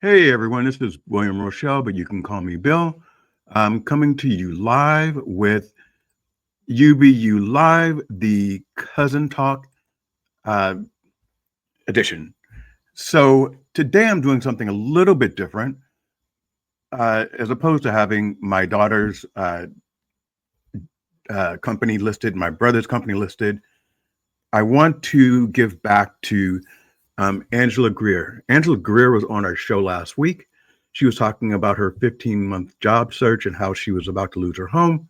Hey everyone, this is William Rochelle, but you can call me Bill. I'm coming to you live with UBU Live, the Cousin Talk uh, edition. So today I'm doing something a little bit different. As opposed to having my daughter's company listed, my brother's company listed, I want to give back to Angela Greer. Angela Greer was on our show last week. She was talking about her 15-month job search and how she was about to lose her home.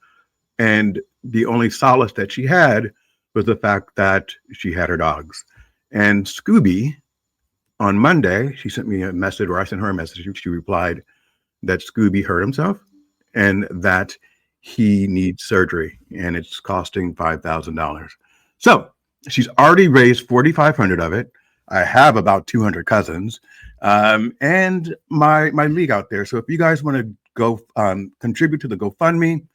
And the only solace that she had was the fact that she had her dogs. And Scooby, on Monday, she sent me a message, or I sent her a message. She replied that Scooby hurt himself and that he needs surgery and it's costing $5,000. So she's already raised 4,500 of it. I have about 200 cousins and my league out there. So if you guys want to go contribute to the GoFundMe,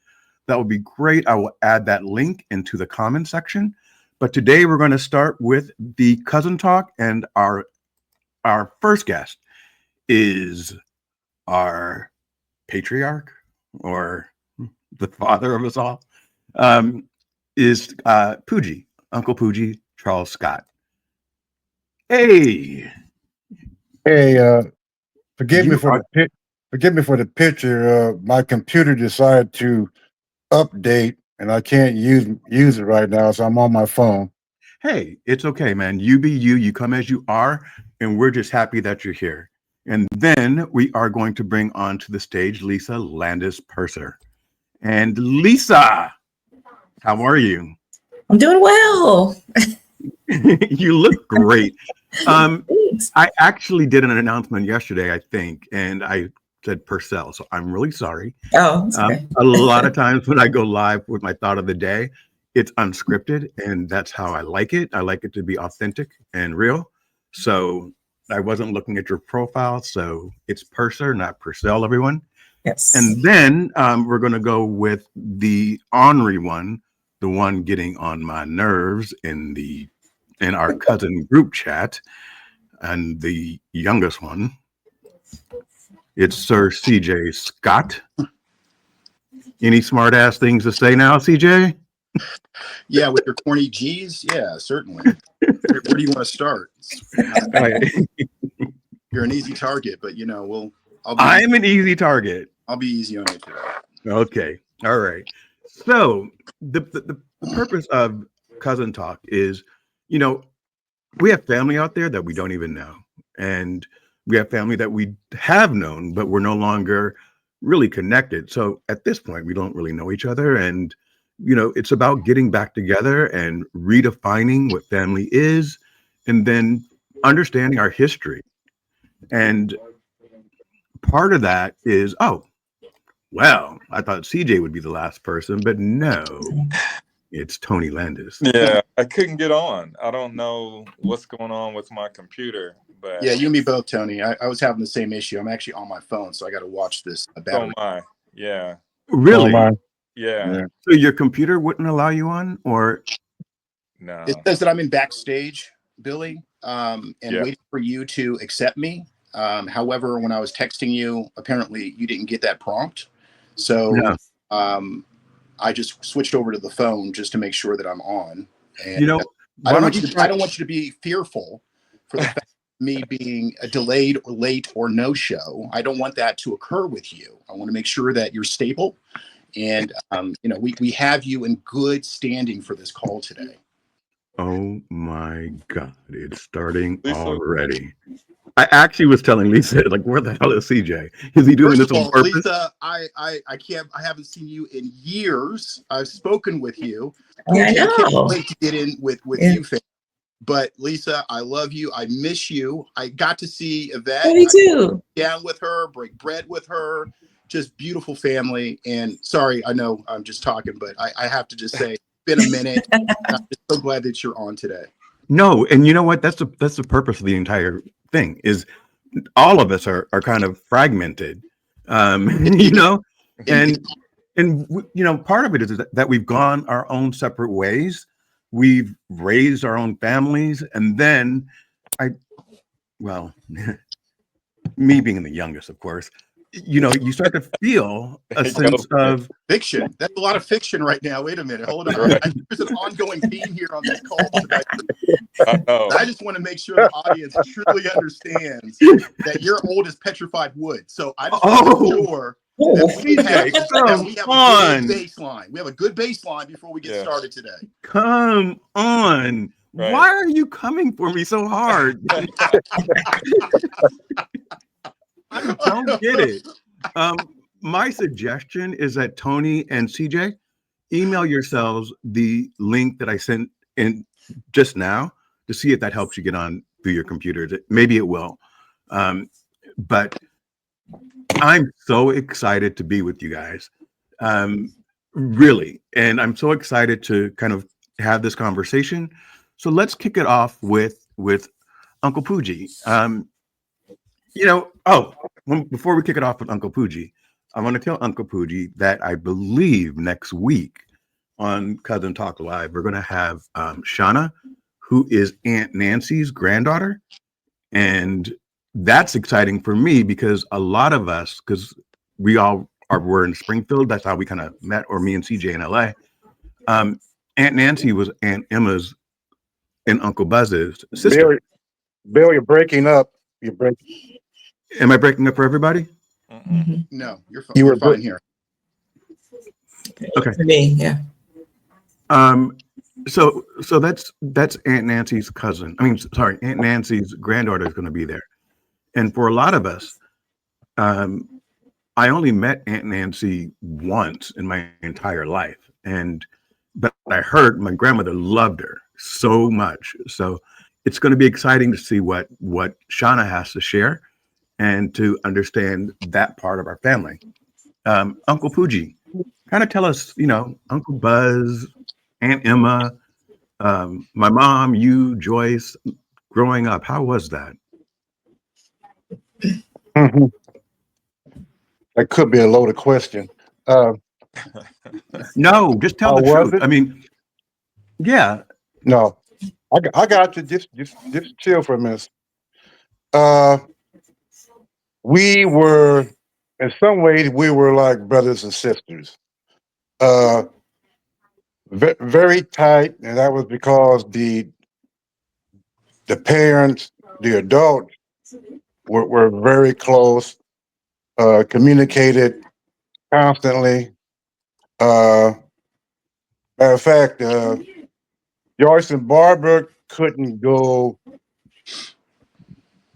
that would be great. I will add that link into the comment section. But today we're going to start with the cousin talk, and our first guest is our patriarch, or the father of us all, is PUIGGIE, Uncle PUIGGIE, Charles Scott. Hey, forgive me for the picture. My computer decided to update, and I can't use it right now, so I'm on my phone. Hey, it's okay, man. You be you. You come as you are, and we're just happy that you're here. And then we are going to bring onto the stage Lisa Landis Purser. And Lisa, how are you? I'm doing well. You look great. I actually did an announcement yesterday, I think, and I said Purcell, so I'm really sorry. Oh, it's okay. A lot of times when I go live with my thought of the day, it's unscripted, and that's how I like it. I like it to be authentic and real. So I wasn't looking at your profile, so it's Purser, not Purcell, everyone. Yes. And then we're going to go with the ornery one, the one getting on my nerves in our cousin group chat, and the youngest one. It's Sir CJ Scott. Any smart ass things to say now, CJ? Yeah, with your corny G's, yeah, certainly. Where do you want to start? You're an easy target, but I'm an easy target. I'll be easy on you today. Okay, all right. So the purpose of Cousin Talk is, we have family out there that we don't even know, and we have family that we have known, but we're no longer really connected. So at this point, we don't really know each other, and it's about getting back together and redefining what family is, and then understanding our history. And part of that is, I thought CJ would be the last person, but no, it's Tony Landis. Yeah, I couldn't get on. I don't know what's going on with my computer, but yeah, you and me both, Tony. I was having the same issue. I'm actually on my phone, so I got to watch this battery. Oh my, yeah. Really? Yeah. So your computer wouldn't allow you on, or no? It says that I'm in backstage, Billy, and waiting for you to accept me. However, when I was texting you, apparently you didn't get that prompt. So I just switched over to the phone just to make sure that I'm on. And I don't want you to be fearful for the fact of me being a delayed or late or no show. I don't want that to occur with you. I want to make sure that you're stable. And, we have you in good standing for this call today. Oh my God, it's starting already. I actually was telling Lisa, like, where the hell is CJ? Is he doing this on purpose? Lisa, I haven't seen you in years. I've spoken with you. I know. I can't wait to get in with you, fam. But Lisa, I love you. I miss you. I got to see Yvette. Me too. Down with her, break bread with her. Just beautiful family. And sorry, I know I'm just talking, but I have to just say, it's been a minute. I'm just so glad that you're on today. No, and you know what? That's the purpose of the entire thing. Is all of us are kind of fragmented, and part of it is that we've gone our own separate ways. We've raised our own families, and then me being the youngest, of course, you know, you start to feel a sense of fiction. That's a lot of fiction right now. Wait a minute. Hold on. Right. I think there's an ongoing theme here on this call tonight. I know. I just want to make sure the audience truly understands that you're old as petrified wood. So I just want to make sure that we have a good baseline. We have a good baseline before we get started today. Come on. Right. Why are you coming for me so hard? I don't get it. My suggestion is that Tony and CJ email yourselves the link that I sent in just now to see if that helps you get on through your computers. Maybe it will. But I'm so excited to be with you guys. Really. And I'm so excited to kind of have this conversation. So let's kick it off with Uncle PUIGGIE. You know, before we kick it off with Uncle PUIGGIE, I want to tell Uncle PUIGGIE that I believe next week on Cousin Talk Live, we're going to have Shauna, who is Aunt Nancy's granddaughter. And that's exciting for me because a lot of us, because we all were in Springfield, that's how we kind of met, or me and CJ in LA. Aunt Nancy was Aunt Emma's and Uncle Buzz's sister. Bill, you're breaking up. You're breaking. Am I breaking up for everybody? No, you're fine. You were You're fine here. Okay. For me, yeah. So that's Aunt Nancy's cousin. I mean, sorry, Aunt Nancy's granddaughter is going to be there. And for a lot of us, I only met Aunt Nancy once in my entire life. But I heard my grandmother loved her so much. So it's going to be exciting to see what Shauna has to share and to understand that part of our family. Uncle PUIGGIE, kind of tell us, you know, Uncle Buzz, Aunt Emma, my mom, you, Joyce, growing up, how was that? That could be a loaded question. No, just tell the was truth. it? I mean, yeah. No, I got you. Just chill for a minute. We were, in some ways, we were like brothers and sisters. Very tight, and that was because the parents, the adults, were very close, communicated constantly. Matter of fact, Joyce and Barbara couldn't go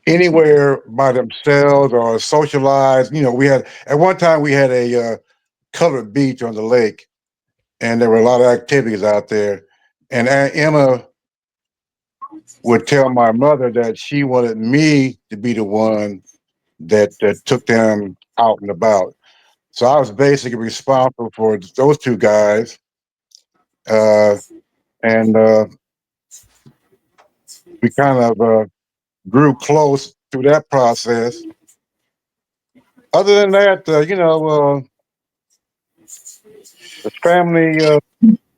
anywhere by themselves or socialize. You know, we had at one time we had a covered beach on the lake, and there were a lot of activities out there. And Aunt Emma would tell my mother that she wanted me to be the one that took them out and about. So I was basically responsible for those two guys, and we kind of grew close through that process. Other than that, you know, the family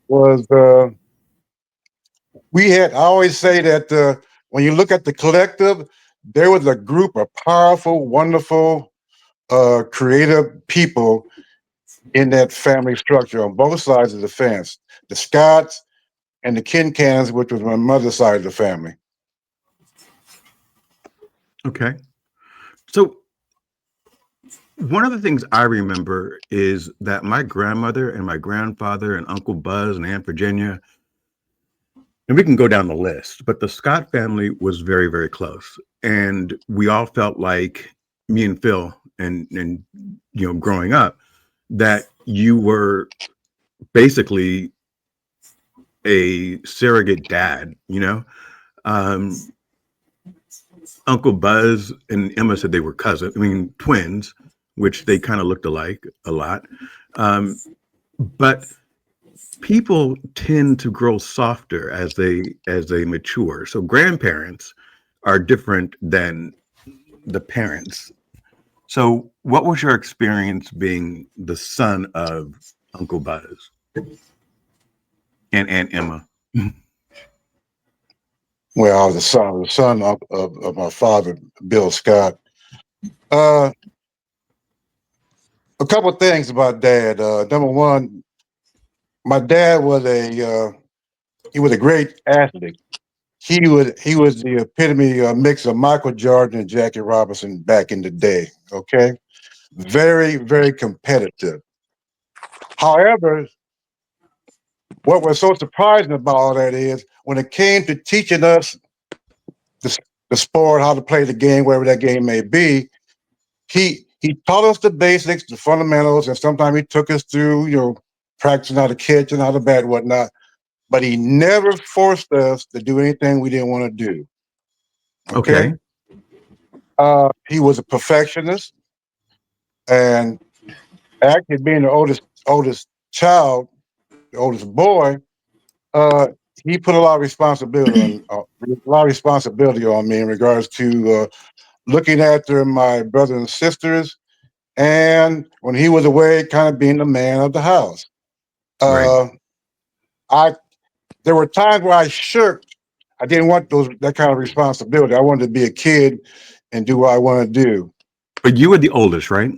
was. I always say that when you look at the collective, there was a group of powerful, wonderful, creative people in that family structure on both sides of the fence. The Scotts and the Kincans, which was my mother's side of the family. Okay. So one of the things I remember is that my grandmother and my grandfather and Uncle Buzz and Aunt Virginia, and we can go down the list, but the Scott family was very, very close. And we all felt like, me and Phil, and you know, growing up, that you were basically a surrogate dad, you know? Uncle Buzz and Emma said they were cousins, I mean, twins, which they kind of looked alike a lot. But people tend to grow softer as they mature. So grandparents are different than the parents. So what was your experience being the son of Uncle Buzz and Aunt Emma? Well, I was the son of my father, Bill Scott. A couple of things about Dad. Number one, my dad was he was a great athlete. He was the epitome mix of Michael Jordan and Jackie Robinson back in the day. Okay, very very competitive. However, what was so surprising about all that is when it came to teaching us the sport, how to play the game, wherever that game may be, he taught us the basics, the fundamentals, and sometimes he took us through, practicing how to catch and how to bat, whatnot. But he never forced us to do anything we didn't want to do. Okay. He was a perfectionist, and actually being the oldest child, the oldest boy, he put a lot of responsibility on me in regards to looking after my brothers and sisters, and when he was away, kind of being the man of the house. Right. There were times where I shirked. I didn't want that kind of responsibility. I wanted to be a kid and do what I want to do. But you were the oldest, right?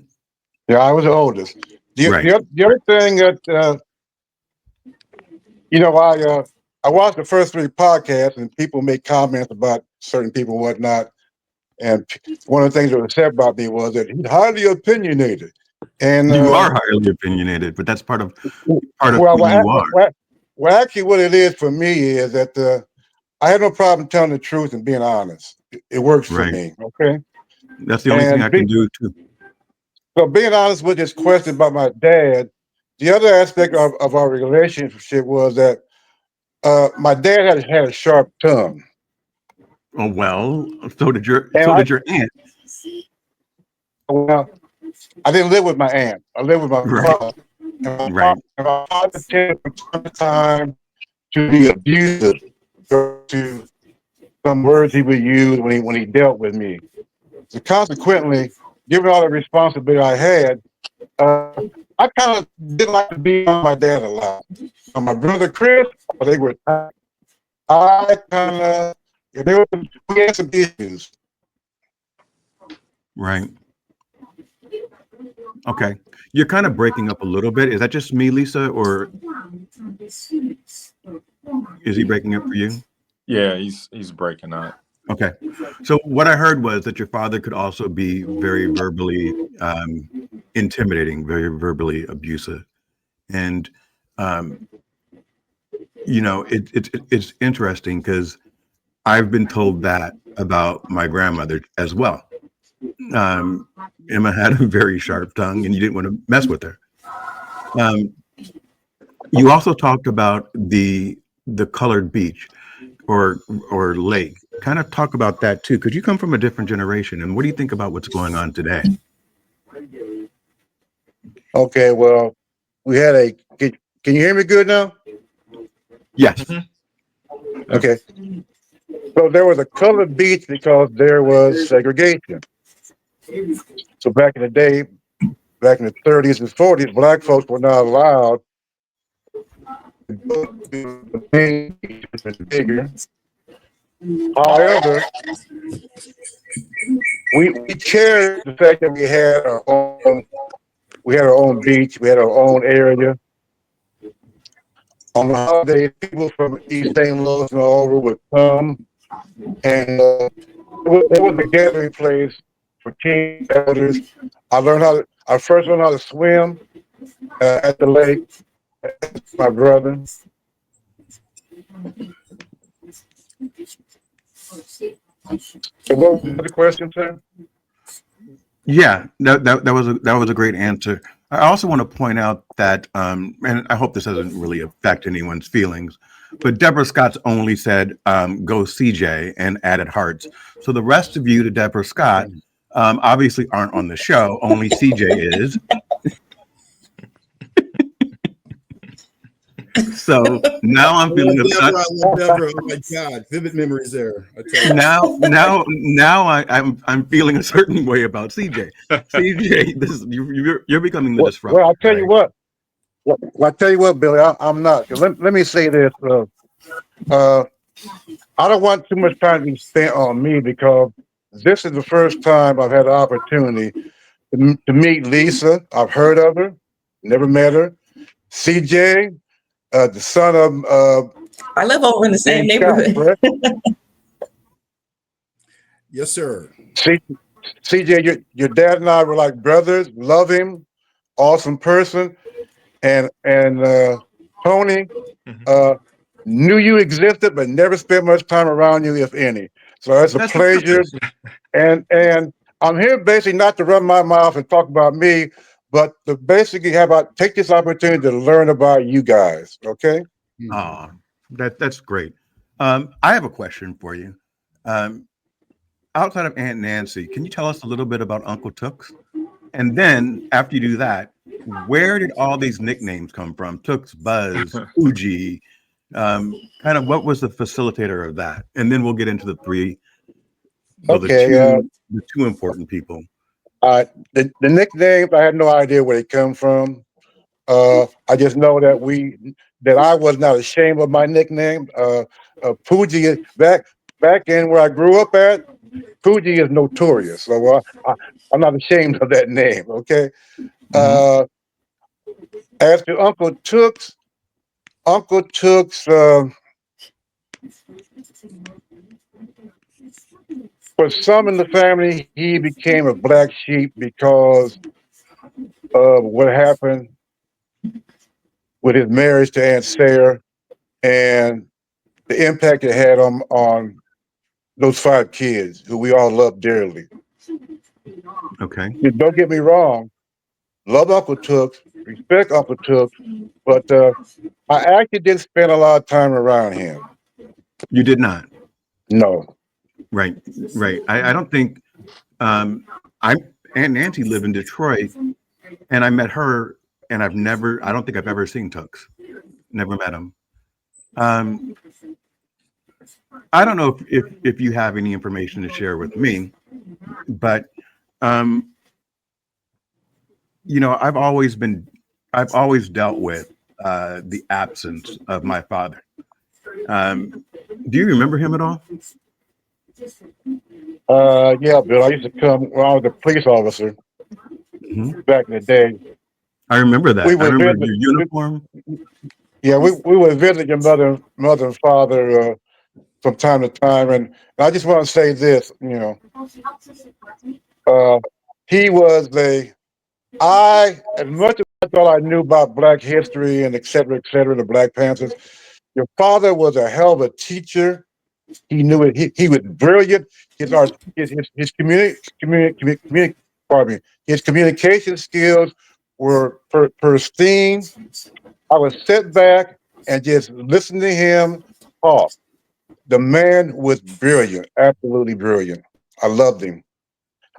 Yeah, I was the oldest. Right. The other thing that I watched the first 3 podcasts, and people make comments about certain people and whatnot. And one of the things that was said about me was that he's highly opinionated. And You are highly opinionated, but that's part of who you are. Well, actually, what it is for me is that I have no problem telling the truth and being honest. It works for me. Okay, that's the only thing I can do too. So being honest with this question about my dad, the other aspect of our relationship was that my dad had a sharp tongue. Oh well, so did your aunt. Well, I didn't live with my aunt. I lived with my father. Right. My father tended from time to time to be abusive to some words he would use when he dealt with me. So consequently, given all the responsibility I had, I kind of didn't like to be on my dad a lot. So my brother Chris, they were. I kind of we had some issues. Right. Okay. You're kind of breaking up a little bit. Is that just me, Lisa, or is he breaking up for you? Yeah, he's breaking up. Okay. So what I heard was that your father could also be very verbally intimidating, very verbally abusive. And it's interesting because I've been told that about my grandmother as well. Emma had a very sharp tongue, and you didn't want to mess with her. You also talked about the colored beach or lake. Kind of talk about that too, because you come from a different generation. And what do you think about what's going on today? Okay, well, we had can you hear me good now? Yes. Okay. So there was a colored beach because there was segregation. So back in the day, back in the 30s and 40s, black folks were not allowed to go to the main beach, which was bigger. However, we cherished the fact that we had our own beach, we had our own area. On the holidays, people from East St. Louis and all over would come, and it was a gathering place for teen elders. I first learned how to swim at the lake. My brother. So what was the question, sir? Yeah, that was a great answer. I also want to point out that, and I hope this doesn't really affect anyone's feelings, but Deborah Scott's only said "Go CJ" and added hearts. So the rest of you to Deborah Scott obviously aren't on the show. Only CJ is. So now I'm feeling Deborah, Deborah, oh my God, vivid memories there. Now I'm feeling a certain way about CJ. CJ, you're becoming the disruptor. Well, I'll tell you what. Well, I'll tell you what, Billy. I'm not. Let me say this. I don't want too much time to be spent on me because this is the first time I've had the opportunity to meet Lisa. I've heard of her, never met her. CJ, the son of I live over in the same named Scott, neighborhood. correct? Yes, sir. CJ, your dad and I were like brothers. Love him, awesome person. And Tony, Mhm. knew you existed, but never spent much time around you, if any. So it's a That's pleasure. And I'm here basically not to run my mouth and talk about me, but to basically take this opportunity to learn about you guys. Okay. Oh, that's great. I have a question for you. Um, Outside of Aunt Nancy, can you tell us a little bit about Uncle Tooks? And then after you do that, where did all these nicknames come from? Tooks, Buzz, PUIGGIE. Kind of what was the facilitator of that? And then we'll get into Okay. the two important people. The nicknames, I had no idea where they come from. I just know that I was not ashamed of my nickname. Poogie back in where I grew up at. Poogie is notorious, so I'm not ashamed of that name. Okay. Mhm. As to Uncle Tooks, for some in the family, he became a black sheep because of what happened with his marriage to Aunt Sarah and the impact it had on those 5 kids who we all love dearly. Okay. Don't get me wrong, love Uncle Tooks, respect Uncle Tooks, but I actually didn't spend a lot of time around him. You did not. No. Right. Right. I don't think I Aunt Nancy lived in Detroit and I met her and I don't think I've ever seen Tooks. Never met him. Um, I don't know if you have any information to share with me, but um, I've always dealt with the absence of my father. Do you remember him at all? Yeah, Bill, I used to come when I was a police officer Mhm. back in the day. I remember that. We I would remember visit, your uniform. we would visit your mother and father from time to time, and I just want to say this, he was as much as I thought I knew about Black history and et cetera, the Black Panthers. Your father was a hell of a teacher. He knew it. He was brilliant. His art, his pardon me, his communication skills were pristine. I would sit back and just listen to him talk. The man was brilliant, absolutely brilliant. I loved him.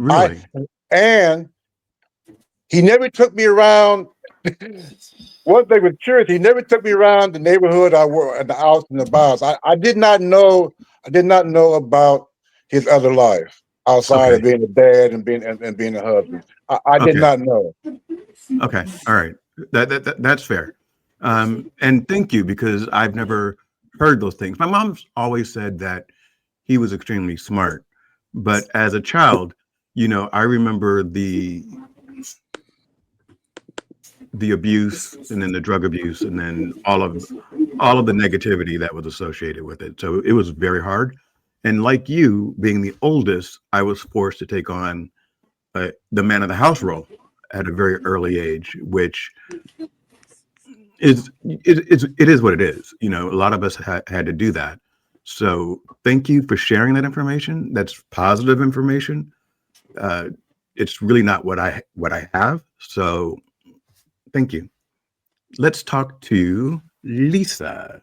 I Really? and he never took me around. One thing with church, he never took me around the neighborhood I were and the outs and the bouts. I did not know. I did not know about his other life outside Okay. of being a dad and being a husband. I did Okay. not know. Okay. All right. That's fair. And thank you because I've never heard those things. My mom's always said that he was extremely smart, but as a child, I remember the abuse and then the drug abuse and then all of the negativity that was associated with it. So it was very hard. And like you, being the oldest, I was forced to take on the man of the house role at a very early age, which it is what it is. A lot of us had to do that. So thank you for sharing that information. That's positive information. Uh, it's really not what I have. So thank you. Let's talk to Lisa.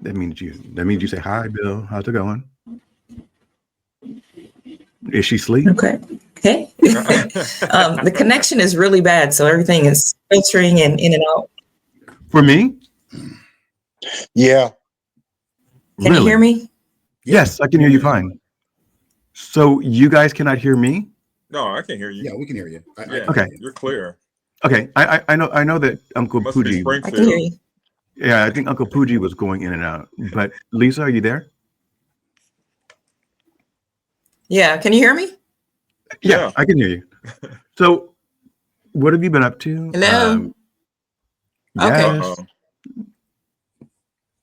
That means you say hi, Bill. How's it going? Is she asleep? Okay. Okay. The connection is really bad, so everything is filtering and in and out. For me? Yeah. Can you hear me? Yes, I can hear you fine. So you guys cannot hear me? No, I can hear you. Yeah, we can hear you. Yeah, Okay. you're clear. Okay. I know that Uncle Must be PUIGGIE. I can hear Springfield. you. Yeah, I think Uncle PUIGGIE was going in and out. But Lisa, are you there? Yeah. Can you hear me? Yeah, I can hear you. So, what have you been up to? Hello? Okay. Yes.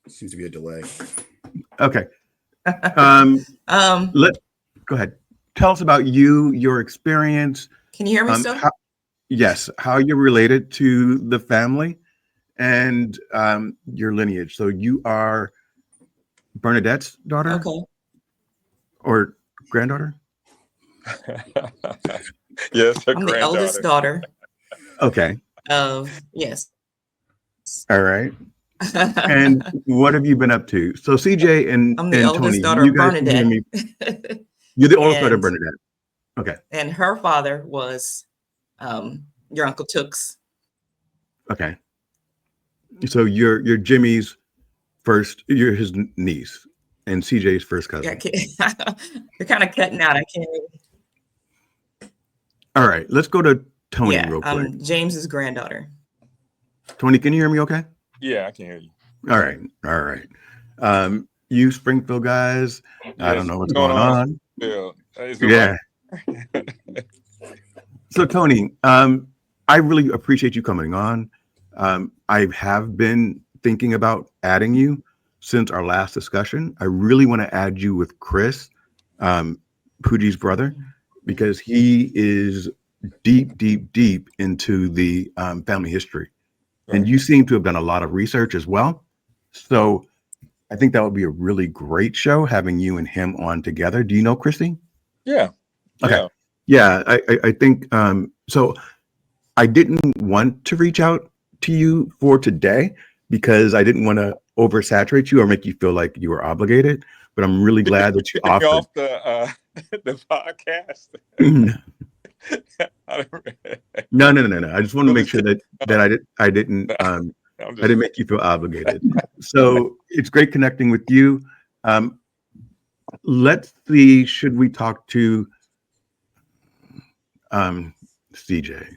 Seems to be a delay. Okay. Um, Go ahead. Tell us about you, your experience. can you hear me still? Yes, how you're related to the family and your lineage. So you are Bernadette's daughter Okay. or granddaughter? Yes, her I'm the eldest daughter Okay. of, yes. All right. And what have you been up to? So CJ and I'm the and oldest Tony, daughter you of guys can hear me. Bernadette. You're the oldest daughter of And, Bernadette. Okay. and her father was your Uncle Tooks. Okay. So you're Jimmy's first, you're his niece and CJ's first Yeah, cousin. you're kind of cutting out. I can't. All right, let's go to Tony Yeah, real quick. I'm James's granddaughter. Tony, can you hear me okay? Yeah, I can hear you. All right. All right. You Springfield guys, I don't know what's going on. Yeah. So Tony, I really appreciate you coming on. I have been thinking about adding you since our last discussion. I really want to add you with Chris, Puiggie's brother, because he is deep, deep, deep into the family history. Right. And you seem to have done a lot of research as well. So I think that would be a really great show, having you and him on together. Do you know Christy? Yeah. Okay. Yeah, I think so. I didn't want to reach out to you for today because I didn't want to oversaturate you or make you feel like you were obligated. But I'm really glad that you offered. Off the podcast. No. I just want to make sure that I didn't make you feel obligated. So it's great connecting with you. Let's see. Should we talk to CJ?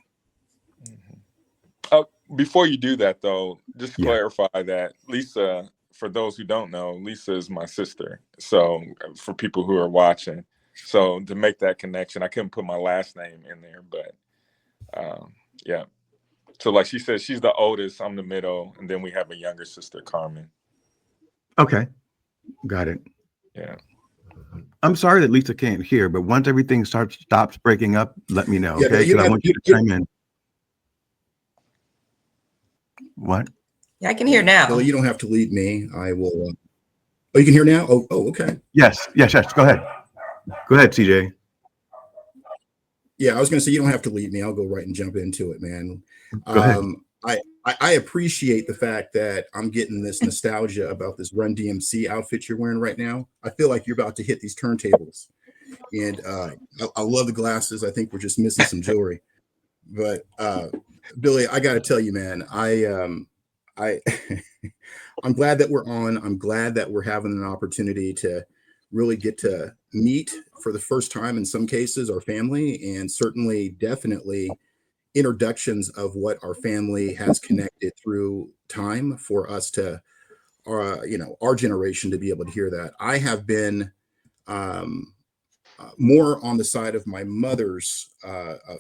Before you do that, though, just clarify that Lisa, for those who don't know, Lisa is my sister. So for people who are watching, so to make that connection, I couldn't put my last name in there, but yeah. So like she said, she's the oldest, I'm the middle, and then we have a younger sister, Carmen. Okay, got it. Yeah. I'm sorry that Lisa can't hear, but once everything stops breaking up, let me know, okay? Because I want you to chime in. What? Yeah, I can hear now. Billy, you don't have to lead me. I will. Oh, you can hear now? Oh, okay. Yes. Go ahead. Go ahead, CJ. Yeah, I was going to say you don't have to lead me. I'll go right and jump into it, man. Go ahead. I appreciate the fact that I'm getting this nostalgia about this Run DMC outfit you're wearing right now. I feel like you're about to hit these turntables, and I love the glasses. I think we're just missing some jewelry, but Billy, I got to tell you, man, I'm glad that we're on. I'm glad that we're having an opportunity to really get to meet for the first time in some cases our family, and certainly definitely introductions of what our family has connected through time for us to our generation to be able to hear that. I have been more on the side of my mother's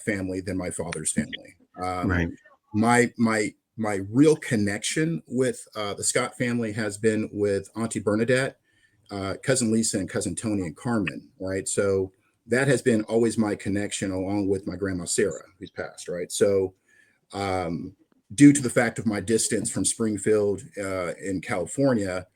family than my father's family. Right. My real connection with the Scott family has been with Auntie Bernadette, cousin Lisa, and cousin Tony and Carmen. Right. So that has been always my connection, along with my grandma Sarah, who's passed. Right. So due to the fact of my distance from Springfield in California,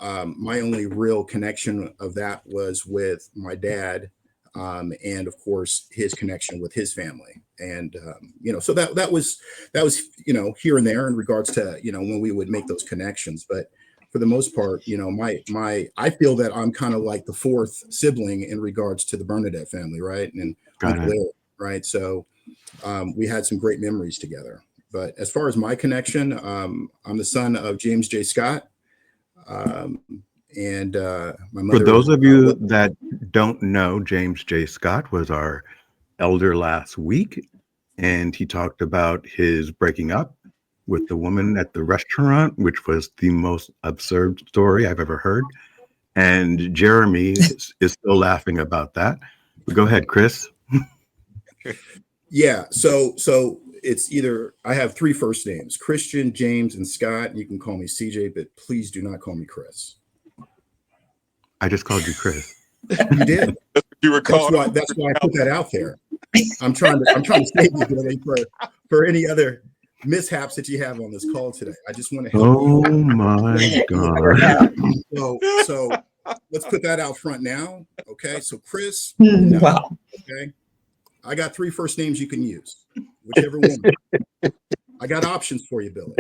my only real connection of that was with my dad, and of course his connection with his family. And so that was here and there in regards to when we would make those connections. But for the most part, I feel that I'm kind of like the fourth sibling in regards to the Bernadette family, right? And Uncle Larry, right? So we had some great memories together. But as far as my connection, I'm the son of James J. Scott. And my mother. For those of you that don't know, James J. Scott was our elder last week, and he talked about his breaking up with the woman at the restaurant, which was the most absurd story I've ever heard. And Jeremy is still laughing about that. But go ahead, Chris. Yeah. So it's either I have 3 first names: Christian, James, and Scott. You can call me CJ, but please do not call me Chris. I just called you Chris. You did. You were called. That's why I put that out there. I'm trying to save you, Billy, for any other mishaps that you have on this call today. I just want to help you. Oh my God. So let's put that out front now. Okay. So Chris, Wow. okay. I got 3 first names you can use, whichever one. I got options for you, Billy.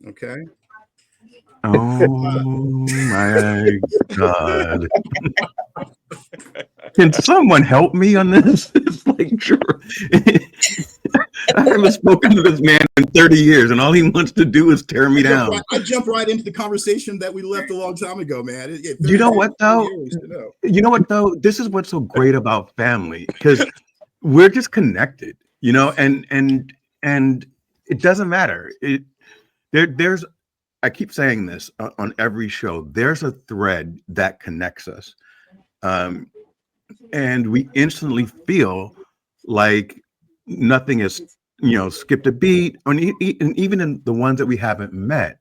Okay. Oh my God. Can someone help me on this? It's like, sure. I haven't spoken to this man in 30 years, and all he wants to do is tear me down. I jump right into the conversation that we left a long time ago, man. You know what, though? You know what, though? This is what's so great about family, because we're just connected, you know, and it doesn't matter. There's I keep saying this on every show. There's a thread that connects us, and we instantly feel like nothing is, skipped a beat. And even in the ones that we haven't met,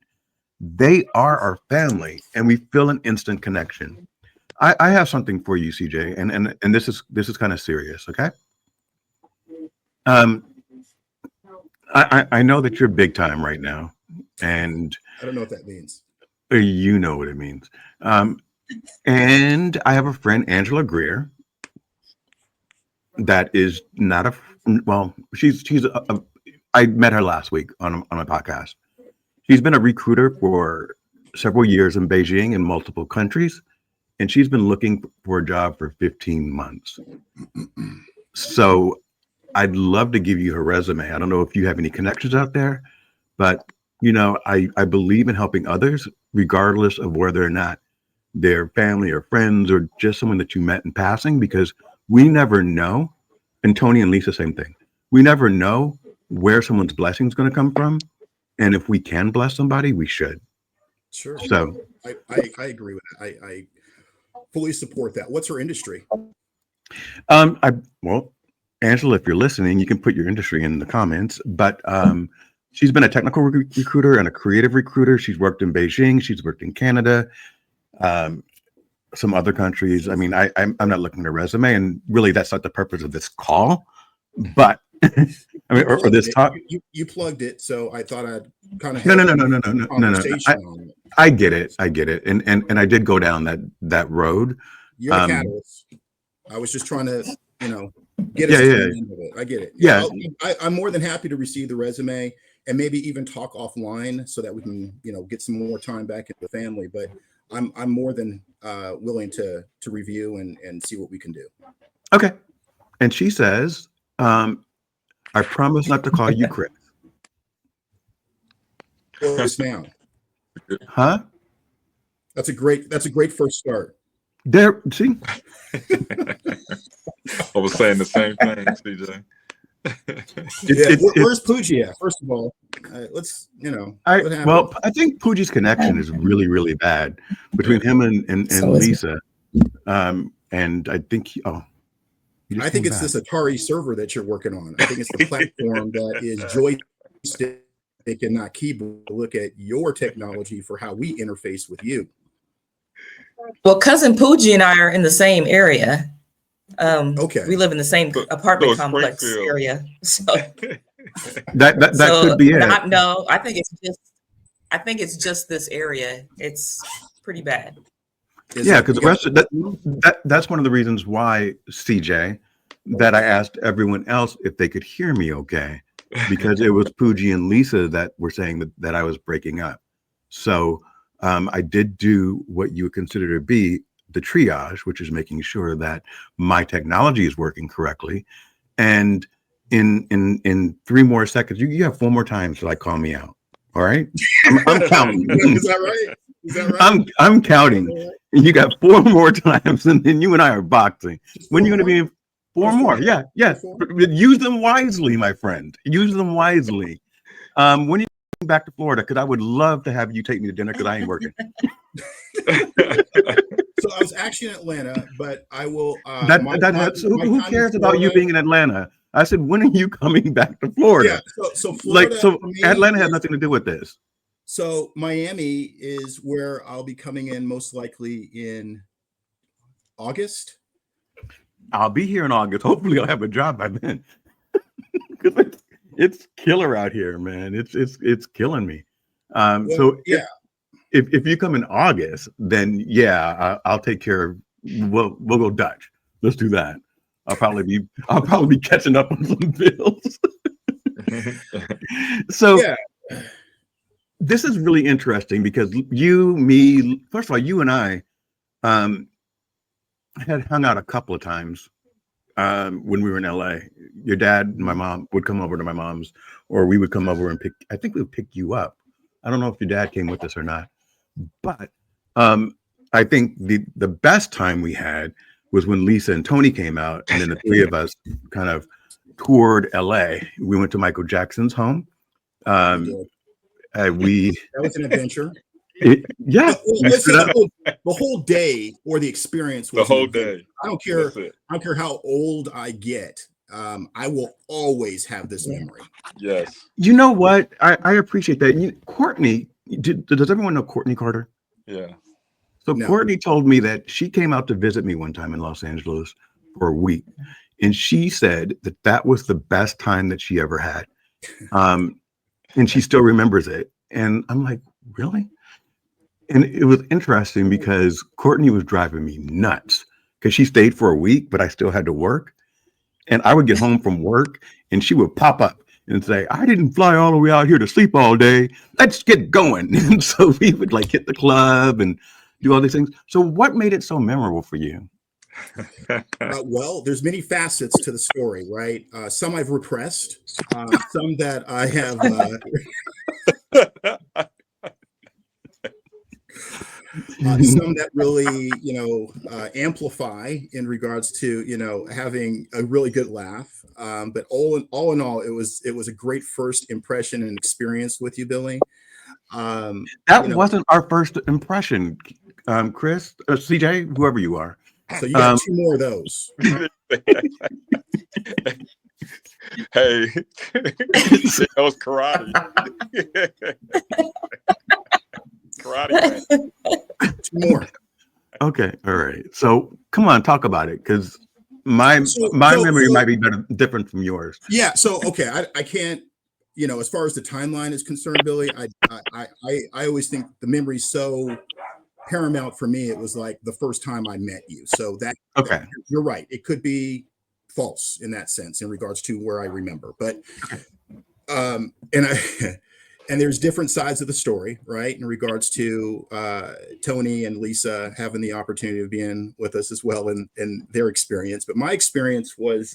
they are our family, and we feel an instant connection. I have something for you, CJ, and this is kind of serious, okay? I know that you're big time right now, and I don't know what that means. you know what it means. And I have a friend, Angela Greer, that is not I met her last week on a podcast. She's been a recruiter for several years in Beijing in multiple countries, and she's been looking for a job for 15 months. So I'd love to give you her resume. I don't know if you have any connections out there, but I believe in helping others, regardless of whether or not they're family or friends or just someone that you met in passing, because we never know. And Tony and Lisa, same thing. We never know where someone's blessing is going to come from. And if we can bless somebody, we should. Sure. So I agree with that. I fully support that. What's her industry? Angela, if you're listening, you can put your industry in the comments, but she's been a technical recruiter and a creative recruiter. She's worked in Beijing. She's worked in Canada, some other countries. I mean, I'm not looking at her resume, and really that's not the purpose of this call, but I mean, or this talk. You plugged it, so I thought I'd kind of no. I get it, and I did go down that road. You're the catalyst. I was just trying to, get us to the end of it. I get it. Yeah. I'm more than happy to receive the resume and maybe even talk offline so that we can, get some more time back in the family. But I'm more than willing to review and see what we can do. Okay. And she says, I promise not to call you Chris. Just now. Huh? That's a great first start. There, see? I was saying the same thing, CJ. Where's PUIGGIE at? First of all, let's, I think PUIGGIE's connection is really, really bad between him and Lisa. And I think, I think it's this Atari server that you're working on. I think it's the platform that is joystick and not keyboard. Look at your technology for how we interface with you. Well, cousin PUIGGIE and I are in the same area. Okay. We live in the same apartment complex area. So that could be it. No, I think it's just this area. It's pretty bad. Yeah, because the rest of that's one of the reasons why, CJ, that I asked everyone else if they could hear me okay, because it was PUIGGIE and Lisa that were saying that I was breaking up. So I did do what you would consider to be the triage, which is making sure that my technology is working correctly. And in 3 more seconds, you have 4 more times to call me out. All right, I'm counting. Is that right? Is that right? I'm counting. You got 4 more times, and then you and I are boxing. When are you going to be in 4 more? Yeah. Use them wisely, my friend. Use them wisely. When are you going back to Florida? Because I would love to have you take me to dinner because I ain't working. So I was actually in Atlanta, but I will. Who cares about you being in Atlanta? I said, when are you coming back to Florida? Yeah, so Florida, so for me, Atlanta has nothing to do with this. So Miami is where I'll be coming in most likely in August. I'll be here in August. Hopefully, I'll have a job by then. Because it's killer out here, man. It's killing me. If you come in August, then yeah, I'll take care of. We'll go Dutch. Let's do that. I'll probably be catching up on some bills. So this is really interesting because first of all, you and I had hung out a couple of times when we were in LA. Your dad and my mom would come over to my mom's, or we would come over and I think we would pick you up. I don't know if your dad came with us or not, but I think the best time we had was when Lisa and Tony came out, and then the three of us kind of toured LA. We went to Michael Jackson's home. That was an adventure. The whole day or the experience was the whole day. I don't care how old I get. I will always have this memory. Yes. You know what? I appreciate that. Courtney, does everyone know Courtney Carter? Yeah. So no. Courtney told me that she came out to visit me one time in Los Angeles for a week, and she said that was the best time that she ever had, and she still remembers it. And I'm like, really? And it was interesting because Courtney was driving me nuts because she stayed for a week, but I still had to work. And I would get home from work and she would pop up and say, I didn't fly all the way out here to sleep all day. Let's get going. And so we would like hit the club and do all these things. So what made it so memorable for you? Well, there's many facets to the story, right? Some I've repressed, some that I have some that really, amplify in regards to, having a really good laugh. But all in all, it was a great first impression and experience with you, Billy. That wasn't our first impression, Chris, CJ, whoever you are. So you got two more of those. Hey, that was karate. Karate. Two more. Okay, all right. So come on, talk about it, because my memory might be different from yours. Yeah. So okay, I can't. As far as the timeline is concerned, Billy, I always think the memory's so paramount for me. It was like the first time I met you. So you're right. It could be false in that sense in regards to where I remember, but and there's different sides of the story, right? In regards to Tony and Lisa having the opportunity of being with us as well in their experience. But my experience was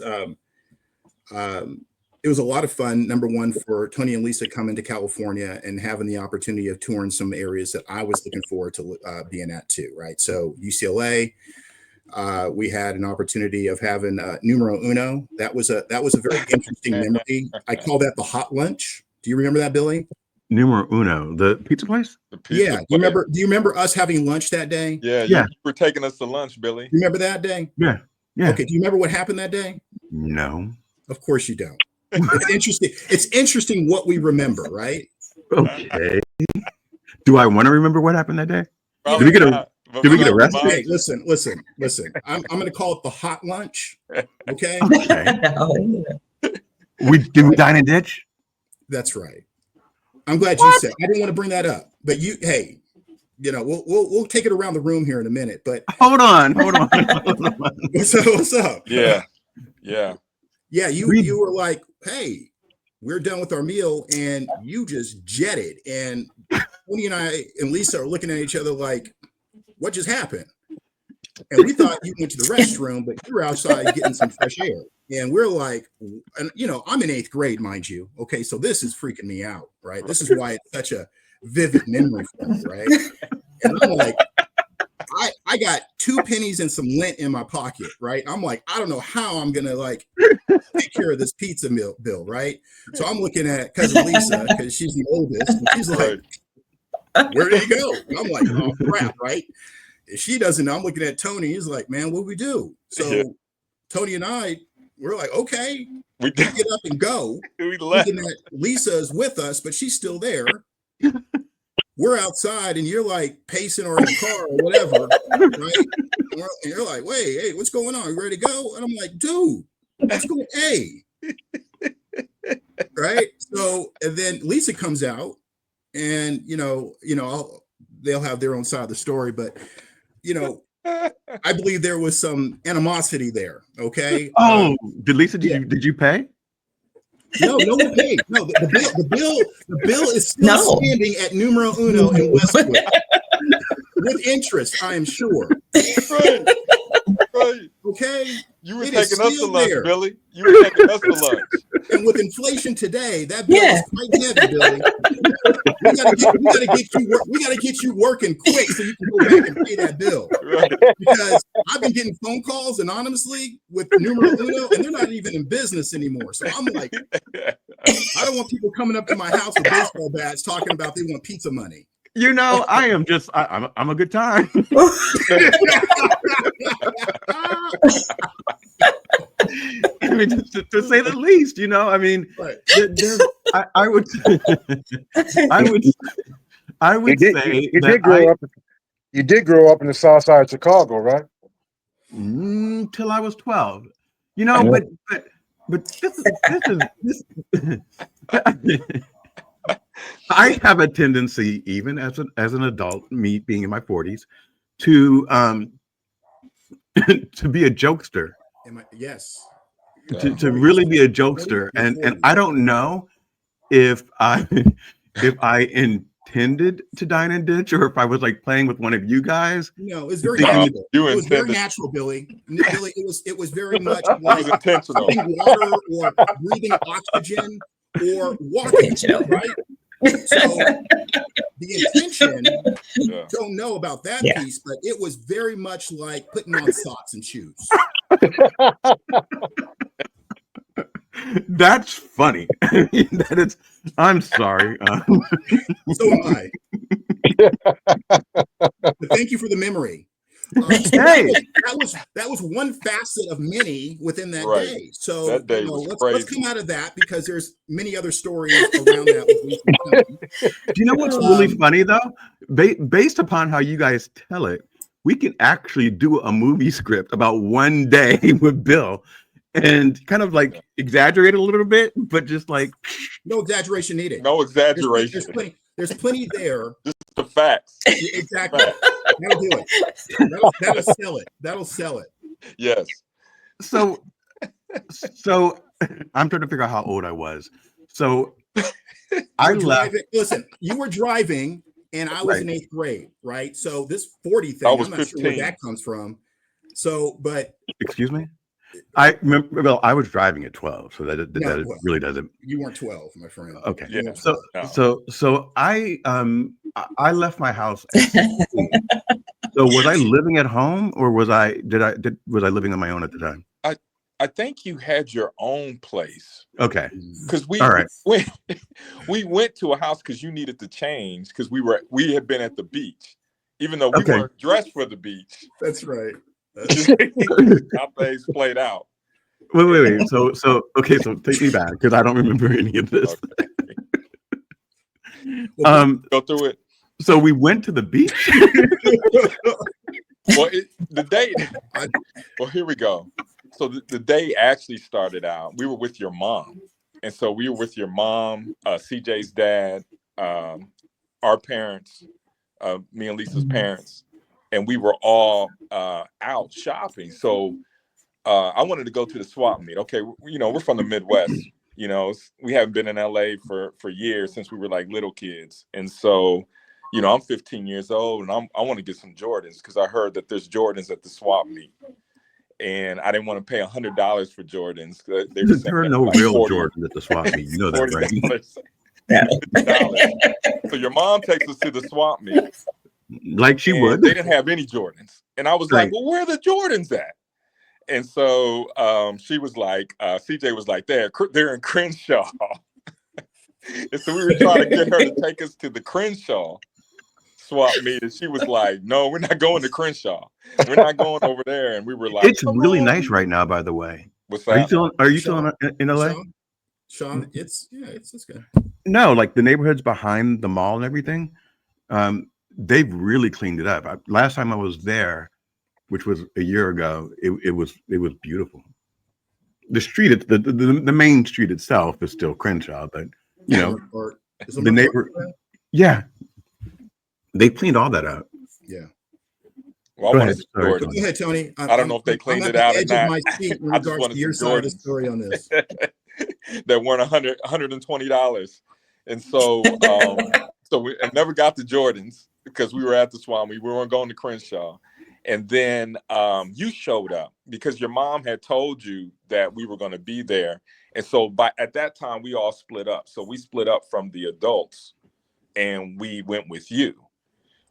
it was a lot of fun. Number one, for Tony and Lisa coming to California and having the opportunity of touring some areas that I was looking forward to being at too, right? So UCLA, we had an opportunity of having Numero Uno. That was a very interesting memory. I call that the hot lunch. Do you remember that, Billy? Numero Uno, the pizza place? Do you remember us having lunch that day? Yeah. You were taking us to lunch, Billy. Remember that day? Yeah. Okay. Do you remember what happened that day? No. Of course you don't. It's interesting. It's interesting what we remember, right? Okay. Do I want to remember what happened that day? Probably did we get arrested? Hey, listen. I'm going to call it the hot lunch. Okay. Did we dine and ditch? That's right. I'm glad you said. I didn't want to bring that up, but we'll take it around the room here in a minute. But hold on. What's up? Yeah. You were like, hey, we're done with our meal, and you just jetted. And Tony and I and Lisa are looking at each other like, what just happened? And we thought you went to the restroom, but you were outside getting some fresh air. And we're like, and I'm in 8th grade, mind you. Okay, so this is freaking me out, right? This is why it's such a vivid memory for me, right? And I'm like, I got 2 pennies and some lint in my pocket, right? I'm like, I don't know how I'm gonna take care of this pizza bill, right? So I'm looking at cousin Lisa because she's the oldest, and she's like, Where did he go? And I'm like, oh crap, right? If she doesn't know, I'm looking at Tony. He's like, man, what do we do? So Tony and I, we're like, okay, we get up and go. We left. Thinking that Lisa is with us, but she's still there. We're outside, and you're like pacing or in the car or whatever, right? And you're like, wait, hey, what's going on? You ready to go? And I'm like, dude, what's going on? Hey. Right? So, and then Lisa comes out, and they'll have their own side of the story, but I believe there was some animosity there. Okay. Oh, did Lisa? Did you pay? No one paid. No, the bill is still standing at numero uno in Westwood with interest. I am sure. Right. Okay. You were taking us to lunch, there. Billy. You were taking us to lunch. And with inflation today, that bill is quite heavy, Billy. We gotta get you working quick so you can go back and pay that bill. Right. Because I've been getting phone calls anonymously with numero uno, and they're not even in business anymore. So I'm like, I don't want people coming up to my house with baseball bats talking about they want pizza money. I am just I'm a good time. I mean, to say the least, I mean, right. I would say you did grow up in the South Side of Chicago, right? Till I was 12, but this I have a tendency, even as an adult, me being in my 40s, to to be a jokester. Yes. To really be a jokester, and I don't know if I intended to dine and ditch, or if I was like playing with one of you guys. No, it was very natural. It was very natural, Billy. Billy, it was very much like pumping water or breathing oxygen or walking, right? So the intention, don't know about that piece, but it was very much like putting on socks and shoes. That's funny. That is. I'm sorry. So am I. But thank you for the memory. Hey, that was one facet of many within that day. So that day let's come out of that, because there's many other stories around that. Do you know what's really funny though? Based upon how you guys tell it, we can actually do a movie script about one day with Bill, and kind of like exaggerate a little bit, but just like no exaggeration needed. No exaggeration. There's plenty there. Just the facts. Exactly. That'll do it. That'll sell it. That'll sell it. Yes. So I'm trying to figure out how old I was. So I left. Listen, you were driving, and I was in 8th grade, right? So this 40 thing, I'm not 15. Sure where that comes from. So, but excuse me. I remember. Well, I was driving at 12, so that really doesn't. You weren't 12, my friend. Okay. Yeah. So I left my house at 16. So was I living at home, or was I living on my own at the time? I think you had your own place. Okay. Because we went to a house because you needed to change, because we had been at the beach, even though we weren't dressed for the beach. That's right. How things played out. Wait. So take me back, because I don't remember any of this. Okay. Go through it. So we went to the beach. Well, here we go. So the day actually started out, we were with your mom. And so we were with your mom, CJ's dad, our parents, me and Lisa's parents, and we were all out shopping. So I wanted to go to the swap meet. Okay, we're from the Midwest. We haven't been in LA for years, since we were like little kids. And so, I'm 15 years old, and I want to get some Jordans, because I heard that there's Jordans at the swap meet. And I didn't want to pay $100 for Jordans. There are no real Jordans at the swap meet. You know that, right? So your mom takes us to the swap meet. Like she would. They didn't have any Jordans. And I was like, well, where are the Jordans at? And so she was like, CJ was like, they're in Crenshaw. And so we were trying to get her to take us to the Crenshaw. swap meet, and she was like, "No, we're not going to Crenshaw. We're not going over there." And we were like, It's "Come really on." nice right now, by the way. What's Are you that? still in LA? Sean, it's good. No, like the neighborhoods behind the mall and everything. They've really cleaned it up. Last time I was there, which was a year ago, it was beautiful. The street, the main street itself is still Crenshaw, but you know, the neighbor, yeah, they cleaned all that up. Yeah. Well, Go ahead, Go ahead, Tony. I don't know if they cleaned it out or not. My seat in I just regards wanted to your some side of the Jordans. story on this. That weren't $120, and so so we never got the Jordans because we were at the Swan. We weren't going to Crenshaw, and then you showed up because your mom had told you that we were going to be there, and so at that time we all split up. So we split up from the adults, and we went with you.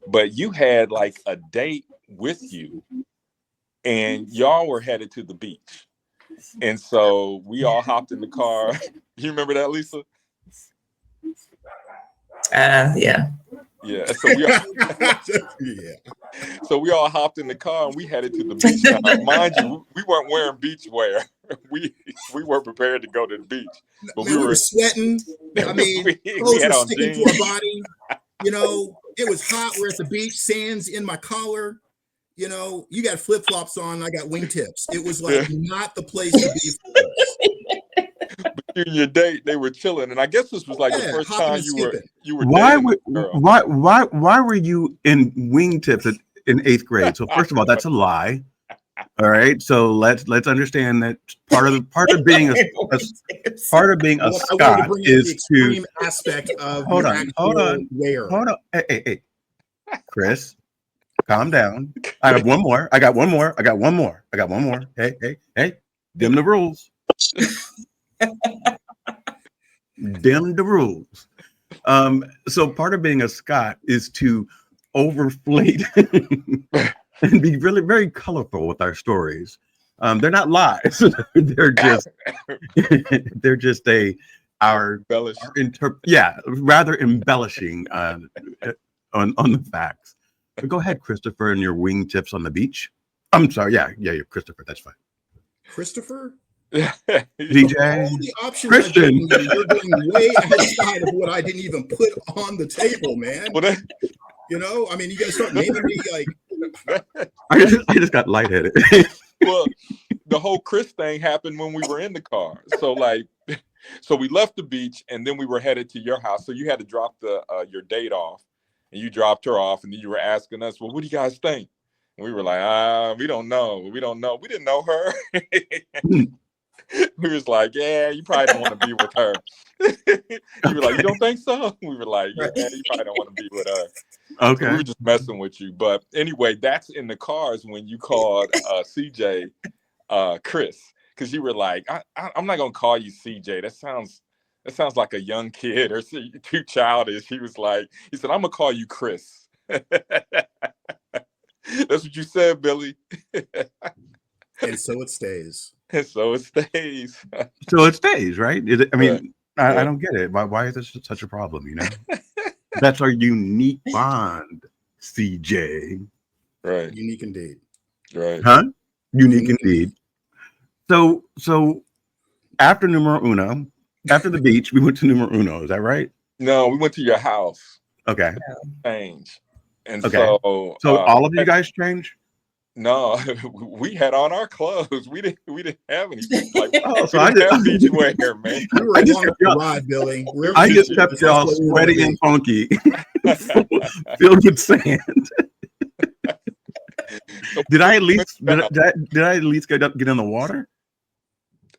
But you had like a date with you, and y'all were headed to the beach. And so we all hopped in the car. You remember that, Lisa? Yeah. Yeah. So we all hopped in the car and we headed to the beach. Now, mind you, we weren't wearing beach wear. We weren't prepared to go to the beach. But we were sweating. I mean, clothes were sticking to our body. You know, it was hot. We're at the beach, sands in my collar. You know, you got flip-flops on, I got wingtips. It was like not the place to be for us. But you and your date, they were chilling. And I guess this was like the first time you were why were you in wingtips in 8th grade? So first of all, that's a lie. All right. So let's understand that part of being a Scot is to aspect of hold on. Hey, Chris. Calm down. I got one more. Hey. Dim the rules. Dim the rules. So part of being a Scot is to overflate and be really very colorful with our stories. They're not lies. they're just rather embellishing on the facts. But go ahead, Christopher, and your wingtips on the beach. I'm sorry. Yeah, Christopher. That's fine. Christopher? DJ? All the options Christian. You're going way outside of what I didn't even put on the table, man. You know, I mean, you gotta start naming me like. I just got lightheaded. Well, the whole Chris thing happened when we were in the car. So we left the beach and then we were headed to your house. So you had to drop your date off. And you dropped her off, and then you were asking us, well, what do you guys think? And we were like, we don't know. We didn't know her. We was like, yeah, you probably don't want to be with her. You were like, you don't think so? We were like, yeah, you probably don't want to be with her. Okay. So we were just messing with you. But anyway, that's in the cars when you called CJ Chris, because you were like, I'm not going to call you CJ. That sounds like a young kid or too childish. He said, I'm gonna call you Chris. That's what you said, Billy. And so it stays. And so it stays. So it stays, right? I don't get it. Why is this such a problem? You know, that's our unique bond, CJ. Right. Unique indeed. Right. Huh? Unique indeed. So after numero uno. After the beach, we went to numero uno. Is that right? No, we went to your house. Okay. Change. And okay. So all of you guys change? No, we had on our clothes. We didn't have anything like so I didn't have beach wear, man. I just kept ride, Billy. I just kept y'all sweaty and funky, filled with sand. Did I at least get in the water?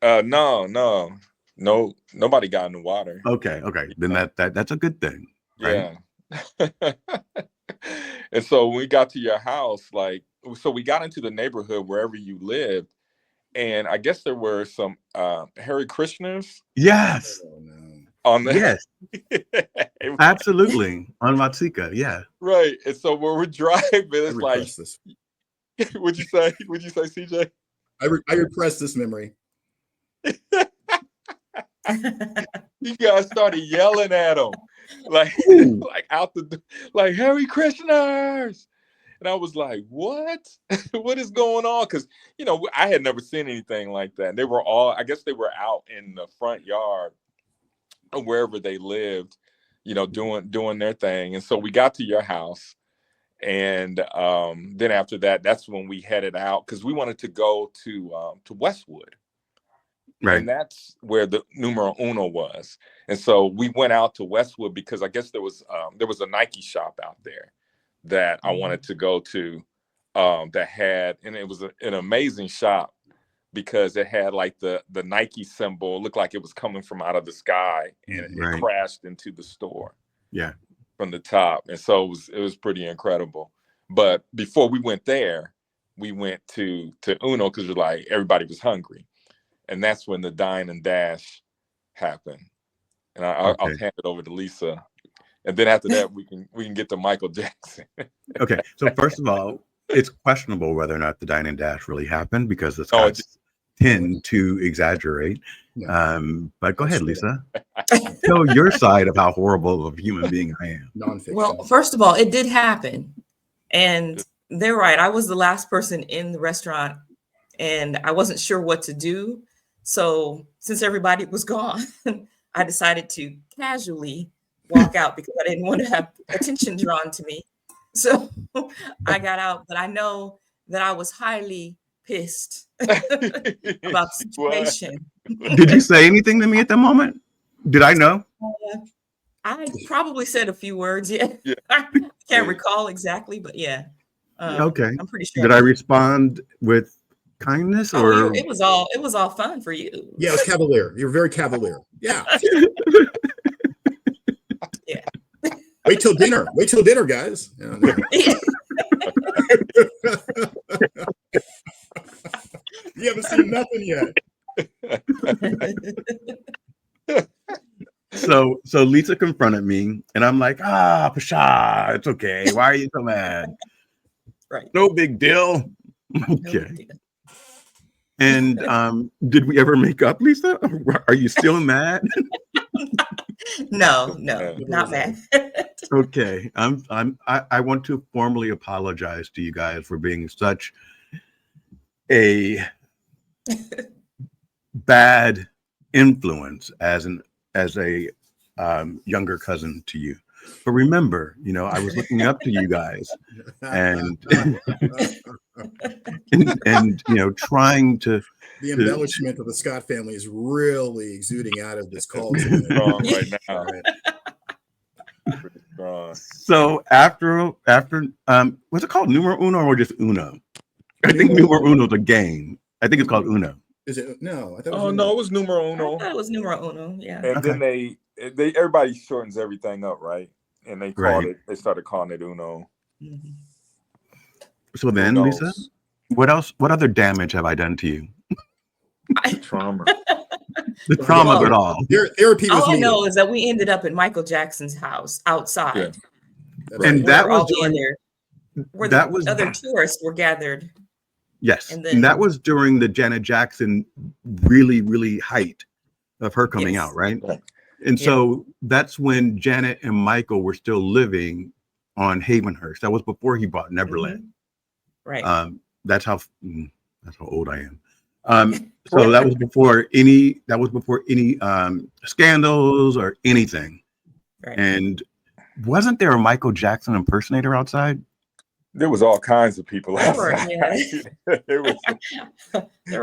No, nobody got in the water. Okay. Then that's a good thing, right? Yeah. And so when we got to your house, so we got into the neighborhood wherever you lived, and I guess there were some Hare Krishnas. Yes. On the yes. Absolutely. On Matsika, yeah. Right. And so when we're driving, it's like this. What'd you say? CJ? I repressed this memory. You guys started yelling at him, like, like out like Hare Krishnas. And I was like, what? What is going on? Because, you know, I had never seen anything like that. And they were all, I guess they were out in the front yard or wherever they lived, you know, doing their thing. And so we got to your house. And then after that, that's when we headed out because we wanted to go to Westwood. Right. And that's where the numero uno was. And so we went out to Westwood because I guess there was a Nike shop out there that I wanted to go to that had, and it was an amazing shop because it had like the Nike symbol. It looked like it was coming from out of the sky, and it crashed into the store. Yeah. From the top. And so it was pretty incredible. But before we went there, we went to Uno because like everybody was hungry. And that's when the dine and dash happened. And I'll hand it over to Lisa. And then after that, we can get to Michael Jackson. Okay. So first of all, it's questionable whether or not the dine and dash really happened because the Scots tend to exaggerate. Yeah. But go ahead, Lisa. Tell your side of how horrible of a human being I am. Nonfiction. Well, first of all, it did happen. And they're right. I was the last person in the restaurant and I wasn't sure what to do. So since everybody was gone, I decided to casually walk out because I didn't want to have attention drawn to me. So I got out, but I know that I was highly pissed about the situation. Did you say anything to me at the moment? Did I know? I probably said a few words. Yeah. I can't recall exactly, but yeah. Okay. I'm pretty sure. Did I respond with kindness or it was all fun for you? Yeah, it was cavalier. You're very cavalier. Yeah. Yeah. Wait till dinner, guys. You haven't seen nothing yet. So Lisa confronted me and I'm like, Pasha, it's okay. Why are you so mad? Right. No big deal. Okay. No big deal. And did we ever make up, Lisa? Are you still mad? No, not mad. Okay. I want to formally apologize to you guys for being such a bad influence as a younger cousin to you. But remember, you know, I was looking up to you guys and and you know, trying to the embellishment of the Scott family is really exuding out of this call right now. So after what's it called? Numero uno or just Uno? I think numero uno is a game. I think it's called Uno. Is it? No, I thought it was numero uno. I thought it was numero uno. Yeah. And then they everybody shortens everything up, right? And they called it. They started calling it Uno. Mm-hmm. So then, Lisa, what else? What other damage have I done to you? Trauma. The trauma of it all. Therapy was all I needed. know is that we ended up at Michael Jackson's house outside. Yeah. And that was during where the other tourists were gathered. Yes. And that was during the Janet Jackson really height of her coming out, right? And so that's when Janet and Michael were still living on Havenhurst. That was before he bought Neverland. Mm-hmm. Right. That's how old I am. So that was before any scandals or anything. Right. And wasn't there a Michael Jackson impersonator outside? There was all kinds of people outside. There were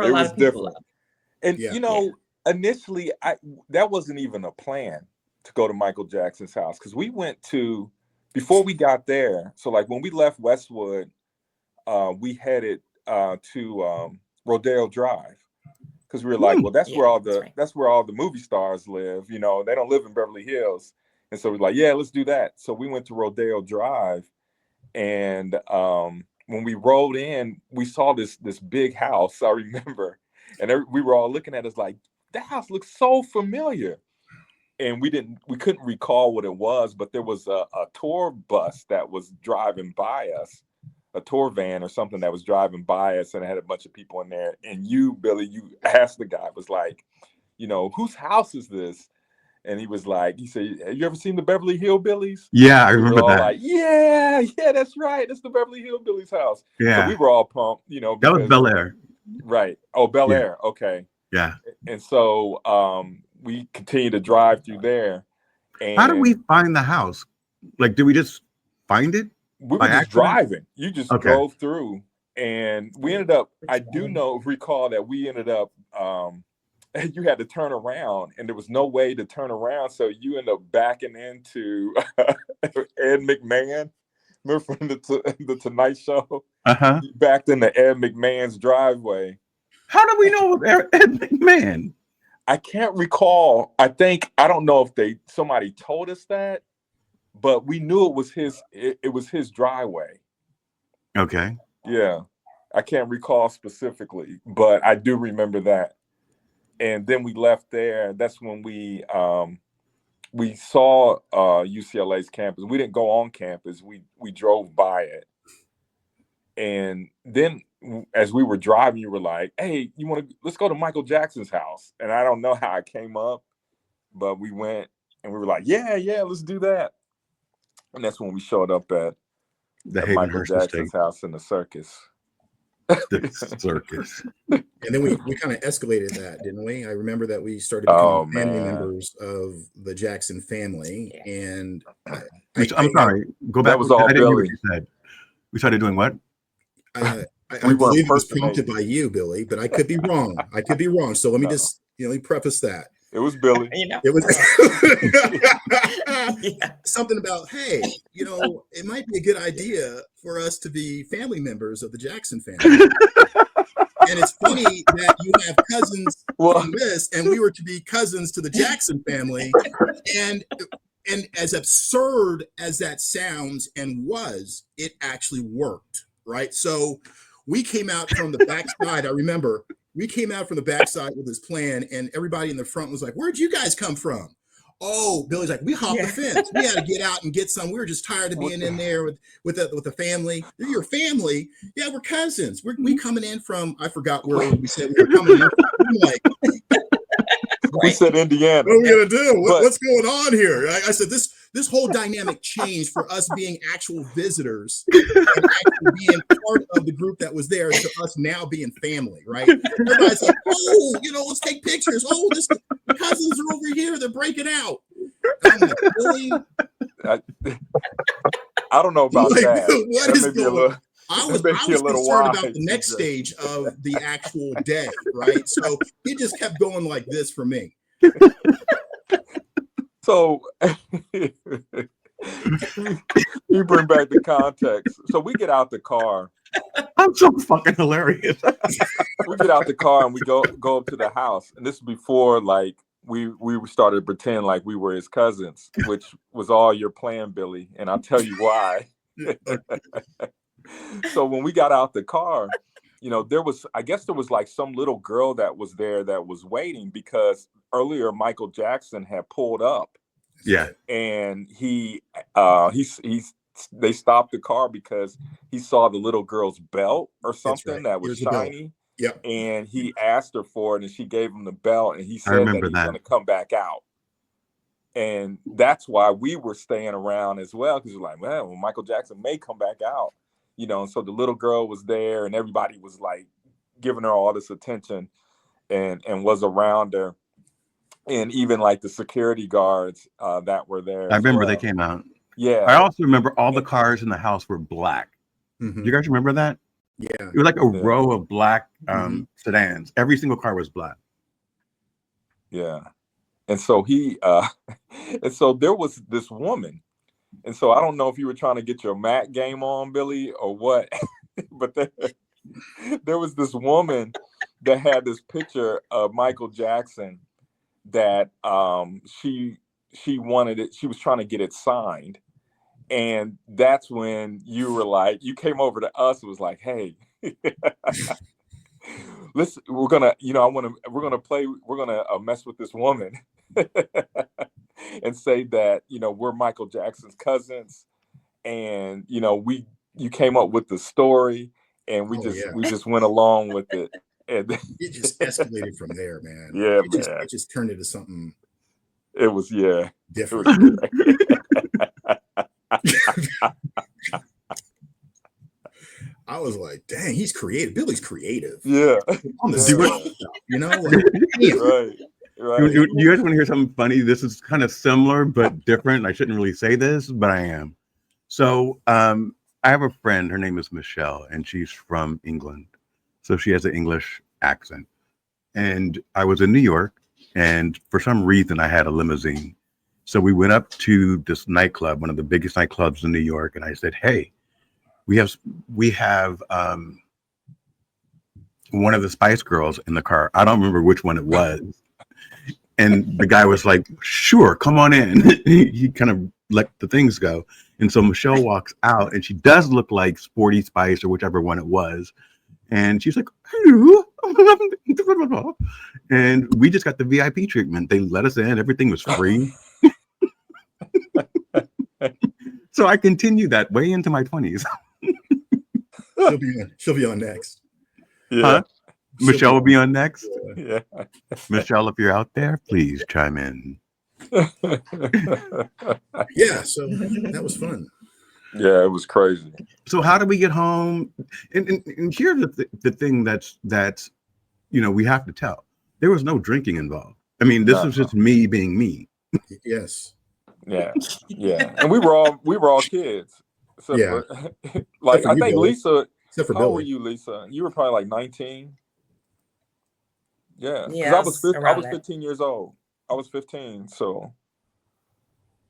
a lot of people out. And you know, initially that wasn't even a plan to go to Michael Jackson's house because we went to, before we got there, so like when we left Westwood, we headed to Rodeo Drive because we were like, well, that's where all the movie stars live. You know, they don't live in Beverly Hills. And so we're like, yeah, let's do that. So we went to Rodeo Drive, and when we rode in, we saw this big house, I remember, and we were all looking at us like, that house looks so familiar. And we couldn't recall what it was, but there was a tour bus that was driving by us, a tour van or something that was driving by us, and it had a bunch of people in there. And you, Billy, you asked the guy, was like, you know, whose house is this? And he said, have you ever seen the Beverly Hillbillies? Yeah, I We were remember all that. like, yeah, that's right. That's the Beverly Hillbillies house. Yeah. So we were all pumped, you know, That was because Bel Air. right. Oh, Bel Yeah. Air. Okay. Yeah. And so we continued to drive through there. And how did we find the house? Like, did we just find it? We were by just accident? driving. You just Okay. drove through, and we ended up. I do recall that we ended up. You had to turn around, and there was no way to turn around, so you ended up backing into Ed McMahon. Remember from the Tonight Show? Uh-huh. You backed into Ed McMahon's driveway. How do we know Ed McMahon? I can't recall. I don't know if somebody told us that, but we knew it was his. It was his driveway. Okay. Yeah, I can't recall specifically, but I do remember that. And then we left there. That's when we saw UCLA's campus. We didn't go on campus. We drove by it. And then as we were driving, you were like, "Hey, let's go to Michael Jackson's house." And I don't know how I came up, but we went and we were like, "Yeah, let's do that." And that's when we showed up at Michael Jackson's house in the circus. The circus. And then we kind of escalated that, didn't we? I remember that we started becoming family members of the Jackson family. And I'm sorry. Go back. That was all I didn't hear what Billy. you said. We started doing what? I believe it was prompted by you, Billy, but I could be wrong. So let me just, let me preface that. It was Billy. It was something about, hey, it might be a good idea for us to be family members of the Jackson family. And it's funny that you have cousins from this, and we were to be cousins to the Jackson family. And as absurd as that sounds and was, it actually worked, right? So we came out from the backside. I remember we came out from the backside with this plan, and everybody in the front was like, "Where'd you guys come from?" Oh, Billy's like, "We hopped the fence. We had to get out and get some. We were just tired of being in there with the family." "They're your family?" "Yeah, we're cousins. We coming in from," I forgot where we said we were coming in from. I'm like, we said Indiana. What are we gonna do? What's going on here? I said this whole dynamic changed for us being actual visitors and actually being part of the group that was there to us now being family, right? Everybody's like, "Oh, let's take pictures. Oh, the cousins are over here. They're breaking out." I'm like, "Really?" I don't know about that. What is going on? I was concerned about the next TJ. stage of the actual day, right? So it just kept going like this for me. So you bring back the context. So we get out the car. I'm so fucking hilarious. We get out the car and we go up to the house. And this is before we started to pretend like we were his cousins, which was all your plan, Billy. And I'll tell you why. So when we got out the car, there was like some little girl that was there that was waiting because earlier Michael Jackson had pulled up. Yeah. And they stopped the car because he saw the little girl's belt or something that was shiny. Yeah. And he asked her for it and she gave him the belt and he said that he's going to come back out. And that's why we were staying around as well, because we're like, well, Michael Jackson may come back out. And so the little girl was there and everybody was like giving her all this attention and was around her. And even like the security guards that were there. I remember they came out. Yeah. I also remember all the cars in the house were black. Mm-hmm. Do you guys remember that? Yeah. It was like a row of black sedans. Every single car was black. Yeah. And so and so there was this woman. And so I don't know if you were trying to get your Mac game on, Billy, or what, but there was this woman that had this picture of Michael Jackson that she wanted it. She was trying to get it signed. And that's when you were like, you came over to us and was like, "Hey, listen, we're gonna mess with this woman and say that, we're Michael Jackson's cousins. And, you came up with the story and we just went along with it." And it just escalated from there, man. Yeah, it just turned into something. It was different. I was like, dang, he's creative. Billy's creative. Yeah. On the stuff, you know, like, right. You guys want to hear something funny? This is kind of similar but different. I shouldn't really say this, but I am. So I have a friend. Her name is Michelle, and she's from England. So she has an English accent. And I was in New York, and for some reason I had a limousine. So we went up to this nightclub, one of the biggest nightclubs in New York, and I said, "Hey, we have one of the Spice Girls in the car. I don't remember which one it was." And the guy was like, "Sure, come on in." He kind of let the things go. And so Michelle walks out, and she does look like Sporty Spice or whichever one it was. And she's like, "Hello." And we just got the VIP treatment. They let us in. Everything was free. So I continued that way into my 20s. She'll be on next. Yeah. Huh? Michelle will be on next. Yeah. Michelle, if you're out there, please chime in. Yeah, so that was fun. Yeah, it was crazy. So how do we get home? And here's the thing that's we have to tell. There was no drinking involved. I mean, this was just me being me. Yes. Yeah. And we were all kids. Except for, like, I think Billy. Lisa, Except for how Billy. old were you, Lisa? You were probably like 19. Yeah. Yeah, I was 15 years old. I was 15. So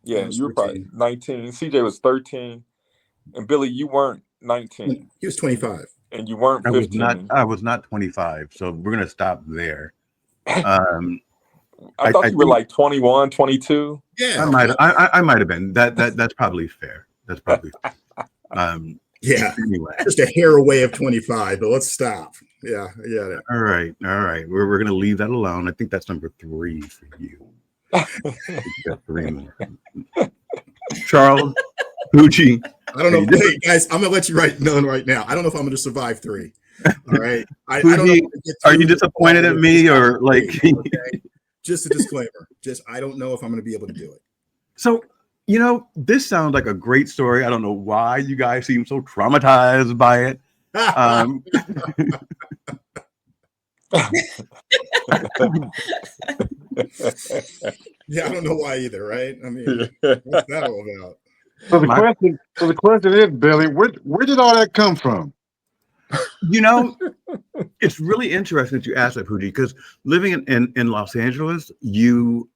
yeah, you were probably 19. CJ was 13. And Billy, you weren't 19. He was 25. And you weren't 15. I was not 25. So we're gonna stop there. I thought you were like 21, 22. Yeah, I might have been. That's probably fair. That's probably fair. Yeah. Anyway, just a hair away of 25, but let's stop. Yeah. All right. We're gonna leave that alone. I think that's number 3 for you. Got 3 more. Charles, PUIGGIE. I don't know. Hey guys, I'm gonna let you know right now. I don't know if I'm gonna survive 3. All right. I don't know. Are you disappointed at me or like? Okay? Just a disclaimer. I don't know if I'm gonna be able to do it. So this sounds like a great story. I don't know why you guys seem so traumatized by it. Yeah, I don't know why either, right? I mean, what's that all about? So the question is, Billy, where did all that come from? It's really interesting that you asked that, PUIGGIE, because living in Los Angeles, you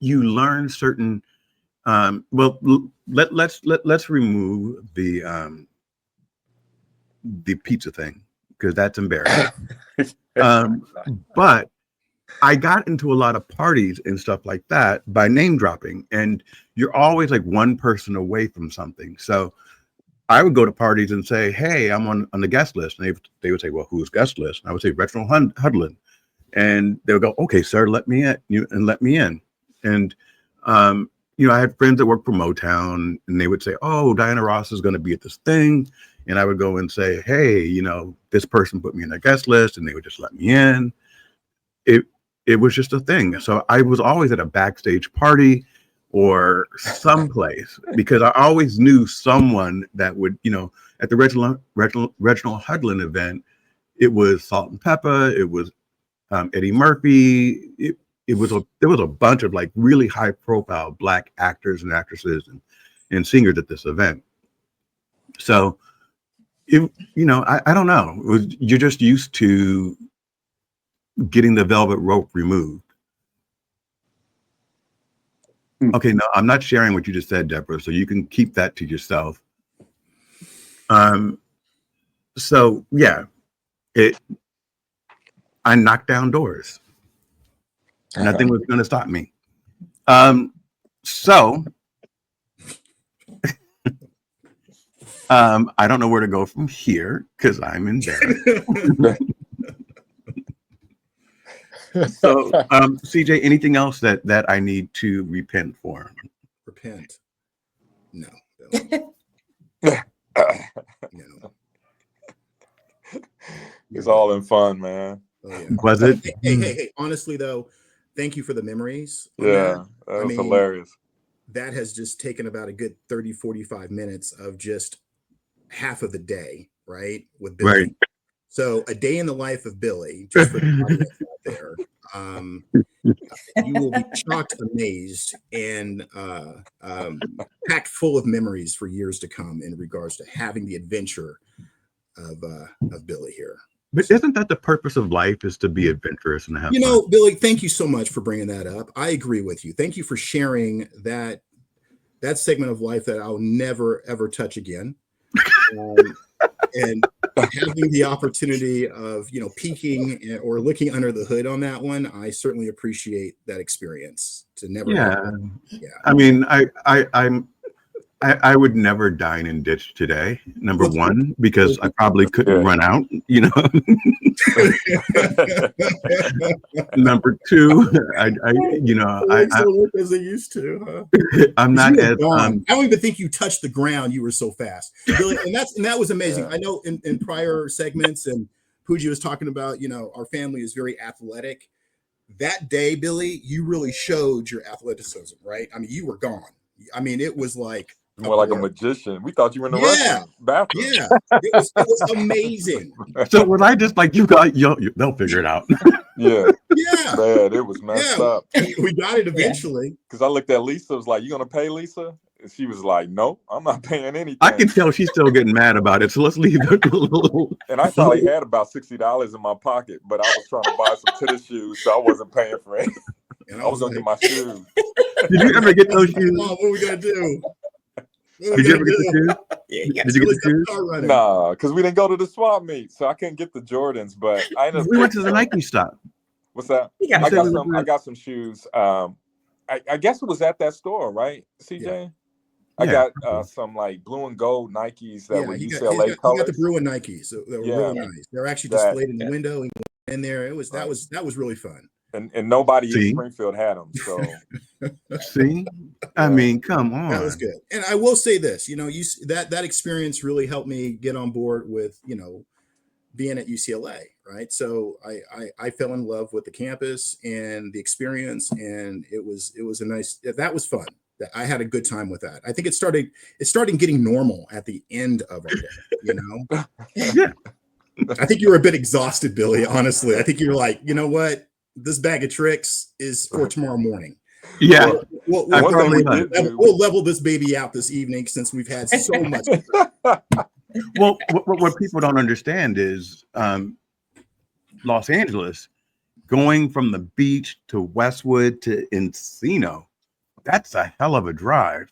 learn certain. Well, let's remove the pizza thing because that's embarrassing. But I got into a lot of parties and stuff like that by name dropping, and you're always like one person away from something. So I would go to parties and say, "Hey, I'm on the guest list," and they would say, "Well, who's guest list?" And I would say, "Reginald Hudlin," and they would go, "Okay, sir, let me in," and let me in. And I had friends that worked for Motown, and they would say, "Oh, Diana Ross is going to be at this thing," and I would go and say, "Hey, this person put me in their guest list," and they would just let me in. It was just a thing. So I was always at a backstage party or someplace because I always knew someone that would, at the Reginald Hudlin event, it was Salt and Pepper, it was Eddie Murphy. There was a bunch of like really high profile Black actors and actresses and singers at this event. So, I don't know. You're just used to getting the velvet rope removed. Okay, no, I'm not sharing what you just said, Deborah, so you can keep that to yourself. So yeah, I knocked down doors. Nothing was going to stop me. So I don't know where to go from here because I'm embarrassed. So, CJ, anything else that I need to repent for? Repent? No. No. It's all in fun, man. Oh yeah. Was it? Hey. Honestly though, thank you for the memories. On Yeah, that I was mean, hilarious. that has just taken about a good 30, 45 minutes of just half of the day, right? With Billy. Right. So a day in the life of Billy, just for the audience out there. You will be shocked, amazed, and packed full of memories for years to come in regards to having the adventure of Billy here. But isn't that the purpose of life, is to be adventurous and have fun? Billy, thank you so much for bringing that up. I agree with you. Thank you for sharing that segment of life that I'll never ever touch again. And having the opportunity of peeking or looking under the hood on that one, I certainly appreciate that experience. To never I mean, I would never dine and ditch today. Number one, because I probably couldn't run out, Number two, I don't look as they used to, huh? I'm not as I don't even think you touched the ground. You were so fast, Billy, and that was amazing. I know in prior segments, and PUIGGIE was talking about, our family is very athletic. That day, Billy, you really showed your athleticism, right? I mean, you were gone. I mean, it was like more like a magician. We thought you were in the restroom, bathroom. Yeah, it was amazing. So was I just like, they'll figure it out? Yeah, man, it was messed up. We got it eventually. Because I looked at Lisa, was like, "You gonna pay Lisa?" And she was like, "Nope, I'm not paying anything." I can tell she's still getting mad about it. So let's leave it a little. And I probably had about $60 in my pocket, but I was trying to buy some tennis shoes, so I wasn't paying for it. And I was gonna get my shoes. Did you ever get those shoes? What are we gonna do? Did you ever get the shoes? Did you get the shoes? Nah, because we didn't go to the swap meet, so I couldn't get the Jordans. But I ended up. We went to the Nike stop. What's that? I got some shoes. I guess it was at that store, right, CJ? Yeah. I got some like blue and gold Nikes that were UCLA colors. You got the Bruin Nikes. So they were really nice. They're actually displayed in the window and in there. It was that was really fun. And nobody in Springfield had them. So see, I mean, come on, that was good. And I will say this, that experience really helped me get on board with being at UCLA, right? So I fell in love with the campus and the experience, and it was a nice. That was fun. I had a good time with that. I think it started getting normal at the end of our day. Yeah. I think you were a bit exhausted, Billy. Honestly, I think you were like, you know what? This bag of tricks is for tomorrow morning. Yeah. We'll level this baby out this evening since we've had so much. Well, what people don't understand is Los Angeles, going from the beach to Westwood to Encino, that's a hell of a drive.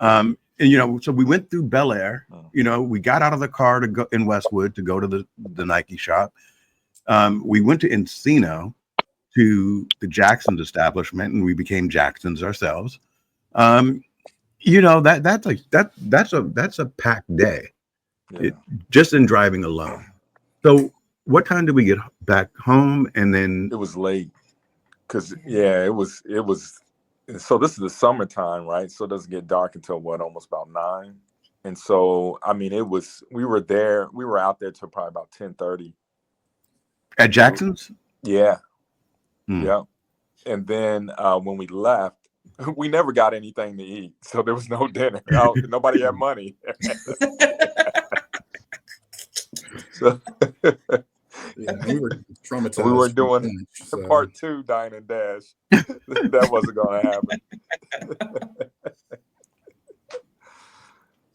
And so we went through Bel Air. We got out of the car to go in Westwood to go to the Nike shop. We went to Encino to the Jackson's establishment, and we became Jacksons ourselves. That's a packed day, just in driving alone. So, what time did we get back home? And then it was late, because it was. So this is the summertime, right? So it doesn't get dark until almost about 9. And so we were out there till probably about 10:30 at Jackson's. Yeah. Yeah. And then when we left, we never got anything to eat. So there was no dinner. Nobody had money. So we were traumatized. We were doing part 2 dine and dash. That wasn't going to happen.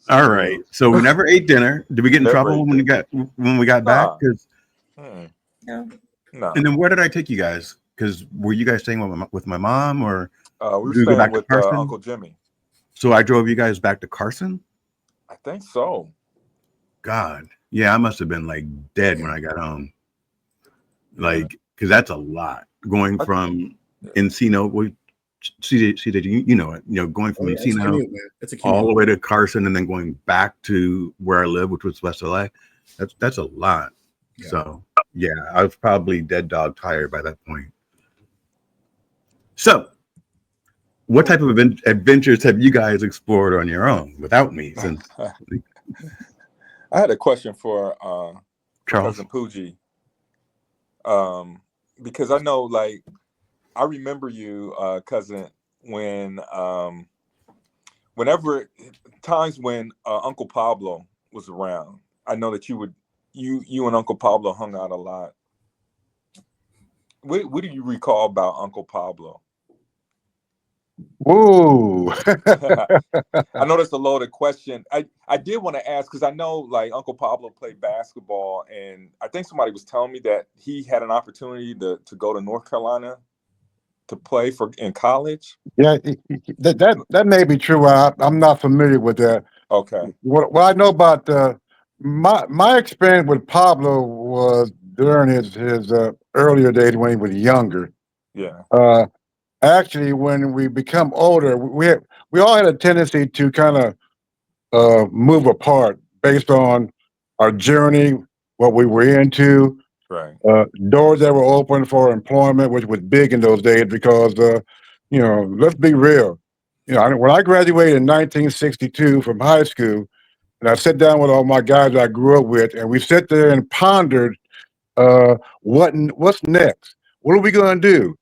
All right. So we never ate dinner. Did we get in trouble when we got back? No. And then where did I take you guys? Because were you guys staying with my mom, or we were staying with Uncle Jimmy? So I drove you guys back to Carson? I think so. God. Yeah, I must have been like dead when I got home. Like, because that's a lot. Going from Encino, CJ, you know it. Going from Encino all the way to Carson, and then going back to where I live, which was West LA. That's a lot. Yeah. So yeah, I was probably dead dog tired by that point. So, what type of adventures have you guys explored on your own without me? Since I had a question for Charles Cousin PUIGGIE. Because I know, like, I remember you, cousin, when whenever times when Uncle Pablo was around. I know that you and Uncle Pablo hung out a lot. What do you recall about Uncle Pablo? Whoa. I know that's a loaded question. I did want to ask because I know like Uncle Pablo played basketball, and I think somebody was telling me that he had an opportunity to go to North Carolina to play in college. Yeah, that may be true. I'm not familiar with that. Okay. What I know about my experience with Pablo was during his earlier days when he was younger. Yeah. Actually, when we become older, we all had a tendency to kind of move apart based on our journey, what we were into, Right. doors that were open for employment, which was big in those days because, let's be real. When I graduated in 1962 from high school, and I sat down with all my guys I grew up with, and we sat there and pondered what's next? What are we going to do?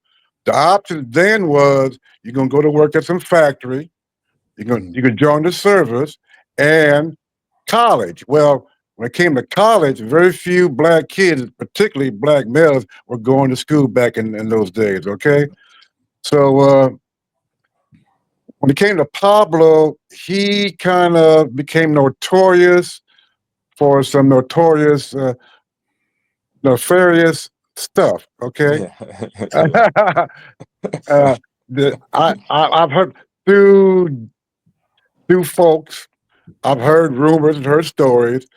The option then was you're going to go to work at some factory, you could join the service, and college. Well, when it came to college, very few black kids, particularly black males, were going to school back in those days. Okay, so when it came to Pablo, he kind of became notorious for some notorious, nefarious stuff. Okay, Yeah. I've heard through folks, I've heard rumors and heard stories.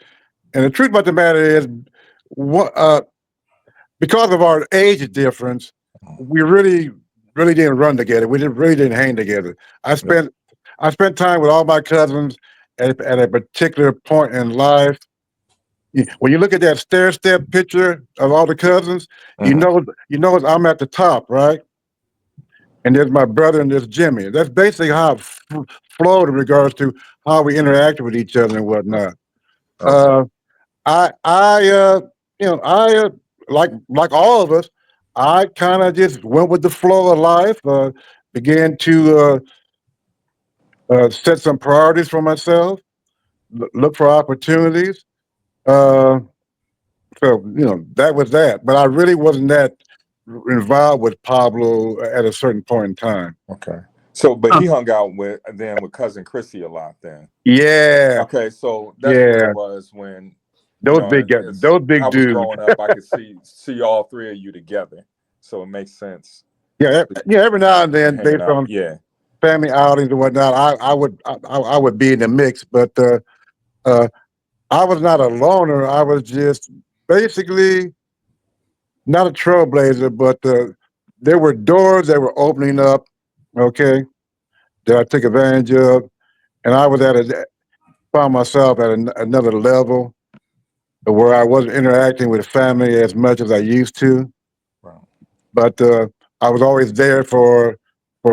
And the truth about the matter is, what because of our age difference, we really didn't run together. We really didn't hang together. I spent time with all my cousins at a particular point in life. When you look at that stair step picture of all the cousins, I'm at the top, right? And there's my brother and there's Jimmy. That's basically how it flowed in regards to how we interacted with each other and whatnot. Okay. I like all of us, I kind of just went with the flow of life. Began to set some priorities for myself, look for opportunities. Uh, so that was that. But I really wasn't that involved with Pablo at a certain point in time. Okay. So, but he hung out with cousin Chrissy a lot then. Yeah. Okay, so that's what it was when those big I was dudes. growing up. I could see all three of you together, so it makes sense. Yeah, every now and then, Hanging based out. on Yeah. family outings and whatnot, I would be in the mix, but I was not a loner. I was just basically not a trailblazer, but there were doors that were opening up, okay, that I took advantage of, and I was found myself at another level where I wasn't interacting with family as much as I used to. Wow. But I was always there for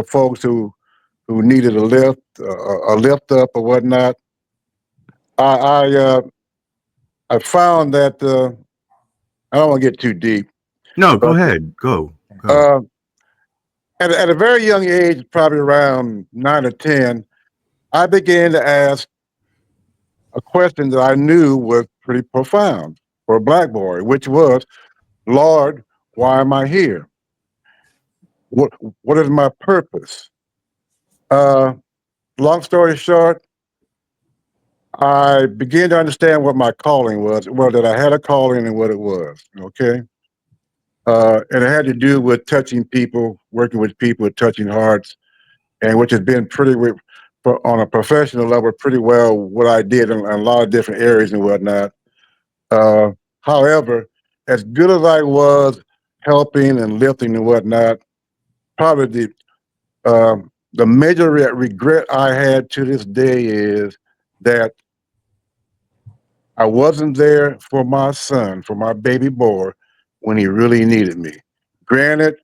folks who needed a lift up or whatnot. I I found that I don't want to get too deep. No, go But ahead. Go. uh, at a very young age, probably around 9 or 10, I began to ask a question that I knew was pretty profound for a black boy, which was, "Lord, why am I here? What is my purpose?" Uh, Long story short, I began to understand what my calling was. Well, that I had a calling and what it was. Okay. And it had to do with touching people, working with people, touching hearts, and which has been on a professional level, pretty well what I did in a lot of different areas and whatnot. Uh, However, as good as I was helping and lifting and whatnot, probably the major regret I had to this day is that I wasn't there for my son, for my baby boy, when he really needed me. Granted,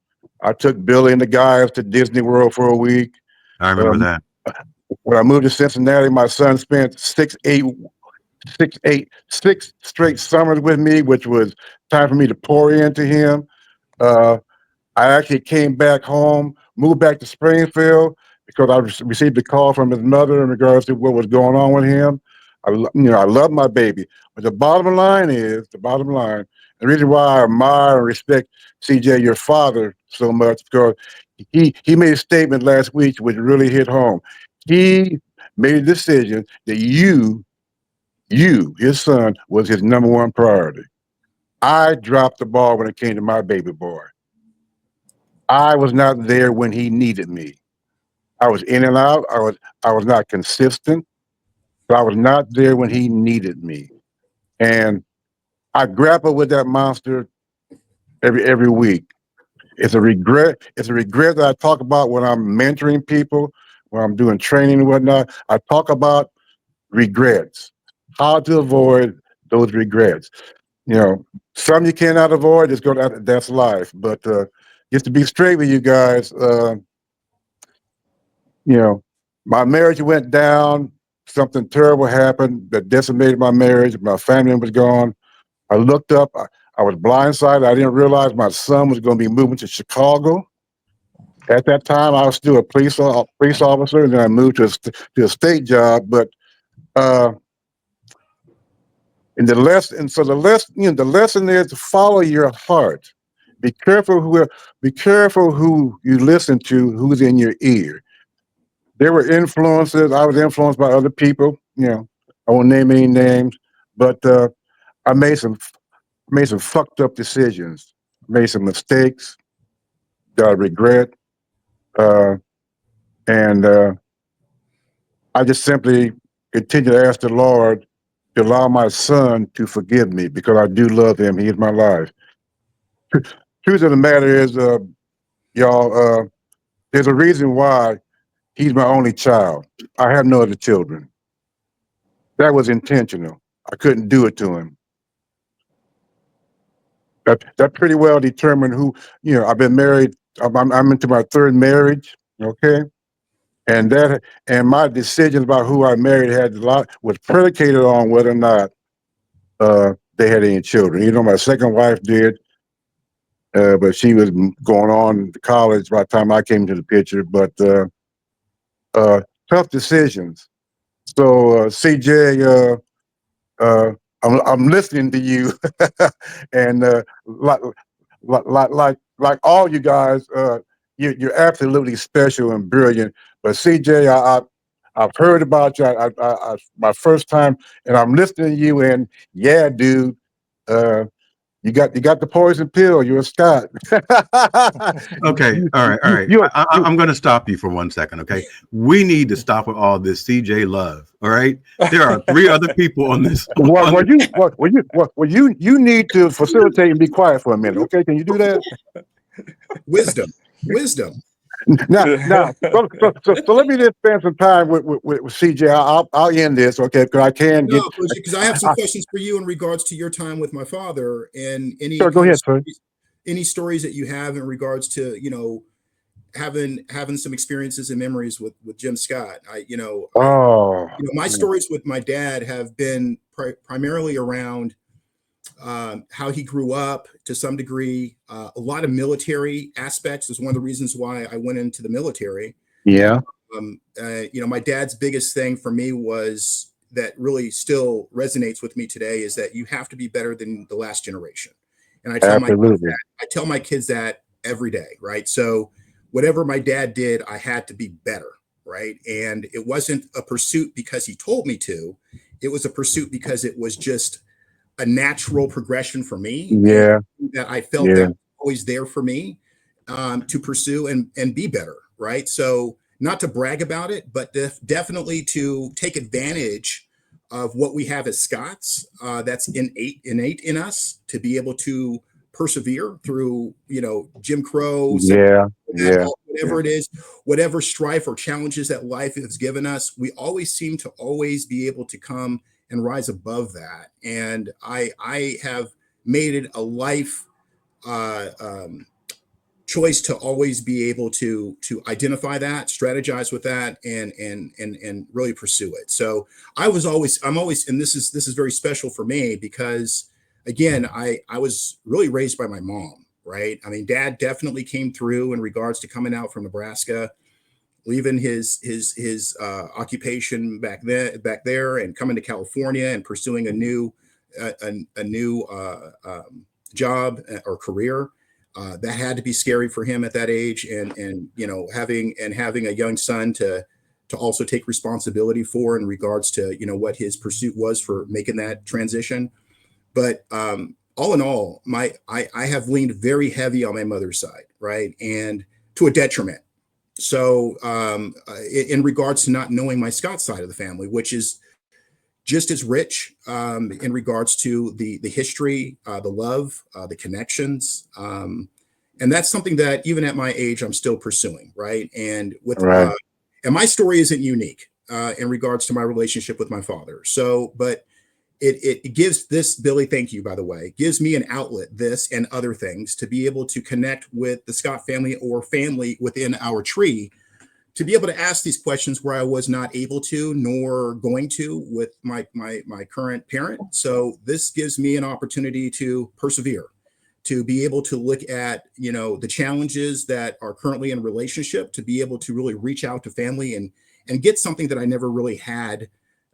I took Billy and the guys to Disney World for a week. I remember that. When I moved to Cincinnati, my son spent 6 straight summers with me, which was time for me to pour into him. I actually came back home, moved back to Springfield because I received a call from his mother in regards to what was going on with him. I love my baby, but the bottom line, the reason why I admire and respect CJ, your father, so much, because he made a statement last week which really hit home. He made a decision that you, his son, was his number one priority. I dropped the ball when it came to my baby boy. I was not there when he needed me. I was in and out. I was not consistent. But I was not there when he needed me. And I grapple with that monster every week. It's a regret. It's a regret that I talk about when I'm mentoring people, when I'm doing training and whatnot. I talk about regrets, how to avoid those regrets. You know, some you cannot avoid. That's life. But just to be straight with you guys, you know, my marriage went down. Something terrible happened that decimated my marriage. My family was gone. I looked up. I was blindsided. I didn't realize my son was going to be moving to Chicago. At that time, I was still a police officer, and then I moved to a state job. But in the lesson, the lesson is to follow your heart. Be careful who you listen to, who's in your ear. There were influences. I was influenced by other people. You know, I won't name any names, but I made some fucked up decisions, made some mistakes that I regret, and I just simply continue to ask the Lord to allow my son to forgive me because I do love him. He is my life. Truth of the matter is, y'all, there's a reason why he's my only child. I have no other children. That was intentional. I couldn't do it to him. That pretty well determined who, I've been married. I'm into my third marriage. Okay. And my decisions about who I married was predicated on whether or not they had any children. My second wife did, but she was going on to college by the time I came to the picture. But tough decisions. So CJ, I'm listening to you, and like all you guys, you're absolutely special and brilliant. But CJ, I've heard about you. My first time, and I'm listening to you, and yeah, dude, you got the poison pill. You're a Scott. Okay, all right. I'm going to stop you for 1 second. Okay, we need to stop with all this CJ love. All right, there are 3 other people on this. You need to facilitate and be quiet for a minute. Okay, can you do that? Wisdom. Now, so let me just spend some time with CJ. I'll end this, okay? Because I can get. Because I have some questions for you in regards to your time with my father and any. Sure, go ahead, sir. Any stories that you have in regards to having some experiences and memories with Jim Scott. My stories with my dad have been primarily around how he grew up to some degree. A lot of military aspects is one of the reasons why I went into the military. Yeah. My dad's biggest thing for me was that really still resonates with me today is that you have to be better than the last generation. And I tell my kids that every day, right? So whatever my dad did, I had to be better, right? And it wasn't a pursuit because he told me to. It was a pursuit because it was just a natural progression for me. Yeah. That I felt that was always there for me to pursue and be better, right? So not to brag about it, but definitely to take advantage of what we have as Scots that's innate in us to be able to persevere through, Jim Crow, whatever it is, whatever strife or challenges that life has given us, we always seem to always be able to come and rise above that. And I have made it a life choice to always be able to identify that, strategize with that, and really pursue it. So I'm always, and this is very special for me because again, I was really raised by my mom, right? I mean, dad definitely came through in regards to coming out from Nebraska, leaving his occupation back there, and coming to California and pursuing a new job or career. That had to be scary for him at that age, and having a young son to also take responsibility for in regards to what his pursuit was for making that transition. But all in all, I have leaned very heavy on my mother's side, right, and to a detriment. So in regards to not knowing my Scott side of the family, which is just as rich in regards to the history, the love, the connections. And that's something that even at my age, I'm still pursuing, right? And and my story isn't unique in regards to my relationship with my father. So, but it gives this, Billy, thank you, by the way, gives me an outlet, this and other things, to be able to connect with the Scott family or family within our tree, to be able to ask these questions where I was not able to, nor going to, with my current parent. So this gives me an opportunity to persevere, to be able to look at, the challenges that are currently in a relationship, to be able to really reach out to family and get something that I never really had.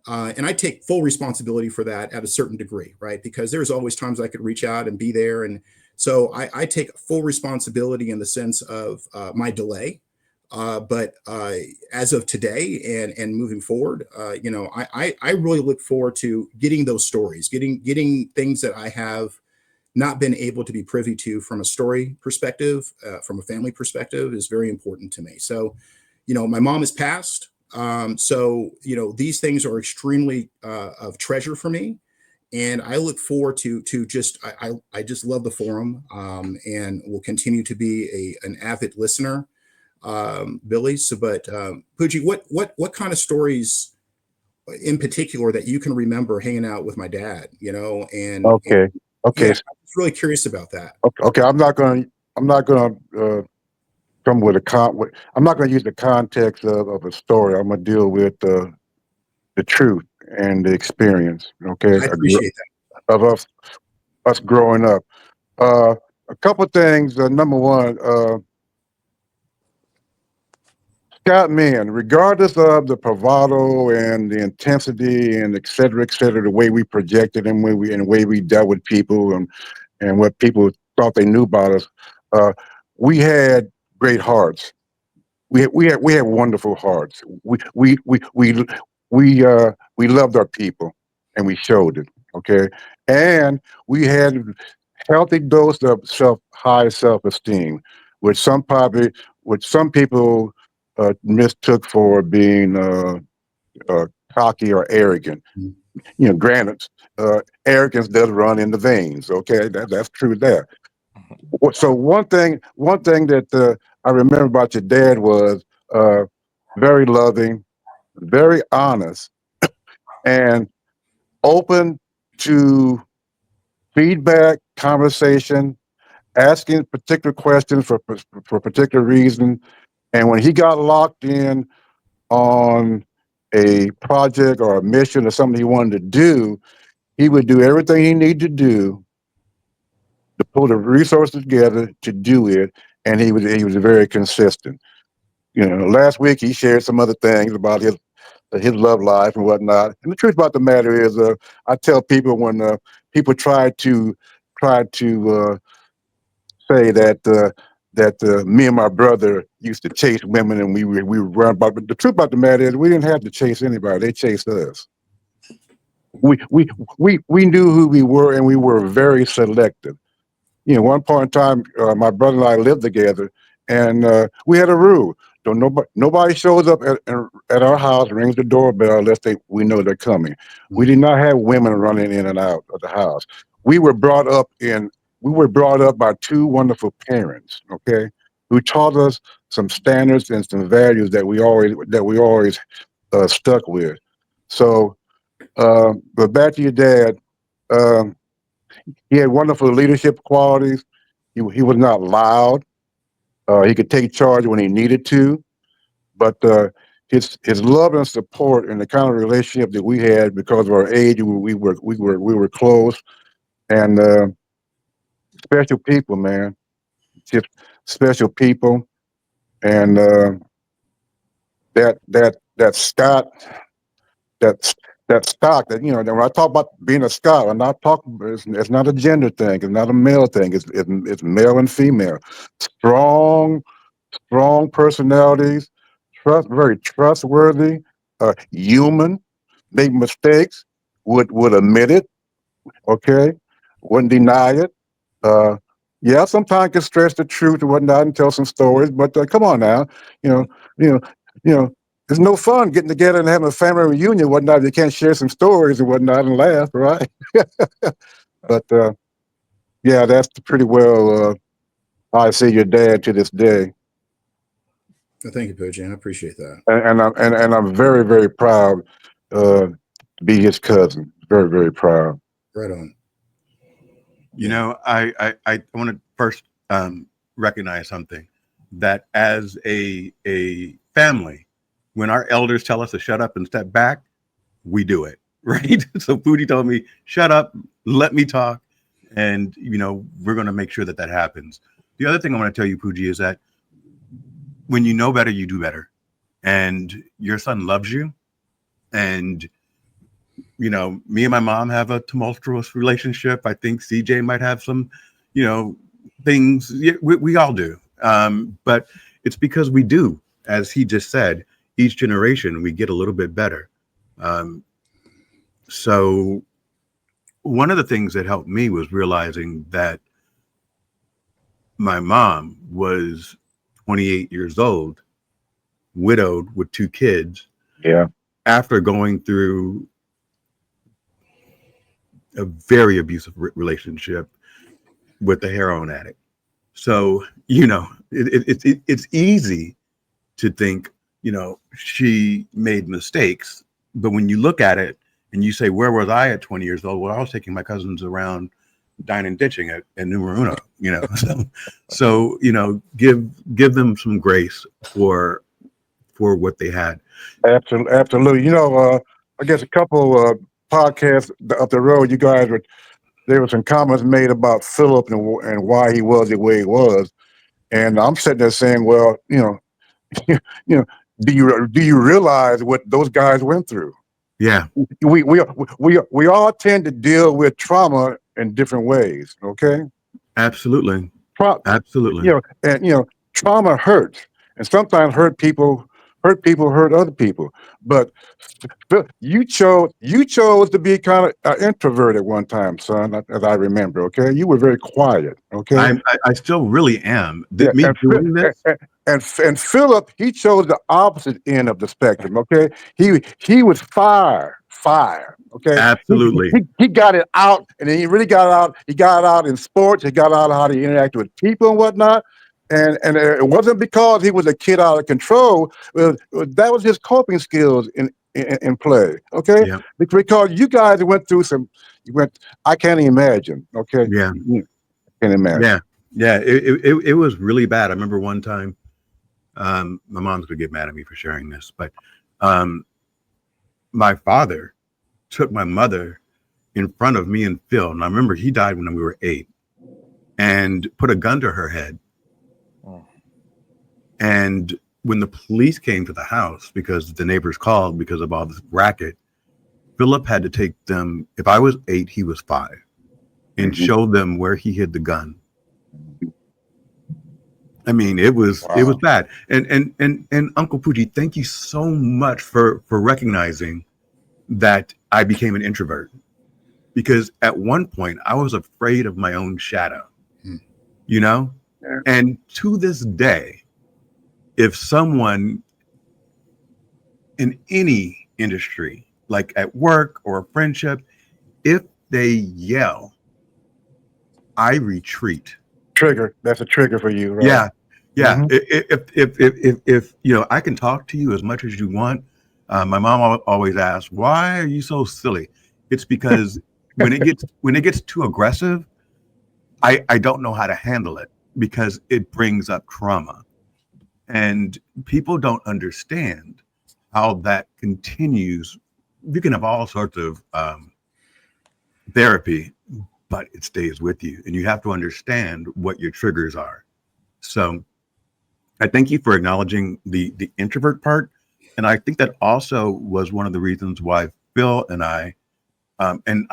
And I take full responsibility for that at a certain degree, right? Because there's always times I could reach out and be there. And so I take full responsibility in the sense of my delay. But as of today and moving forward, I really look forward to getting those stories, getting things that I have not been able to be privy to from a story perspective, from a family perspective, is very important to me. So, my mom has passed. So, these things are extremely of treasure for me. And I look forward to just, I just love the forum, and will continue to be an avid listener, Billy. So, but PUIGGIE, what kind of stories in particular that you can remember hanging out with my dad, and Okay. yeah, I'm really curious about that. Okay. I'm not gonna come with I'm not gonna use the context of a story. I'm gonna deal with the truth and the experience. Okay. I appreciate that. Of us growing up. A couple of things. Number one, Scott men, regardless of the bravado and the intensity and et cetera, the way we projected and the way we dealt with people and what people thought they knew about us, we had great hearts. We had wonderful hearts. We loved our people, and we showed it. Okay, and we had healthy dose of high self esteem, which some people mistook for being cocky or arrogant. Granted, arrogance does run in the veins. Okay, that's true there. So one thing that I remember about your dad was very loving, very honest, and open to feedback, conversation, asking particular questions for a particular reason. And when he got locked in on a project or a mission or something he wanted to do, he would do everything he needed to do to pull the resources together to do it. And he was very consistent. Last week he shared some other things about his love life and whatnot. And the truth about the matter is, I tell people when people try to say that me and my brother used to chase women and we would run about. But the truth about the matter is, we didn't have to chase anybody; they chased us. We knew who we were, and we were very selective. One point in time, my brother and I lived together, and we had a rule: don't nobody shows up at our house, rings the doorbell unless we know they're coming. We did not have women running in and out of the house. We were brought up by two wonderful parents, okay, who taught us some standards and some values that we always stuck with. So, but back to your dad. Um, he had wonderful leadership qualities. He was not loud. He could take charge when he needed to, but his love and support and the kind of relationship that we had because of our age, we were close. and special people, man. Just special people, and that Scott, that that stock that when I talk about being a Scot, I'm not talking. It's not a gender thing. It's not a male thing. It's male and female. Strong, strong personalities. Very trustworthy. Human. Make mistakes. Would admit it. Okay. Wouldn't deny it. Uh, yeah, sometimes can stretch the truth and whatnot and tell some stories, but come on now, you know, you know, you know, it's no fun getting together and having a family reunion and whatnot. You can't share some stories and whatnot and laugh, right? But yeah, that's pretty well how I see your dad to this day, Well, thank you, PUIGGIE. I appreciate that. and I'm very very proud to be his cousin. Very very proud. Right on. You know, I want to first recognize something, that as a family, when our elders tell us to shut up and step back, we do it, right? So Foodie told me, shut up, let me talk, and we're going to make sure that that happens. The other thing I want to tell you, Poogie, is that when you know better, you do better, and your son loves you, and me and my mom have a tumultuous relationship. I think CJ might have some, things. Yeah, we all do. But it's because we do, as he just said, each generation we get a little bit better. So one of the things that helped me was realizing that my mom was 28 years old, widowed with 2 kids. Yeah. After going through a very abusive relationship with a heroin addict. So, it's easy to think, she made mistakes. But when you look at it and you say, where was I at 20 years old? Well, I was taking my cousins around dining and ditching at numero uno, so give them some grace for what they had. Absolutely, absolutely. I guess a couple podcasts up the road, you guys there were some comments made about Philip and why he was the way he was, and I'm sitting there saying, well, you know, do you realize what those guys went through? Yeah, we all tend to deal with trauma in different ways. Okay, absolutely, absolutely. Trauma hurts, and sometimes hurt people hurt other people. But you chose to be kind of introvert at one time, son, as I remember. Okay, you were very quiet. Okay, I still really am. yeah, Me doing this. And Philip, he chose the opposite end of the spectrum. Okay, he was fire. Okay, Absolutely. he got it out, and then he really got it out. He got it out in sports. He got out how to interact with people and whatnot. And it wasn't because he was a kid out of control. That was his coping skills in play. Okay, Yeah. because you guys went through I can't imagine. Okay, Yeah. Can't imagine. Yeah. It was really bad. I remember one time, my mom's gonna get mad at me for sharing this, but my father took my mother in front of me and Phil, and I remember he died when we were 8, and put a gun to her head. Oh. And when the police came to the house, because the neighbors called because of all this racket, Philip had to take them. If I was 8, he was 5, and show them where he hid the gun. I mean, it was bad. And Uncle Poogie, thank you so much for recognizing that I became an introvert, because at one point I was afraid of my own shadow. Yeah. And to this day, if someone in any industry, like at work or a friendship, if they yell, I retreat. Trigger. That's a trigger for you, right? Yeah. If I can talk to you as much as you want. My mom always asks, why are you so silly? It's because when it gets too aggressive, I don't know how to handle it, because it brings up trauma, and people don't understand how that continues. You can have all sorts of therapy, but it stays with you, and you have to understand what your triggers are. So I thank you for acknowledging the introvert part. And I think that also was one of the reasons why Phil and I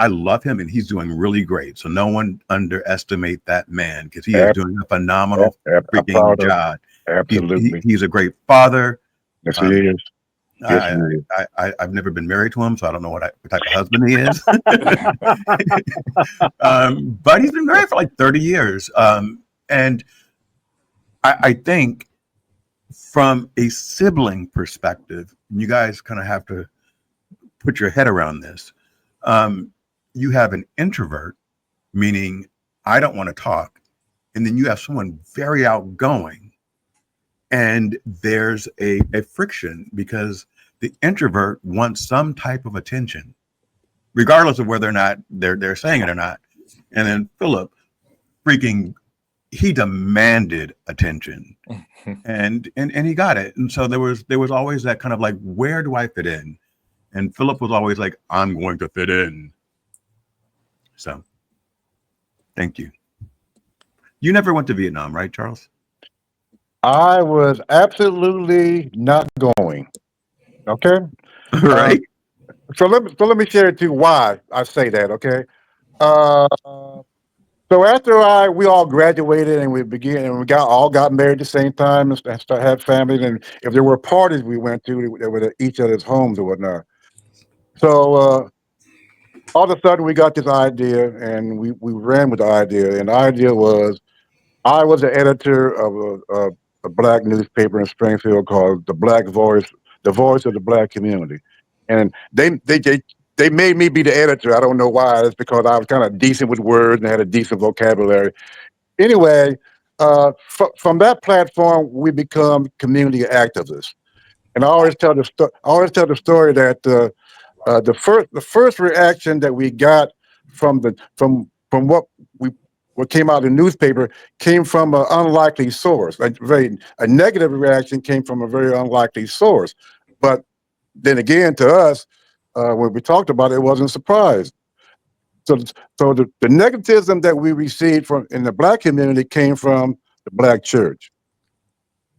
love him, and he's doing really great. So no one underestimate that man, because he is doing a phenomenal freaking job. Absolutely. He's a great father. Yes, he is. Yes, he is. I've never been married to him, so I don't know what type of husband he is. But he's been married for like 30 years. And I think from a sibling perspective, you guys kind of have to put your head around this. You have an introvert, meaning I don't want to talk. And then you have someone very outgoing. And there's a friction because the introvert wants some type of attention, regardless of whether or not they're saying it or not. And then Philip, he demanded attention, and he got it. And so there was always that kind of like, where do I fit in? And Philip was always like, I'm going to fit in. So, thank you. You never went to Vietnam, right, Charles? I was absolutely not going. Okay. Right. So let me share with you why I say that. Okay. So after we all graduated and we got married at the same time and had families, and if there were parties we went to, they were at each other's homes or whatnot. So all of a sudden we got this idea and we ran with the idea, and the idea was I was the editor of a black newspaper in Springfield called The Black Voice, the voice of the black community, and they made me be the editor. I don't know why. It's because I was kind of decent with words and had a decent vocabulary. Anyway, from that platform, we become community activists. And I always tell the story that the first reaction that we got from what came out of the newspaper came from an unlikely source. A negative reaction came from a very unlikely source. But then again, to us, when we talked about it, it wasn't a surprise. So the negativism that we received from in the black community came from the black church,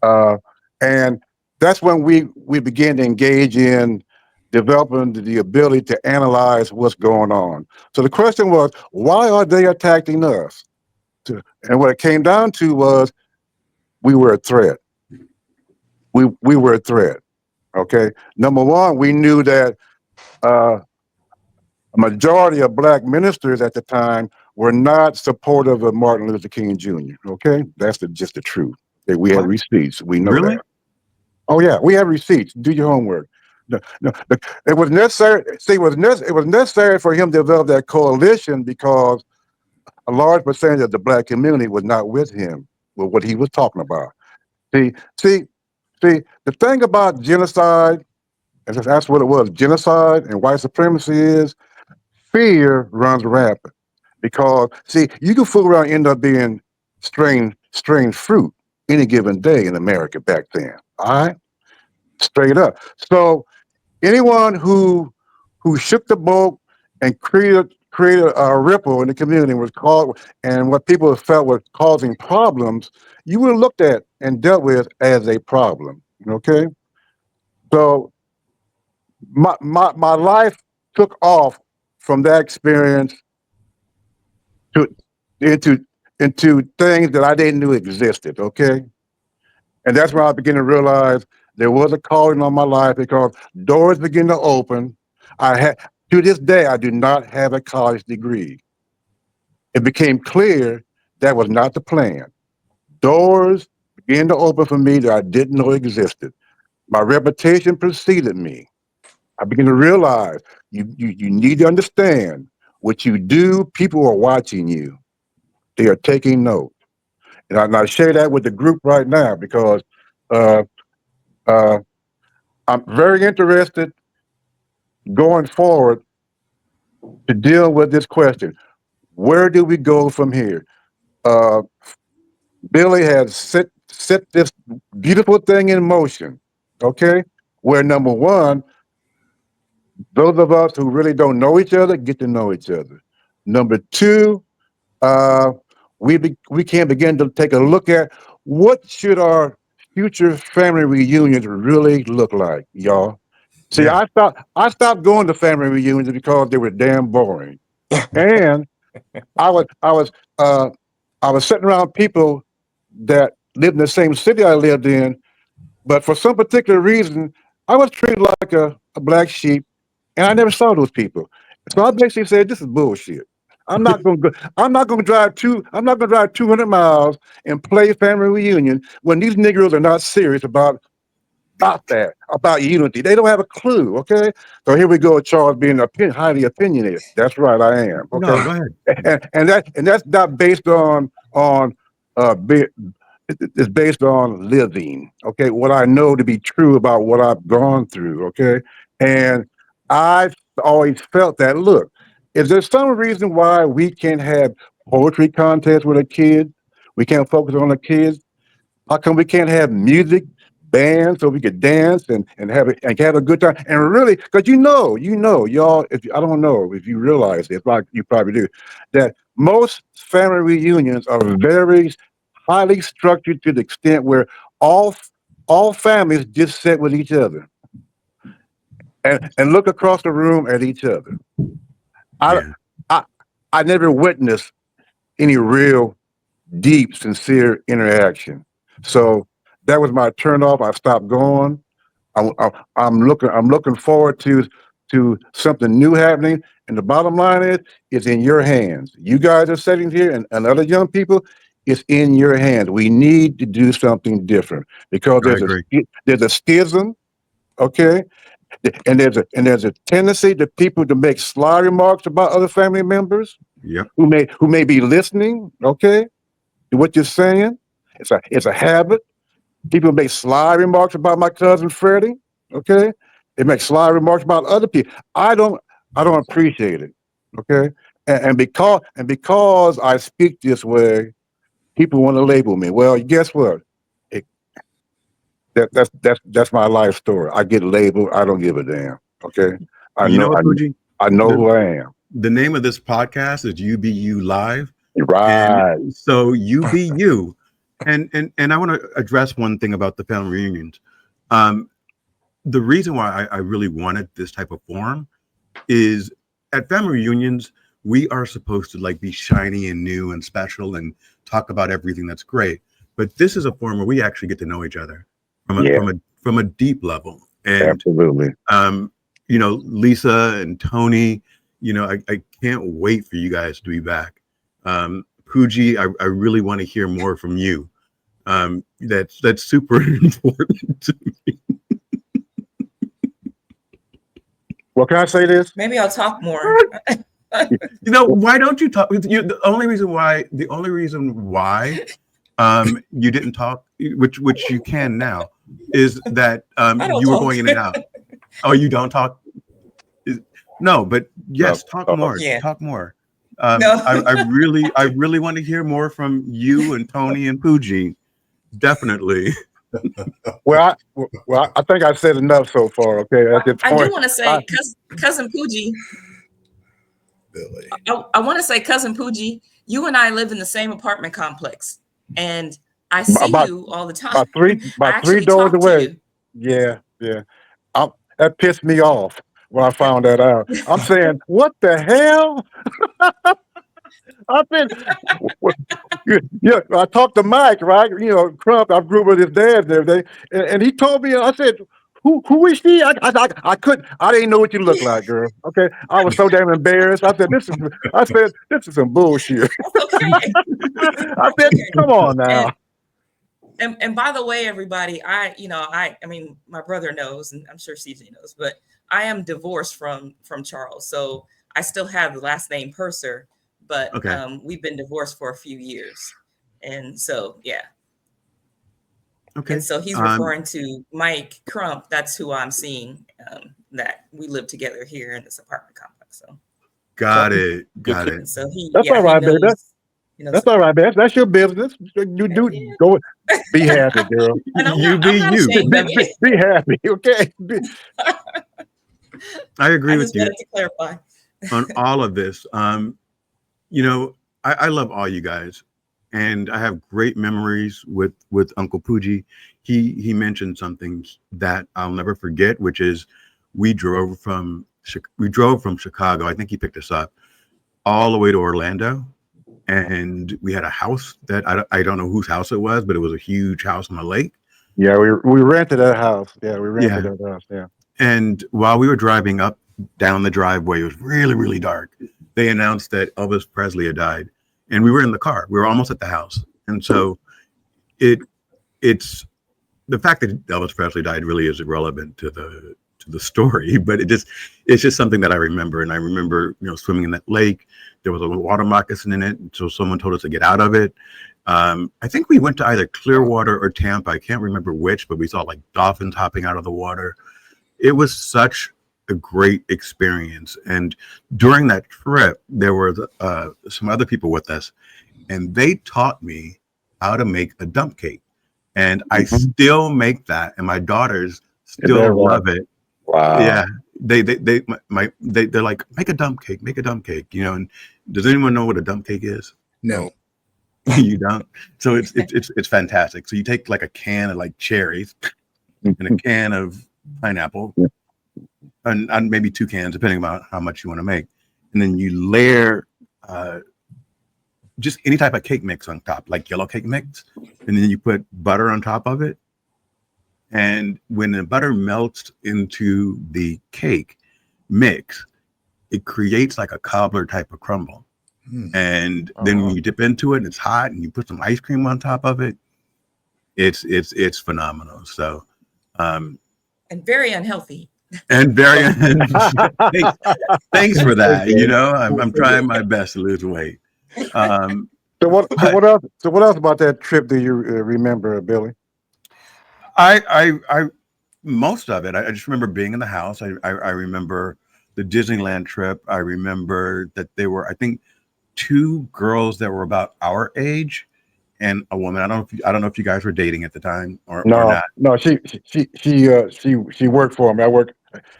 and that's when we began to engage in developing the ability to analyze what's going on. So the question was, why are they attacking us? And what it came down to was we were a threat. We were a threat. Okay. Number one, we knew that a majority of black ministers at the time were not supportive of Martin Luther King Jr. Okay, that's just the truth. Okay? We have receipts. We know that. Oh yeah, we have receipts. Do your homework. No, it was necessary. See, it was necessary for him to develop that coalition because a large percentage of the black community was not with him with what he was talking about. See, the thing about genocide, and that's what it was, genocide and white supremacy is fear runs rampant. Because see, you can fool around and end up being strange fruit any given day in America back then. All right? Straight up. So anyone who shook the boat and created a ripple in the community was called, and what people felt was causing problems, you were looked at and dealt with as a problem. Okay, so my life took off from that experience to into things that I didn't know existed. Okay, and that's when I began to realize there was a calling on my life because doors began to open. To this day, I do not have a college degree. It became clear that was not the plan. Doors began to open for me that I didn't know existed. My reputation preceded me. I began to realize you need to understand what you do, people are watching you. They are taking note. And I share that with the group right now because uh, uh, I'm very interested going forward to deal with this question. Where do we go from here? Uh, Billy has set this beautiful thing in motion, okay? Where number one, those of us who really don't know each other get to know each other. Number two, we can begin to take a look at what should our future family reunions really look like, y'all. See, Yeah. I stopped going to family reunions because they were damn boring. And I was I was uh I was sitting around people that lived in the same city I lived in, but for some particular reason, I was treated like a black sheep, and I never saw those people. So I basically said, "This is bullshit. I'm not going to. I'm not going to drive two. I'm not going to drive 200 miles and play family reunion when these Negroes are not serious about unity. They don't have a clue. Okay, so here we go, Charles being highly opinionated. That's right, I am. Okay, No, go ahead. and that's not based on be, it's based on living. Okay, what I know to be true about what I've gone through. Okay, and I've always felt that. Look, is there some reason why we can't have poetry contests with a kid? We can't focus on the kids. How come we can't have music bands so we could dance and have a good time? And really, because y'all, I don't know if you realize this, like you probably do, that most family reunions are very highly structured to the extent where all all families just sit with each other and look across the room at each other. I Yeah. I I never witnessed any real deep, sincere interaction. So that was my turn off. I stopped going. I'm looking forward to something new happening. And the bottom line is, it's in your hands. You guys are sitting here, and other young people, it's in your hands. We need to do something different because I agree. there's a schism, okay, and there's a tendency to people to make sly remarks about other family members Yep. who may be listening, okay, to what you're saying. It's a habit. People make sly remarks about my cousin Freddie. Okay, they make sly remarks about other people. I don't appreciate it. Okay, and because I speak this way, people want to label me. Well, guess what? It, that's my life story. I get labeled. I don't give a damn. Okay, I You know know what, Fuji? I know The who I am. the name of this podcast is UBU Live. And Right. so you be you. And I want to address one thing about the family reunions. Um, the reason why I really wanted this type of forum is at family reunions, we are supposed to like be shiny and new and special and talk about everything that's great. But this is a forum where we actually get to know each other Yeah. from a deep level. And Absolutely. Lisa and Tony, I can't wait for you guys to be back. Puji, I really want to hear more from you. That's super important to me. Well, can I say this? Maybe I'll talk more. Why don't you talk? The only reason why you didn't talk, which you can now, is that I don't you were talk. going in and out. Oh, you don't talk? No, but yes, talk more. Yeah. Talk more. No. I really want to hear more from you and Tony and Puji. Definitely. Well, I think I said enough so far. Okay, at this I do point, want to say, cousin Puji. Billy. I want to say, cousin Puji, you and I live in the same apartment complex, and I see you all the time. about three doors away. Yeah. That pissed me off when I found that out. I'm saying, what the hell? I've been, yeah. I talked to Mike, right? Crump. I grew up with his dad and everything, and he told me. I said, "Who is she?" I couldn't. I didn't know what you look like, girl. Okay, I was so damn embarrassed. I said, "This is some bullshit." Okay. I said, "Come on now." And by the way, everybody, I mean, my brother knows, and I'm sure CJ knows, but I am divorced from Charles, so I still have the last name Purser, but Okay. we've been divorced for a few years, and so yeah. Okay. And so he's referring to Mike Crump. That's who I'm seeing. That we live together here in this apartment complex. So got it. and so That's all right, baby. That's all right, man. That's your business. You do go. Be happy, girl. And I'm You not be you. ashamed of it. Be happy, okay? I agree I with just you wanted to clarify. on all of this. I love all you guys, and I have great memories with Uncle PUIGGIE. He mentioned something that I'll never forget, which is we drove from Chicago. I think he picked us up all the way to Orlando, and we had a house that I don't know whose house it was, but it was a huge house on the lake. Yeah, we rented that house. Yeah, we rented Yeah. that house. Yeah. And while we were driving up down the driveway, it was really, really dark. They announced that Elvis Presley had died, and we were in the car. We were almost at the house, and so it's the fact that Elvis Presley died really is irrelevant to the story, but it's just something that I remember. And I remember, swimming in that lake. There was a water moccasin in it, so someone told us to get out of it. I think we went to either Clearwater or Tampa. I can't remember which, but we saw like dolphins hopping out of the water. It was such a great experience. And during that trip, there were some other people with us, and they taught me how to make a dump cake. And I still make that, and my daughters still love it. Wow. Yeah, they're like, make a dump cake, And does anyone know what a dump cake is? No. You don't. So it's fantastic. So you take like a can of like cherries and a can of pineapple, and maybe 2 cans, depending on how much you want to make, and then you layer just any type of cake mix on top, like yellow cake mix, and then you put butter on top of it. And when the butter melts into the cake mix, it creates like a cobbler type of crumble. And then when you dip into it and it's hot and you put some ice cream on top of it, it's phenomenal. So And very unhealthy. And very thanks for that. I'm trying my best to lose weight. So what else about that trip do you remember, Billy? I most of it. I just remember being in the house. I remember the Disneyland trip. I remember that there were, I think, 2 girls that were about our age and a woman. I don't know if you guys were dating at the time or not. No, she worked for me.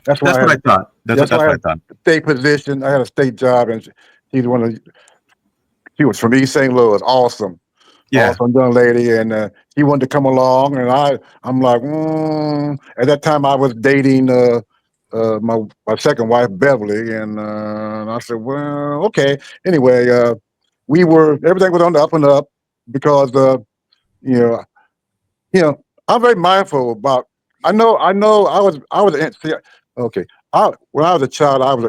That's what I thought. That's what I thought. State position. I had a state job, and she was from East St. Louis. Awesome. Yeah. Awesome young lady, and he wanted to come along, and I'm like, At that time, I was dating my second wife, Beverly, and I said, well, okay. Anyway, everything was on the up and up because I'm very mindful about. I know. Okay. When I was a child, I was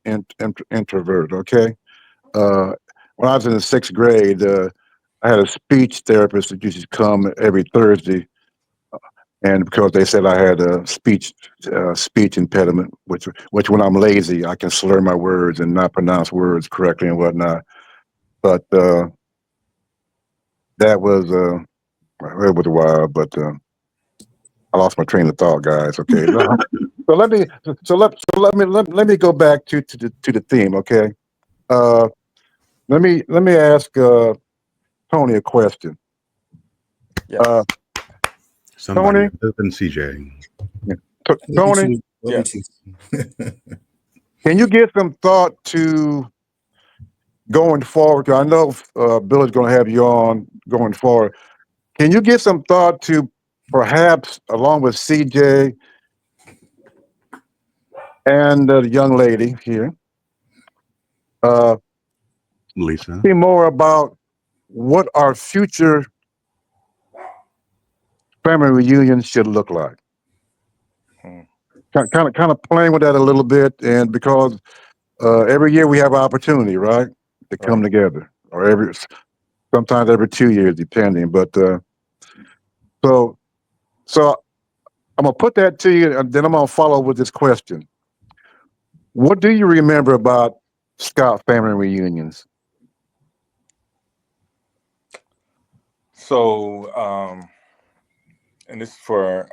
an introvert. Okay. When I was in the 6th grade, I had a speech therapist that used to come every Thursday, and because they said I had a speech impediment, which when I'm lazy, I can slur my words and not pronounce words correctly and whatnot. But that was it was a while, but I lost my train of thought, guys. Okay, so let me go back to the theme. Okay, let me ask Tony a question. Yes. Somebody Tony and CJ. Tony, can you give some thought to going forward? I know Billy's going to have you on going forward. Can you give some thought to perhaps, along with CJ and the young lady here, Lisa, be more about what our future family reunions should look like? Kind of playing with that a little bit, and because every year we have an opportunity, right, to come together, or sometimes every 2 years, depending. But so I'm gonna put that to you, and then I'm gonna follow with this question. What do you remember about Scott family reunions? So, and this is for,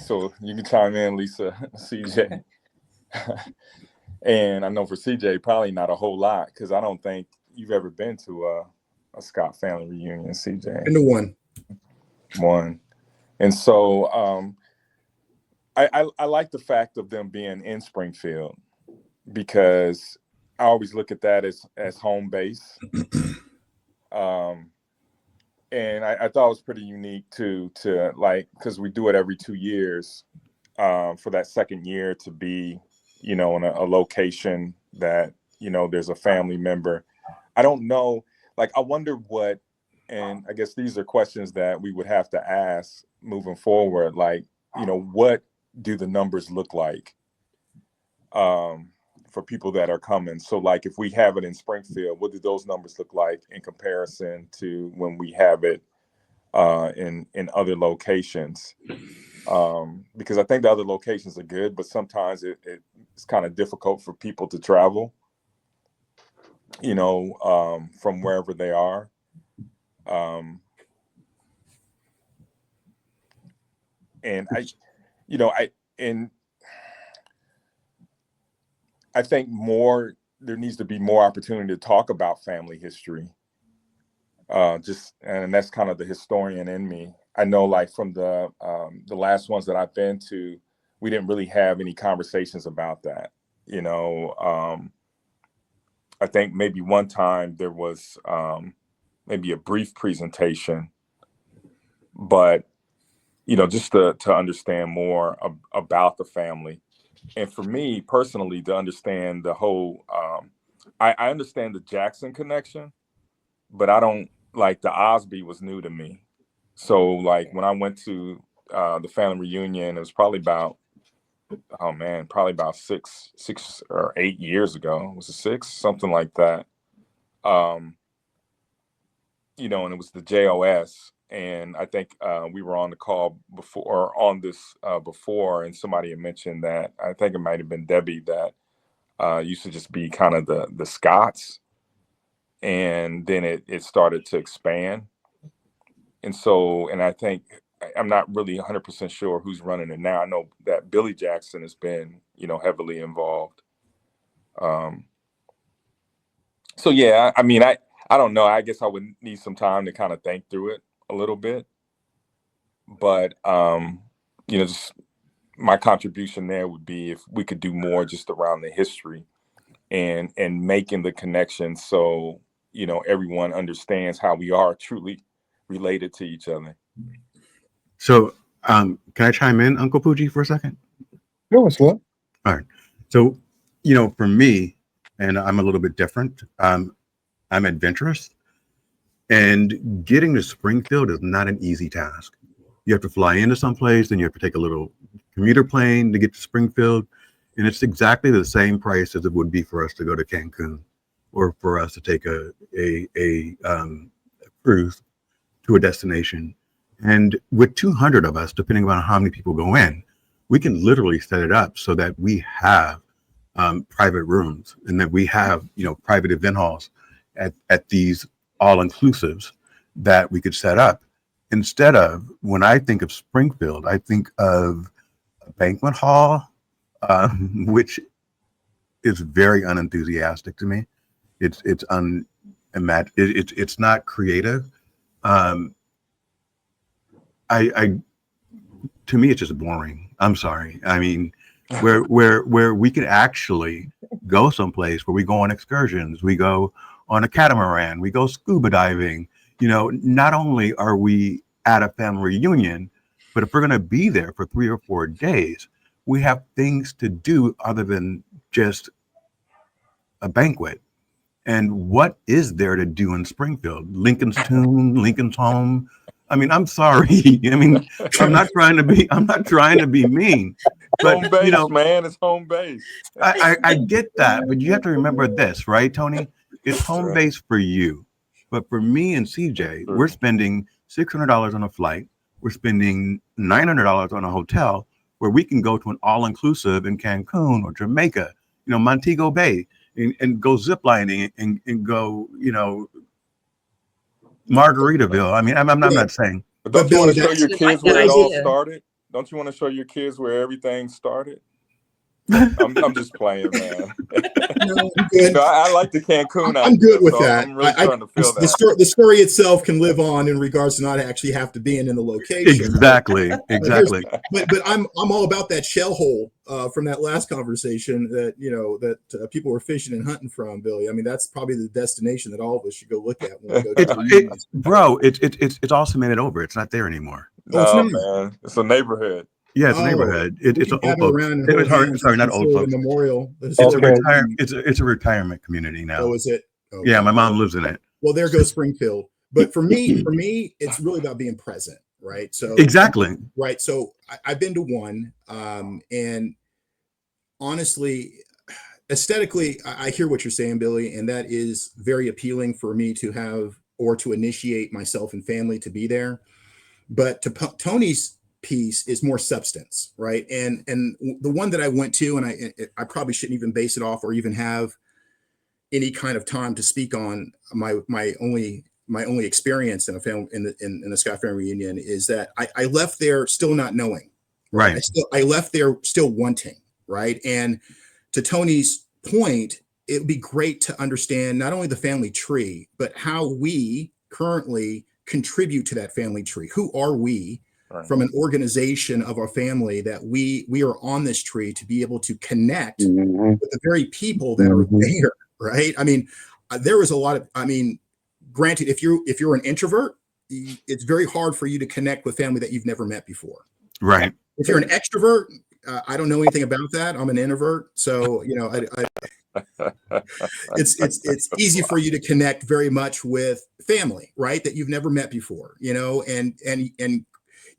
so you can chime in, Lisa, CJ. And I know for CJ, probably not a whole lot, because I don't think you've ever been to a Scott family reunion, CJ. Been to one. And so I like the fact of them being in Springfield, because I always look at that as home base. And I thought it was pretty unique to like, because we do it every 2 years, for that second year to be, you know, in a location that, you know, there's a family member. I don't know, like, I wonder what, and I guess these are questions that we would have to ask moving forward. Like, you know, what do the numbers look like for people that are coming? So like, if we have it in Springfield, what do those numbers look like in comparison to when we have it in other locations? Because I think the other locations are good, but sometimes it's kind of difficult for people to travel, you know, from wherever they are. And I think there needs to be more opportunity to talk about family history. And that's kind of the historian in me. I know, like, from the last ones that I've been to, we didn't really have any conversations about that. You know, I think maybe one time there was maybe a brief presentation, but, you know, just to understand more about the family. And for me personally, to understand the whole, I understand the Jackson connection, but I don't, like, the Osby was new to me. So like, when I went to the family reunion, it was probably about, probably about 6 or 8 years ago. Was it 6? Something like that. You know, and it was the JOS. And I think we were on the call before, or on this before, and somebody had mentioned that, I think it might have been Debbie, that used to just be kind of the Scots. And then it started to expand. And so, and I think, I'm not really 100% sure who's running it now. I know that Billy Jackson has been, you know, heavily involved. So yeah, I mean, I don't know. I guess I would need some time to kind of think through it a little bit. But you know, just my contribution there would be if we could do more just around the history and making the connection, so, you know, everyone understands how we are truly related to each other. So, can I chime in, Uncle PUIGGIE, for a second? No, it's good. All right. So, you know, for me, and I'm a little bit different. I'm adventurous, and getting to Springfield is not an easy task. You have to fly into someplace, then you have to take a little commuter plane to get to Springfield, and it's exactly the same price as it would be for us to go to Cancun, or for us to take a cruise to a destination. And with 200 of us, depending on how many people go in, we can literally set it up so that we have private rooms, and that we have, you know, private event halls at these all-inclusives that we could set up. Instead of, when I think of Springfield, I think of a banquet hall, which is very unenthusiastic to me. It's not creative. To me, it's just boring. I'm sorry. I mean, where we could actually go someplace where we go on excursions, we go on a catamaran, we go scuba diving. You know, not only are we at a family reunion, but if we're going to be there for 3 or 4 days, we have things to do other than just a banquet. And what is there to do in Springfield? Lincoln's Tomb, Lincoln's Home. I mean, I'm sorry. I mean, I'm not trying to be mean, but Home base, you know, man, it's home base. I get that, but you have to remember this, right, Tony? It's home base for you, but for me and CJ, we're spending $600 on a flight. We're spending $900 on a hotel where we can go to an all-inclusive in Cancun or Jamaica, you know, Montego Bay, and go ziplining and go, you know, Margaritaville. I mean, I'm not saying. But don't you want to show Billy, your that's kids like where that it all idea. started? Don't you want to show your kids where everything started? I'm just playing, man. No, I'm good. I like the Cancun. I'm good with so that. I'm really starting to feel the that. story itself can live on in regards to not actually have to be in the location. Exactly. Exactly. But I'm all about that shell hole from that last conversation that people were fishing and hunting from, Billy. I mean, that's probably the destination that all of us should go look at when we go to reunions. Bro, it's all cemented over. It's not there anymore. Oh, it's No, not. man. It's a neighborhood. Yeah, it's a neighborhood. It's an old gather folks. around and hold hands Sorry, and not old consider folks. the memorial. It's a Okay. it's a retirement community now. Oh, is it? Okay. Yeah, my mom lives in it. Well, there goes Springfield. But for me, it's really about being present, right? So Exactly. right. So I've been to one, and honestly, aesthetically, I hear what you're saying, Billy, and that is very appealing for me to have or to initiate myself and family to be there. But to Tony's piece is more substance, right? And the one that I went to, and I probably shouldn't even base it off or even have any kind of time to speak on my only experience in a family in the Scott family reunion is that I left there still not knowing, Right. I left there still wanting, right? And to Tony's point, it would be great to understand not only the family tree, but how we currently contribute to that family tree. Who are we from an organization of our family that we are on this tree to be able to connect with the very people that are there, right? I mean, there was a lot of, granted, if you're an introvert, it's very hard for you to connect with family that you've never met before. Right. If you're an extrovert, I don't know anything about that. I'm an introvert, so it's easy for you to connect very much with family, right? That you've never met before, and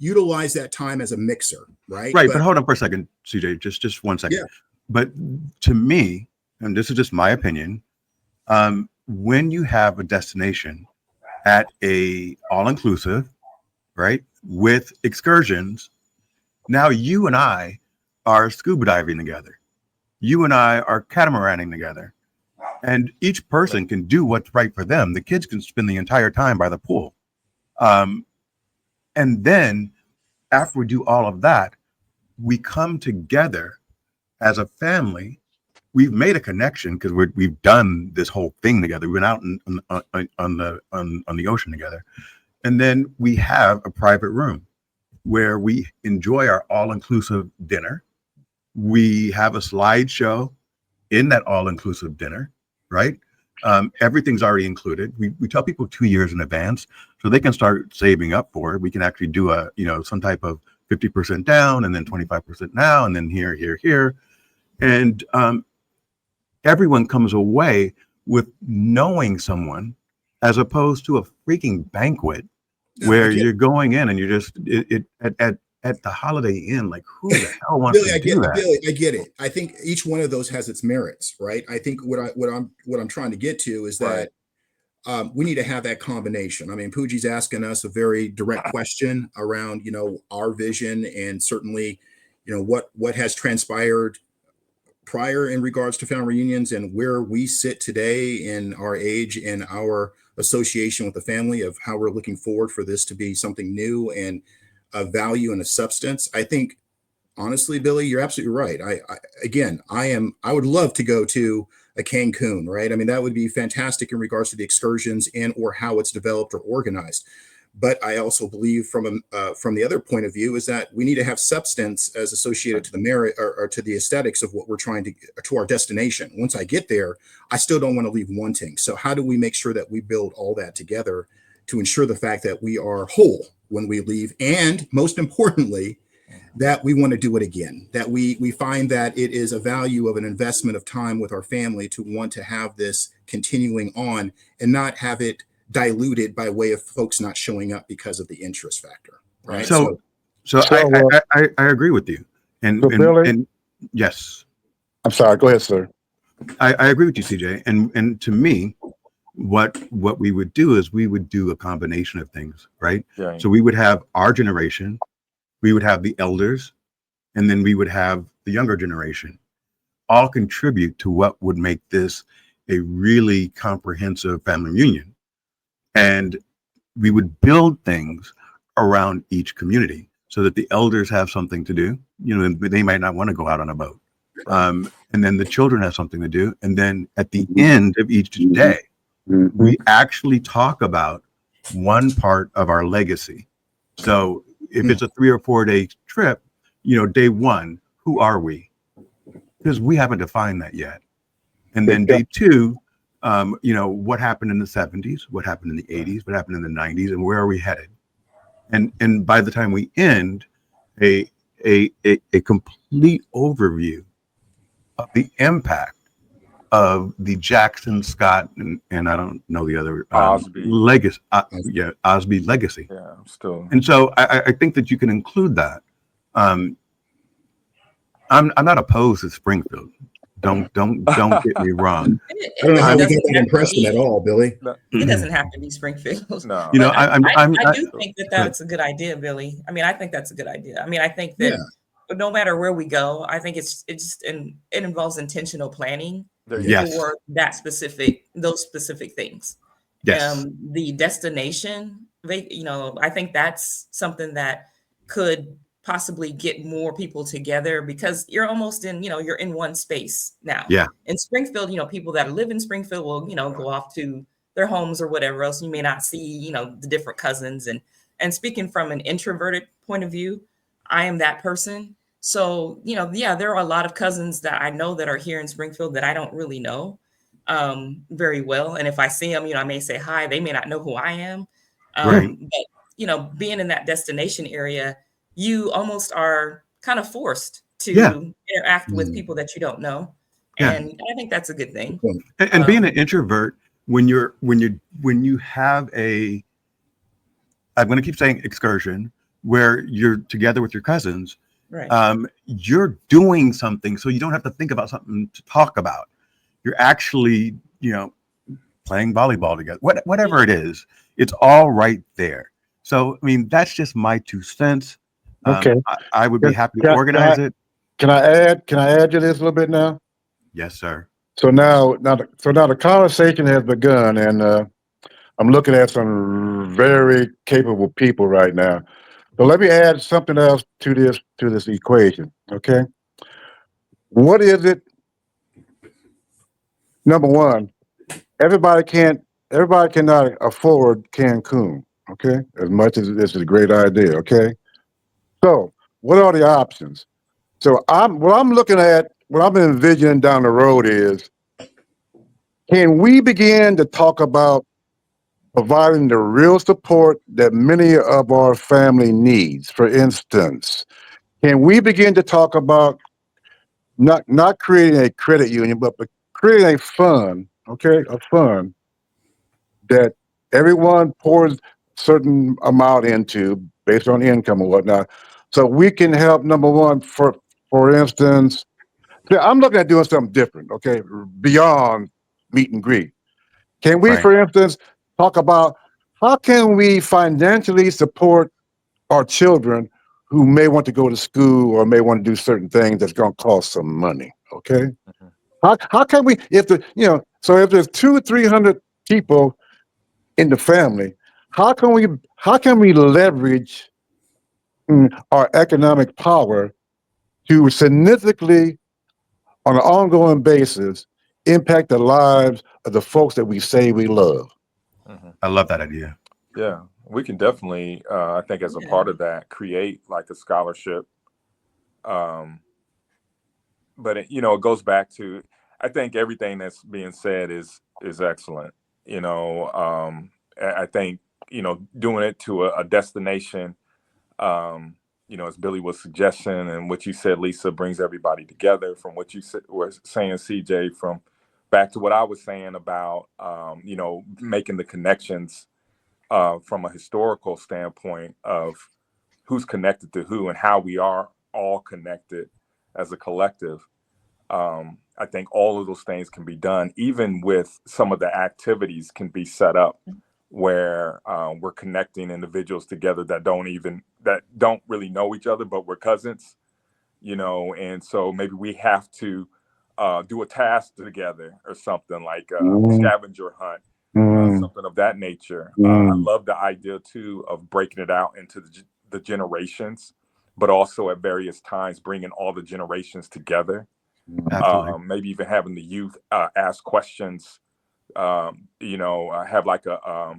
utilize that time as a mixer, right? Right. But hold on for a second, CJ, just 1 second. Yeah. But to me, and this is just my opinion, when you have a destination at a all-inclusive, right, with excursions, now you and I are scuba diving together. You and I are catamaraning together. And each person can do what's right for them. The kids can spend the entire time by the pool. And then after we do all of that, we come together as a family. We've made a connection because we've done this whole thing together. We've been out on the ocean together. And then we have a private room where we enjoy our all-inclusive dinner. We have a slideshow in that all-inclusive dinner, right? Everything's already included. We tell people 2 years in advance so they can start saving up for it. We can actually do some type of 50% down and then 25% now and then here. And everyone comes away with knowing someone as opposed to a freaking banquet where you're going in and you're just at the Holiday Inn, like who the hell wants to do that? Billy, I get it. I think each one of those has its merits, right? I think what I'm trying to get to is that we need to have that combination. I mean, PUIGGIE's asking us a very direct question around, our vision and certainly, what has transpired prior in regards to family reunions and where we sit today in our age and our association with the family of how we're looking forward for this to be something new and a value and a substance. I think, honestly, Billy, you're absolutely right. I would love to go to a Cancun, right? I mean, that would be fantastic in regards to the excursions and or how it's developed or organized. But I also believe from the other point of view is that we need to have substance as associated to the merit or to the aesthetics of what we're trying to our destination. Once I get there, I still don't want to leave wanting. So how do we make sure that we build all that together to ensure the fact that we are whole when we leave, and most importantly, that we want to do it again, that we find that it is a value of an investment of time with our family to want to have this continuing on and not have it diluted by way of folks not showing up because of the interest factor. Right. So I agree with you. And Billy, yes. I'm sorry. Go ahead, sir. I agree with you, CJ. And to me, what we would do is we would do a combination of things, right? Yeah. So we would have our generation, we would have the elders, and then we would have the younger generation all contribute to what would make this a really comprehensive family reunion. And we would build things around each community so that the elders have something to do. They might not want to go out on a boat. And then the children have something to do. And then at the end of each day, we actually talk about one part of our legacy. So if it's a 3 or 4 day trip, day one, who are we? Because we haven't defined that yet. And then day two, what happened in the 70s, what happened in the 80s, what happened in the 90s, and where are we headed? And by the time we end, a complete overview of the impact of the Jackson, Scott, and I don't know the other Osby legacy. Osby legacy. Yeah, still. And so I think that you can include that. I'm not opposed to Springfield. Don't get me wrong. I don't know how we get that impression at all, Billy. It doesn't have to be Springfield. No. I do think that that's a good idea, Billy. I mean, I think that's a good idea. I mean, I think that no matter where we go, I think it involves intentional planning for those specific things. Yes. The destination, I think that's something that could possibly get more people together, because you're almost in, you're in one space now. Yeah. In Springfield, people that live in Springfield will, go off to their homes or whatever else. You may not see, the different cousins. And speaking from an introverted point of view, I am that person. So, there are a lot of cousins that I know that are here in Springfield that I don't really know very well. And if I see them, I may say hi. They may not know who I am. Right. But, being in that destination area, you almost are kind of forced to interact with people that you don't know. And I think that's a good thing. And being an introvert, when you have I'm going to keep saying excursion, where you're together with your cousins, right. You're doing something, so you don't have to think about something to talk about. You're actually, playing volleyball together, whatever it is, it's all right there. So, I mean, that's just my 2 cents. Okay. I would be happy to organize it. Can I add to this a little bit now? Yes, sir. So now the conversation has begun, and I'm looking at some very capable people right now. So let me add something else to this equation. Okay. What is it? Number one, everybody cannot afford Cancun. Okay, as much as this is a great idea. Okay. So what are the options? So what I'm envisioning down the road is, can we begin to talk about providing the real support that many of our family needs? For instance, can we begin to talk about not creating a credit union, but creating a fund, okay, a fund that everyone pours certain amount into based on income or whatnot, so we can help. Number one, for instance, I'm looking at doing something different, okay, beyond meet and greet. Can we, for instance, talk about how can we financially support our children who may want to go to school or may want to do certain things that's going to cost some money, okay? How can we, if there's 200-300 people in the family, how can we leverage our economic power to significantly, on an ongoing basis, impact the lives of the folks that we say we love? I love that idea. Yeah, we can definitely, I think as a part of that, create like a scholarship. But it goes back to, I think everything that's being said is excellent. I think, doing it to a destination, as Billy was suggesting, and what you said, Lisa, brings everybody together. From what you were saying, CJ, from back to what I was saying about, making the connections from a historical standpoint of who's connected to who and how we are all connected as a collective. I think all of those things can be done, even with some of the activities can be set up where we're connecting individuals together that don't really know each other, but we're cousins, and so maybe we have to do a task together or something like a scavenger hunt, something of that nature. I love the idea too of breaking it out into the generations, but also at various times bringing all the generations together Absolutely. Maybe even having the youth ask questions. Have like a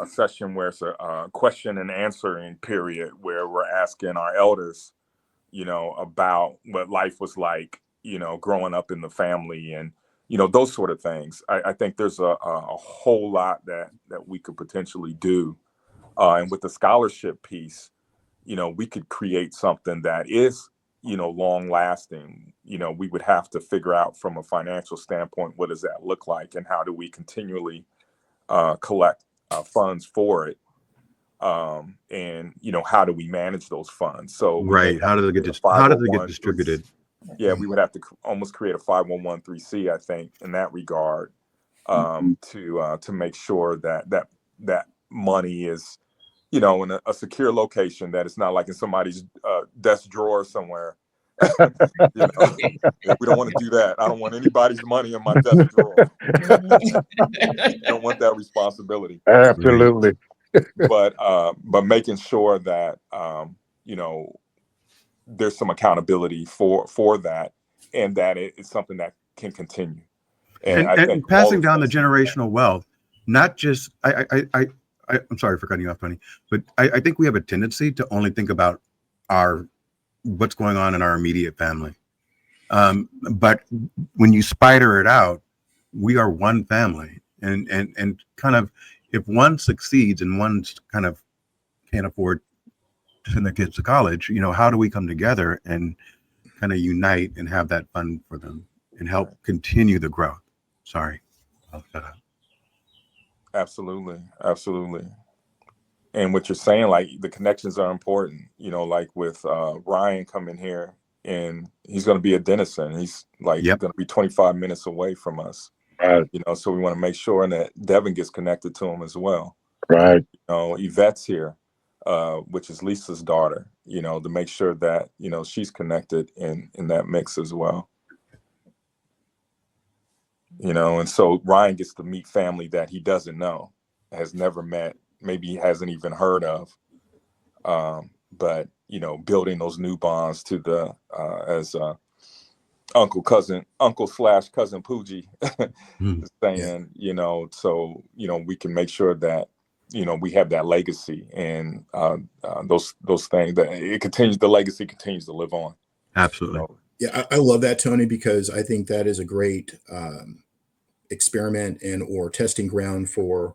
session where it's a question and answering period where we're asking our elders, about what life was like, growing up in the family and, those sort of things. I think there's a whole lot that we could potentially do. And with the scholarship piece, we could create something that is, long lasting. We would have to figure out from a financial standpoint, what does that look like and how do we continually collect funds for it? And how do we manage those funds? So we may Right. How have does to it get create a how does it get 501(c)(3). distributed? Yeah, we would have to almost create a 501(c)(3), I think, in that regard, to make sure that money is, in a secure location, that it's not like in somebody's desk drawer somewhere. We don't want to do that. I don't want anybody's money in my desk drawer. Don't want that responsibility. Absolutely. But making sure that there's some accountability for that, and that it's something that can continue. And I think and passing down the generational wealth, not just I'm sorry for cutting you off, Tony, but I think we have a tendency to only think about what's going on in our immediate family. But when you spider it out, we are one family, and kind of, if one succeeds and one kind of can't afford to send their kids to college, how do we come together and kind of unite and have that fund for them and help continue the growth? Sorry, I'll shut up. Absolutely. And what you're saying, like, the connections are important, like with Ryan coming here, and he's going to be a Denison. He's like going to be 25 minutes away from us. Right. So we want to make sure that Devin gets connected to him as well. Right. Yvette's here, which is Lisa's daughter, to make sure that, she's connected in that mix as well. And so Ryan gets to meet family that he doesn't know, has never met, maybe he hasn't even heard of. But, building those new bonds to the, as uncle/cousin PUIGGIE saying, so, we can make sure that, we have that legacy, and those things that the legacy continues to live on. Absolutely. Yeah, I love that, Tony, because I think that is a great experiment or testing ground for,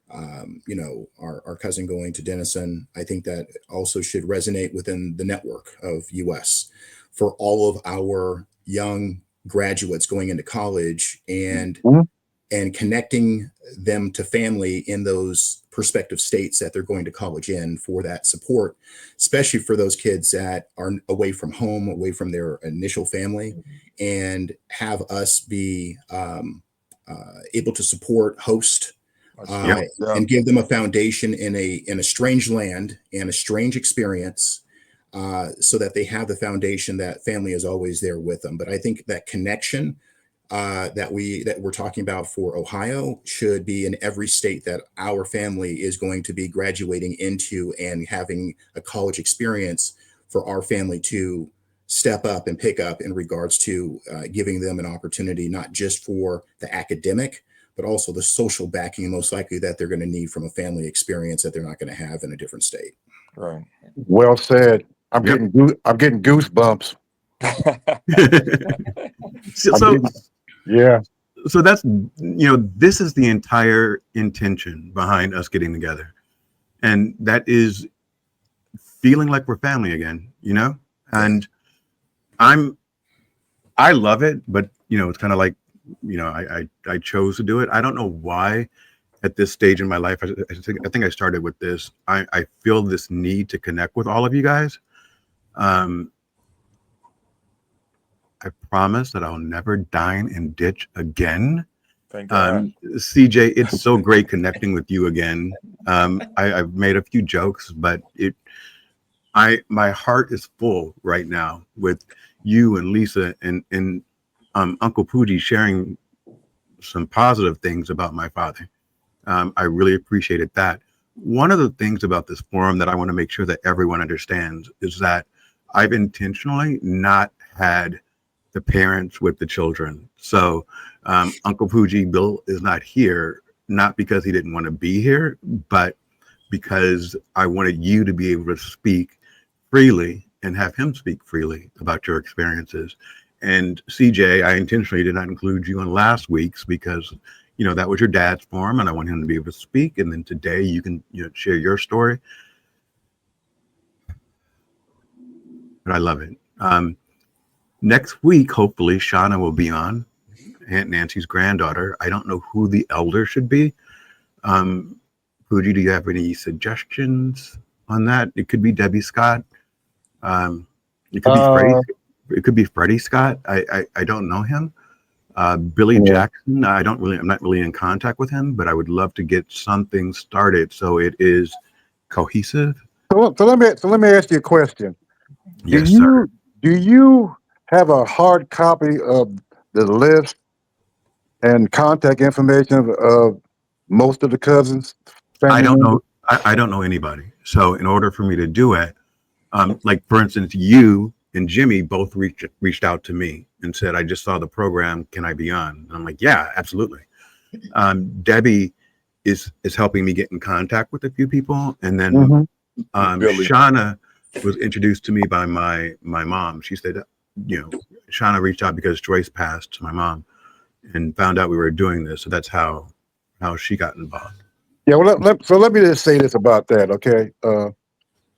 our cousin going to Denison. I think that also should resonate within the network of US for all of our young graduates going into college, and connecting them to family in those prospective states that they're going to college in, for that support, especially for those kids that are away from home, away from their initial family, and have us be able to support, host, and give them a foundation in a strange land and a strange experience, so that they have the foundation that family is always there with them. But I think that connection that we're talking about for Ohio should be in every state that our family is going to be graduating into, and having a college experience for our family to step up and pick up in regards to giving them an opportunity, not just for the academic, but also the social backing, most likely, that they're going to need from a family experience that they're not going to have in a different state. Right. Well said. I'm getting goosebumps. So that's, this is the entire intention behind us getting together, and that is feeling like we're family again, and I love it, but it's kind of like, I chose to do it. I don't know why at this stage in my life. I think I started with this. I feel this need to connect with all of you guys. I promise that I'll never dine and ditch again. Thank God. CJ, it's so great connecting with you again. I've made a few jokes, but my heart is full right now with you and Lisa and Uncle PUIGGIE sharing some positive things about my father. I really appreciated that. One of the things about this forum that I want to make sure that everyone understands is that I've intentionally not had the parents with the children. So Uncle PUIGGIE, Bill, is not here, not because he didn't want to be here, but because I wanted you to be able to speak freely and have him speak freely about your experiences. And CJ, I intentionally did not include you in last week's because, you know, that was your dad's forum and I want him to be able to speak. And then today you can, you know, share your story. But I love it. Next week, hopefully, Shauna will be on, Aunt Nancy's granddaughter. I don't know who the elder should be. PUIGGIE, do you have any suggestions on that? It could be Debbie Scott. It could be Freddie. It could be Freddie Scott. I don't know him. Billy Jackson. I'm not really in contact with him, but I would love to get something started so it is cohesive. So let me ask you a question. Yes, sir. Do you have a hard copy of the list and contact information of most of the cousins? I don't know. I don't know anybody. So in order for me to do it, like for instance, you and Jimmy both reached out to me and said, I just saw the program. Can I be on? And I'm like, yeah, absolutely. Debbie is helping me get in contact with a few people. And then Shauna was introduced to me by my mom. She said, you know, Shauna reached out because Joyce passed to my mom and found out we were doing this. So that's how she got involved. Yeah, well, let me just say this about that, okay?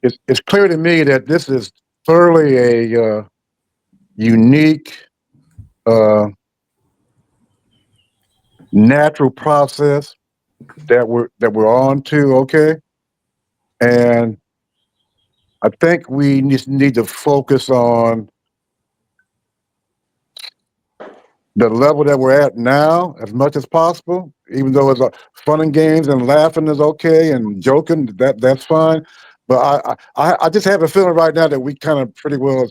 It's clear to me that this is thoroughly a unique, natural process that we're on to, okay? And I think we need to focus on the level that we're at now as much as possible, even though it's fun and games and laughing is okay and joking, that's fine. But I just have a feeling right now that we kind of pretty well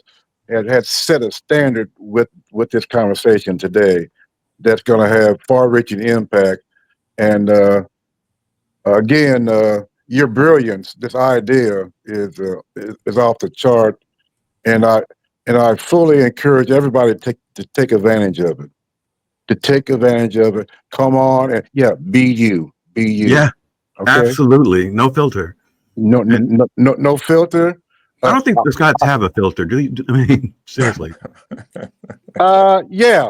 had set a standard with this conversation today that's going to have far-reaching impact. And again, your brilliance, this idea is off the chart, and I fully encourage everybody to take advantage of it. To take advantage of it. Come on and be you. Be you. Yeah, okay? Absolutely. No filter. No filter. I don't think the Scots have a filter. Do you? I mean, seriously. Yeah,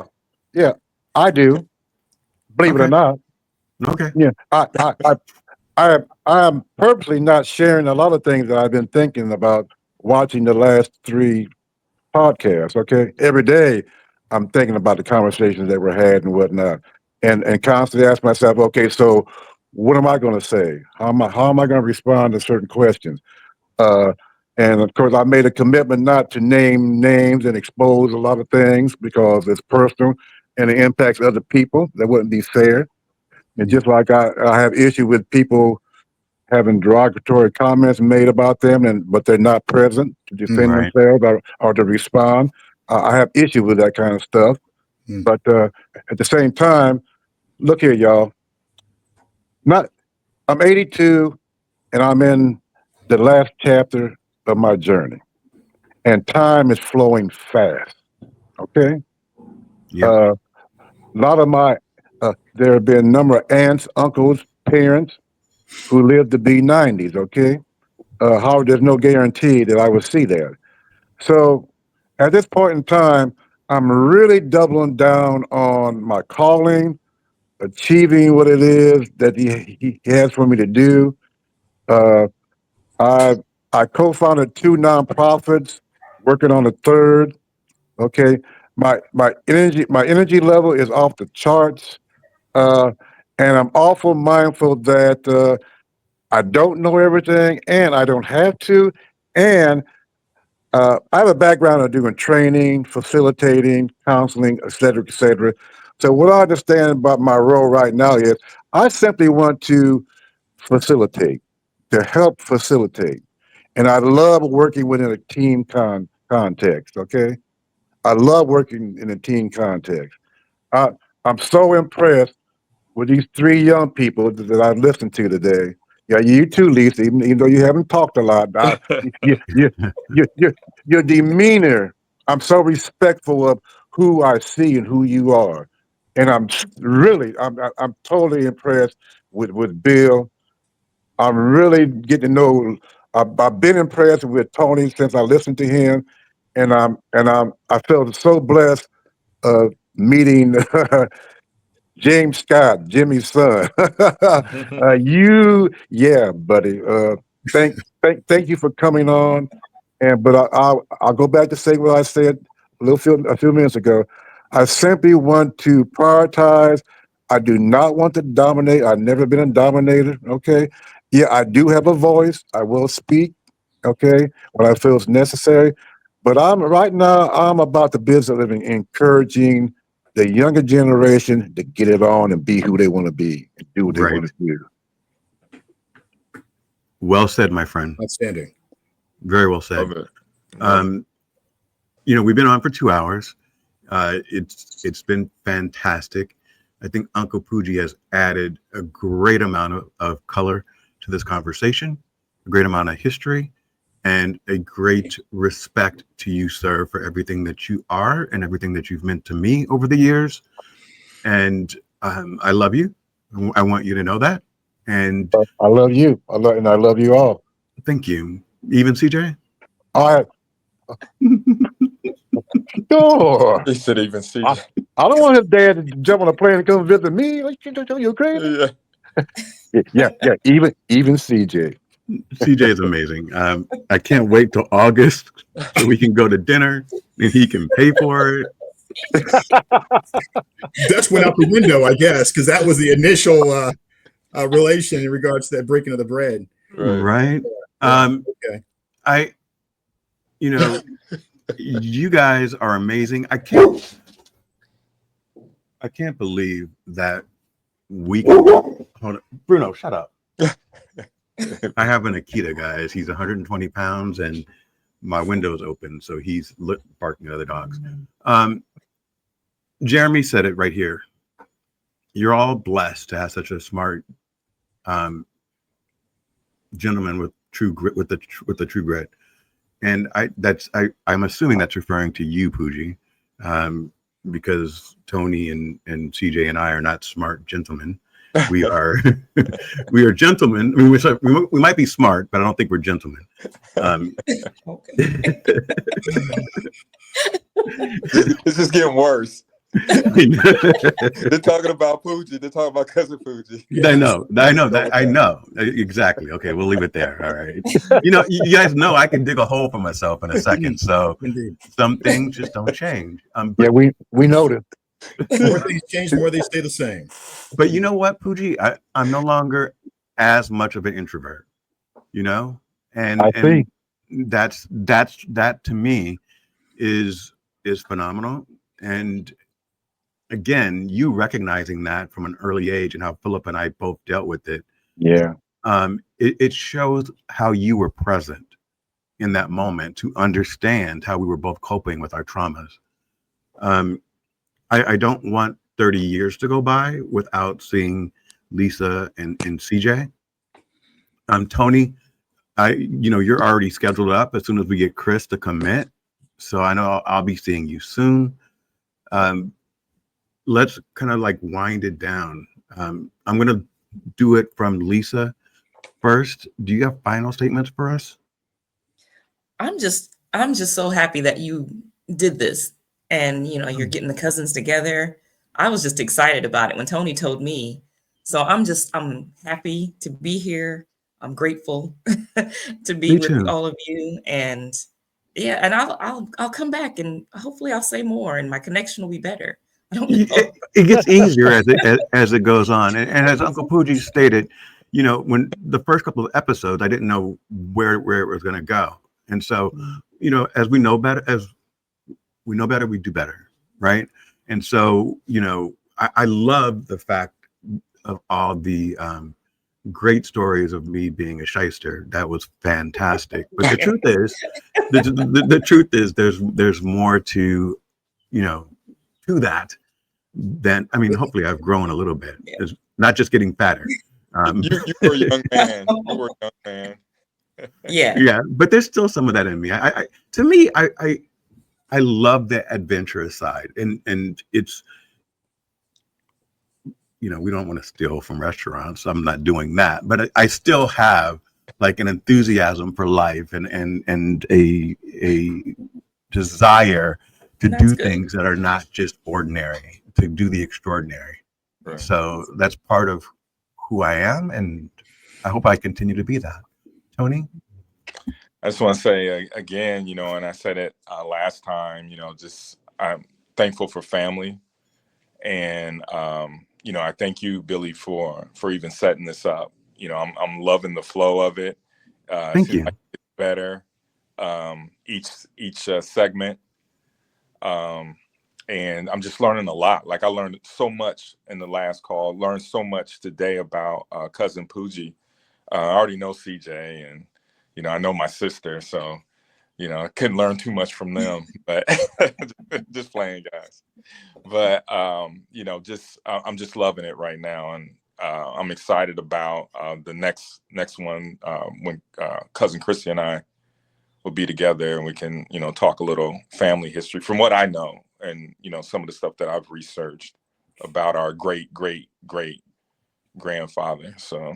I do. Believe it or not. Okay. Yeah, I am purposely not sharing a lot of things that I've been thinking about watching the last 3 podcasts. Okay, every day I'm thinking about the conversations that were had and whatnot, and constantly ask myself, okay, so what am I going to say? How am I going to respond to certain questions? And of course, I made a commitment not to name names and expose a lot of things because it's personal and it impacts other people. That wouldn't be fair. And just like I have issue with people having derogatory comments made about them, but they're not present to defend themselves or to respond. I have issue with that kind of stuff. But at the same time, look here, y'all. I'm 82 and I'm in the last chapter of my journey, and time is flowing fast. Okay. Yeah. A lot of there have been a number of aunts, uncles, parents who lived to be 90s. Okay. However, there's no guarantee that I will see that. So at this point in time, I'm really doubling down on my calling, achieving what it is that he has for me to do. I co-founded 2 nonprofits, working on a 3rd. Okay, my energy level is off the charts, and I'm awful mindful that I don't know everything, and I don't have to, and I have a background of doing training, facilitating, counseling, et cetera, et cetera. So what I understand about my role right now is I simply want to facilitate, to help facilitate. And I love working within a team context, okay? I love working in a team context. I'm so impressed with these 3 young people that I've listened to today. Yeah, you too, Lisa, even though you haven't talked a lot. Your demeanor, I'm so respectful of who I see and who you are. And I'm totally impressed with Bill. I'm really getting to know. I've been impressed with Tony since I listened to him, and I felt so blessed meeting James Scott, Jimmy's son. Yeah, buddy. Thank you for coming on. But I'll go back to say what I said a few minutes ago. I simply want to prioritize. I do not want to dominate. I've never been a dominator. Okay. Yeah, I do have a voice. I will speak. Okay, when I feel it's necessary. But I'm about the business of living, encouraging the younger generation to get it on and be who they want to be and do what they Right. want to do. Well said, my friend. Outstanding. Very well said. Love it. We've been on for 2 hours. It's been fantastic. I think Uncle PUIGGIE has added a great amount of color to this conversation, a great amount of history, and a great respect to you, sir, for everything that you are and everything that you've meant to me over the years. And I love you. I want you to know that. And I love you. I love you all. thank you. Even CJ? All right. Sure. He said even see. I don't want his dad to jump on a plane and come visit me. You crazy? Yeah. Yeah. Even CJ. CJ is amazing. I can't wait till August so we can go to dinner and he can pay for it. Dutch went out the window, I guess, because that was the initial relation in regards to that breaking of the bread. Right. Okay. You guys are amazing. I can't believe that we can hold on. Bruno, shut up. I have an Akita, guys. He's 120 pounds and my window's open, so he's barking at other dogs. Jeremy said it right here. You're all blessed to have such a smart gentleman with true grit, with the true grit. And I'm assuming that's referring to you, PUIGGIE, because Tony and CJ and I are not smart gentlemen. We are we are gentlemen. I mean, we might be smart, but I don't think we're gentlemen. This is getting worse. They're talking about PUIGGIE. They're talking about cousin PUIGGIE. I know exactly. Okay, we'll leave it there. All right. You guys know I can dig a hole for myself in a second. So Indeed. some things just don't change. Yeah, we noticed. More things change, more they stay the same. But you know what, PUIGGIE? I'm no longer as much of an introvert. And I see. that to me is phenomenal. And again, you recognizing that from an early age and how Philip and I both dealt with it. Yeah. It shows how you were present in that moment to understand how we were both coping with our traumas. I don't want 30 years to go by without seeing Lisa and CJ. Tony, you're already scheduled up as soon as we get Chris to commit. So I know I'll be seeing you soon. Let's kind of like wind it down. I'm going to do it from Lisa first. Do you have final statements for us? I'm just so happy that you did this, and you're getting the cousins together. I was just excited about it when Tony told me. So I'm happy to be here. I'm grateful to be with all of you, and yeah, and I'll come back and hopefully I'll say more and my connection will be better. I don't know. It gets easier as it goes on, and as Uncle PUIGGIE stated, when the first couple of episodes, I didn't know where it was going to go, and so as we know better, we do better, right? And so I love the fact of all the great stories of me being a shyster. That was fantastic. But the truth is, the truth is, there's more to to that. Then hopefully I've grown a little bit. It's not just getting fatter. You were a young man. You were a young man. Yeah. But there's still some of that in me. I I love the adventurous side, and it's, you know, we don't want to steal from restaurants. So I'm not doing that, but I still have like an enthusiasm for life and a desire to That's do good. things that are not just ordinary, to do the extraordinary. Right. So that's part of who I am, and I hope I continue to be that. Tony? I just want to say again, you know, and I said it last time, you know, just I'm thankful for family. And, you know, I thank you, Billy, for even setting this up. You know, I'm loving the flow of it. Thank you. Like it's better each segment. And I'm just learning a lot. Like I learned so much in the last call, learned so much today about cousin PUIGGIE. I already know CJ, and, you know, I know my sister. So, you know, I couldn't learn too much from them, but just playing, guys. But, you know, just I'm just loving it right now. And I'm excited about the next one when cousin Christy and I will be together, and we can, you know, talk a little family history from what I know, and, you know, some of the stuff that I've researched about our great grandfather. So,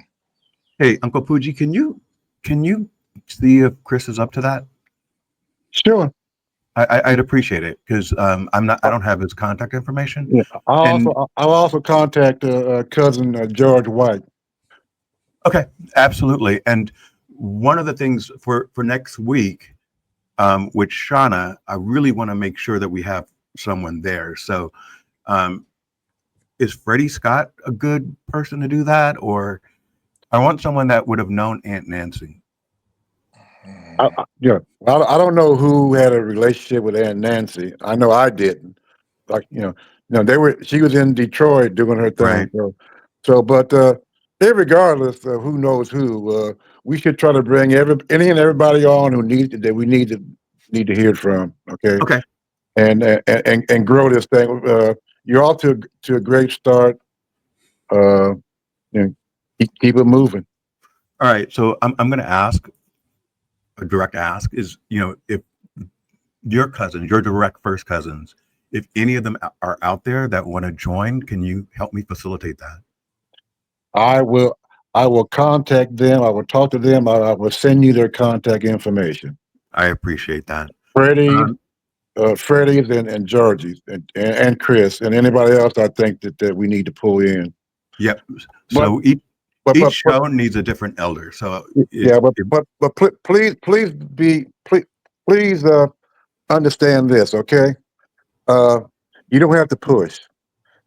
Hey, Uncle PUIGGIE, can you see if Chris is up to that? Sure. I'd appreciate it, because I don't have his contact information. Yeah. And I'll also contact cousin George White. okay, absolutely. And one of the things for next week, with Shauna, I really want to make sure that we have someone there. So, is Freddie Scott a good person to do that, or I want someone that would have known Aunt Nancy? Yeah, I don't know who had a relationship with Aunt Nancy. I know I didn't. Like, she was in Detroit doing her thing. Right. But regardless of who knows who, we should try to bring any and everybody on who we need to hear from. Okay. Okay. And grow this thing. You're off to a great start. And keep it moving. All right. So I'm going to ask a direct ask is, you know, if your cousins, your direct first cousins, if any of them are out there that want to join, can you help me facilitate that? I will contact them. I will talk to them. I will send you their contact information. I appreciate that. Freddie's and Georgie's and Chris and anybody else I think that we need to pull in. Yep. So each show needs a different elder. So please understand this, okay? You don't have to push.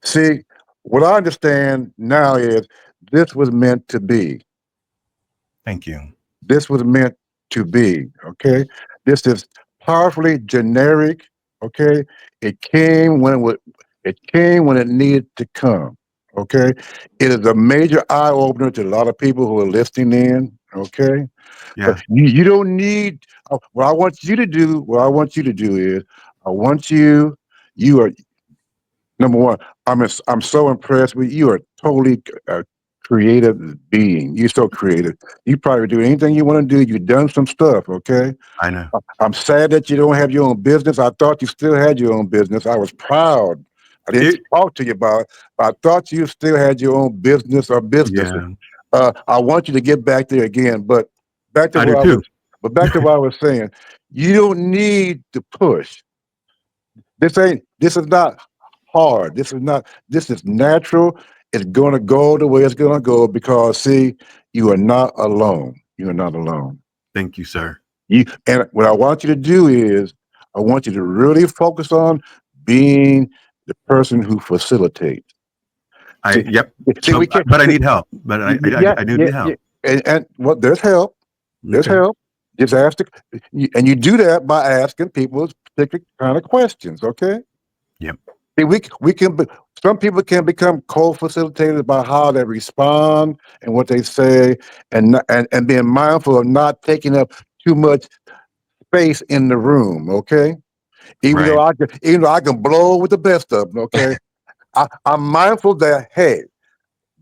See, what I understand now is this was meant to be. Thank you. This was meant to be, okay? This is powerfully generic, okay? It came when it needed to come, okay? It is a major eye opener to a lot of people who are listening in, okay? Yeah. But you don't need what I want you to do is you are number one. I'm so impressed with you. You are totally creative being. You're so creative. You probably do anything you want to do. You've done some stuff, okay? I know. I'm sad that you don't have your own business. I thought you still had your own business. I was proud. I didn't talk to you about it, but I thought you still had your own business or businesses. Yeah. I want you to get back there again, but back to what I was saying. You don't need to push. This is not hard. This is natural. It's going to go the way it's going to go because, see, you are not alone. You are not alone. Thank you, sir. And what I want you to do is I want you to really focus on being the person who facilitates. But I need help. But I do need help. And there's help. There's help. Just ask and you do that by asking people particular kind of questions, okay? Yep. We can. Some people can become co-facilitators by how they respond and what they say, and being mindful of not taking up too much space in the room. Okay, even though I can blow with the best of them. Okay, I'm mindful that hey,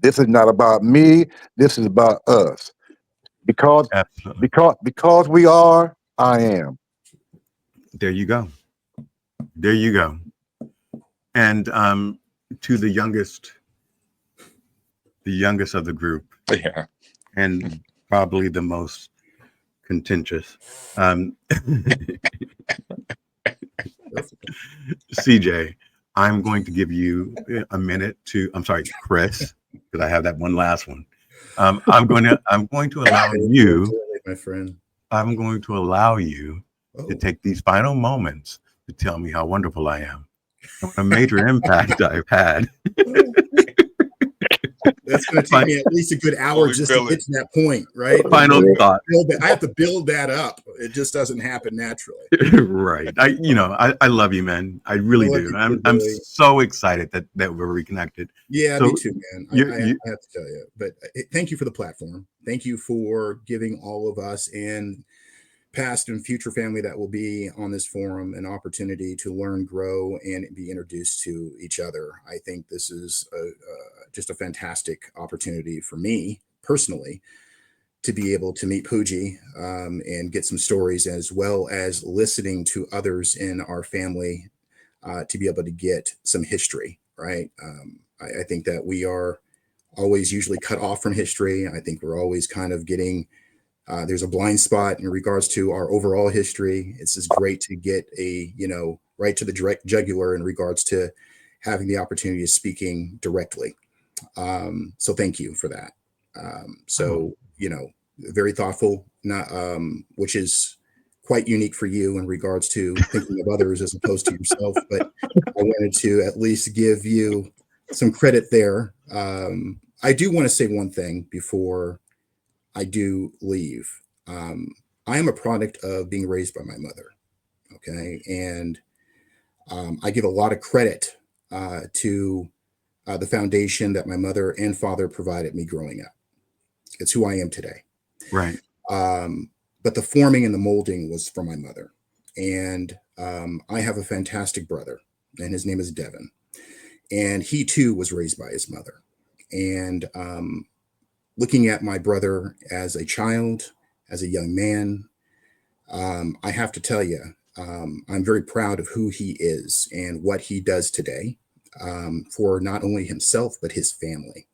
this is not about me. This is about us. Because we are. I am. There you go. There you go. And to the youngest of the group, Yeah. and probably the most contentious, CJ, I'm going to give you a minute to. I'm sorry, Chris, because I have that one last one. I'm going to allow you, my friend. I'm going to allow you to take these final moments to tell me how wonderful I am, and what a major impact I've had. That's going to take me at least a good hour just to get to that point, right? Final thought. I have to build that up. It just doesn't happen naturally. Right. I love you, man. I really do. I'm so excited that we're reconnected. Yeah, so me too, man. I have to tell you. But thank you for the platform. Thank you for giving all of us and past and future family that will be on this forum an opportunity to learn, grow, and be introduced to each other. I think this is just a fantastic opportunity for me personally to be able to meet PUIGGIE and get some stories, as well as listening to others in our family to be able to get some history, right? I think that we are always usually cut off from history. I think we're always kind of getting there's a blind spot in regards to our overall history. It's just great to get right to the direct jugular in regards to having the opportunity of speaking directly. So thank you for that. Very thoughtful, which is quite unique for you in regards to thinking of others as opposed to yourself. But I wanted to at least give you some credit there. I do want to say one thing before I do leave. I am a product of being raised by my mother. Okay. And I give a lot of credit to the foundation that my mother and father provided me growing up. It's who I am today. Right. But the forming and the molding was from my mother. And I have a fantastic brother, and his name is Devin. And he too was raised by his mother. And looking at my brother as a child, as a young man, I have to tell you, I'm very proud of who he is and what he does today for not only himself, but his family.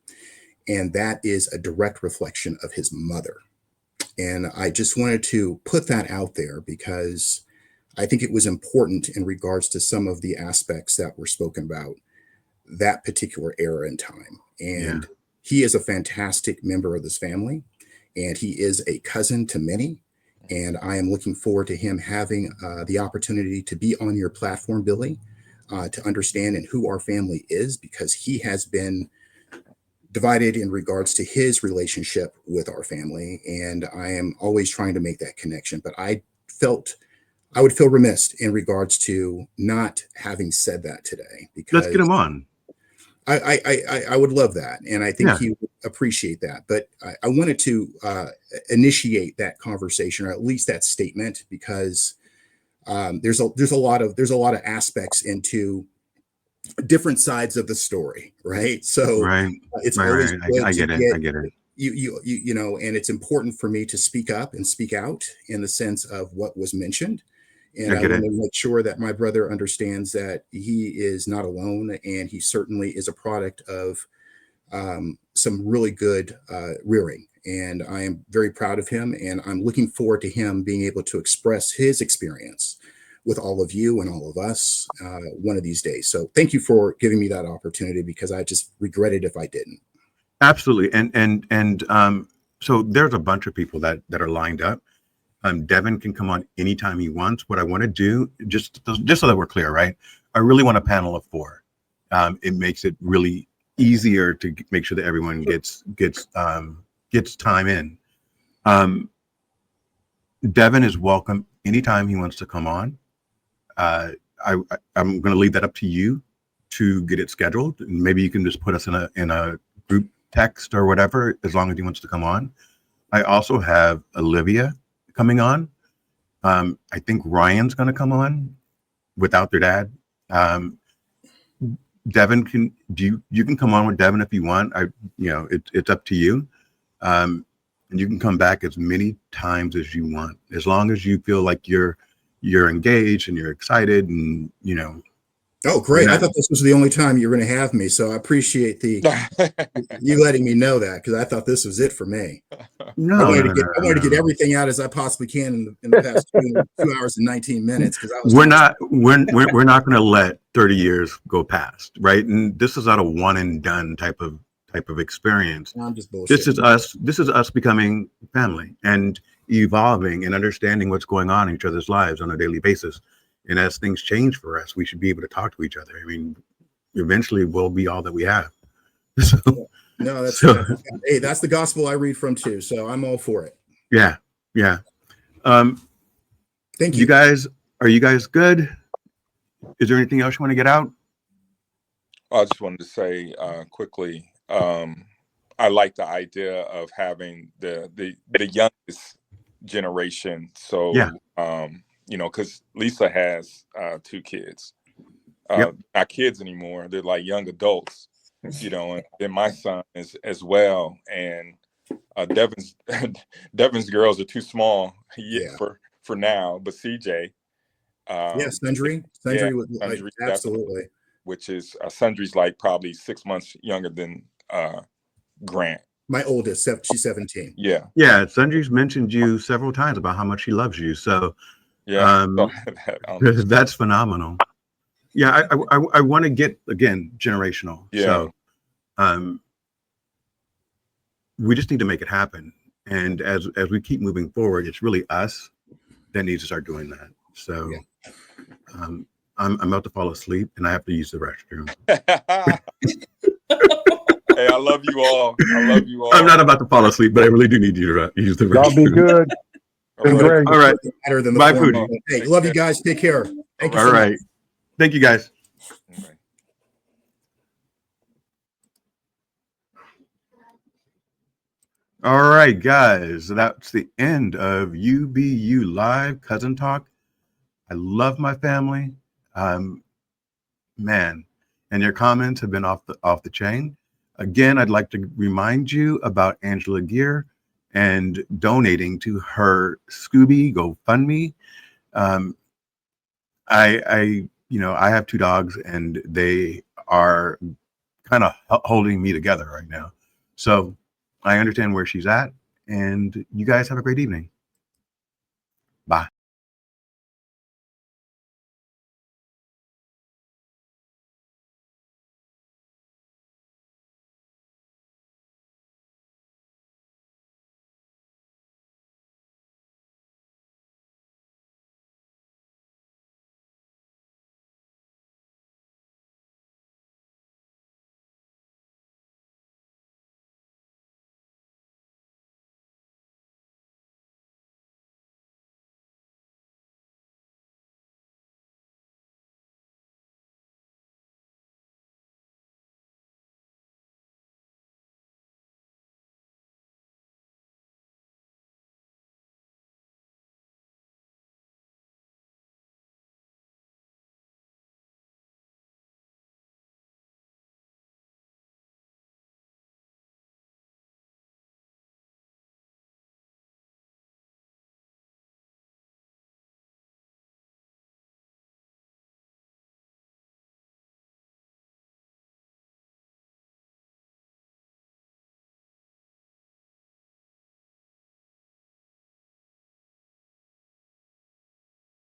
And that is a direct reflection of his mother. And I just wanted to put that out there because I think it was important in regards to some of the aspects that were spoken about that particular era in time. And he is a fantastic member of this family, and he is a cousin to many. And I am looking forward to him having the opportunity to be on your platform, Billy, to understand and who our family is, because he has been divided in regards to his relationship with our family. And I am always trying to make that connection. But I would feel remiss in regards to not having said that today. Because let's get him on. I would love that. And I think he would appreciate that. But I wanted to initiate that conversation, or at least that statement, because there's a lot of aspects into different sides of the story, right? So it's always good I get it. I get it. You know, and it's important for me to speak up and speak out in the sense of what was mentioned. And I want to make sure that my brother understands that he is not alone, and he certainly is a product of some really good rearing. And I am very proud of him, and I'm looking forward to him being able to express his experience with all of you and all of us one of these days. So thank you for giving me that opportunity, because I just regret it if I didn't. Absolutely. And so there's a bunch of people that are lined up. Devin can come on anytime he wants. What I want to do, just so that we're clear, right? I really want a panel of 4. It makes it really easier to make sure that everyone gets time in. Devin is welcome anytime he wants to come on. I'm going to leave that up to you to get it scheduled. Maybe you can just put us in a group text or whatever, as long as he wants to come on. I also have Olivia coming on. I think Ryan's going to come on without their dad. Devin you can come on with Devin if you want. It's up to you. And you can come back as many times as you want, as long as you feel like you're you're engaged and you're excited, and you know. Oh, great! I thought this was the only time you were going to have me, so I appreciate you letting me know that, because I thought this was it for me. No, I wanted to get everything out as I possibly can in the past 2 hours and 19 minutes, because we're not going to let 30 years go past, right? And this is not a one and done type of experience. I'm just bullshitting. This is us becoming family and evolving and understanding what's going on in each other's lives on a daily basis. And as things change for us, we should be able to talk to each other. I mean, eventually we'll be all that we have. No, that's hey, that's the gospel I read from too. So I'm all for it. Yeah. Thank you. You guys, are you guys good? Is there anything else you want to get out? I just wanted to say quickly, I like the idea of having the youngest generation. So yeah. You know, because Lisa has 2 kids. Not kids anymore. They're like young adults, you know, and then my son is as well. And Devin's girls are too small for now, but CJ. Sundry Sundry, absolutely. Which is Sundry's like probably 6 months younger than Grant. My oldest, she's 17. Yeah. Sundry's mentioned you several times about how much she loves you. So that's phenomenal. Yeah, I want to get, again, generational. Yeah. So we just need to make it happen. And as we keep moving forward, it's really us that needs to start doing that. So I'm about to fall asleep and I have to use the restroom. Hey, I love you all. I'm not about to fall asleep, but I really do need you to use the restroom. Y'all be good. Great. All right. Better than the Bye, PUIGGIE. Hey, love you guys. Take care. Thank you. All right. Much. Thank you, guys. Okay. All right, guys. That's the end of UBU Live Cousin Talk. I love my family. Man, and your comments have been off the chain. Again, I'd like to remind you about Angela Gear and donating to her Scooby GoFundMe. I have 2 dogs and they are kind of holding me together right now. So I understand where she's at, and you guys have a great evening. Bye.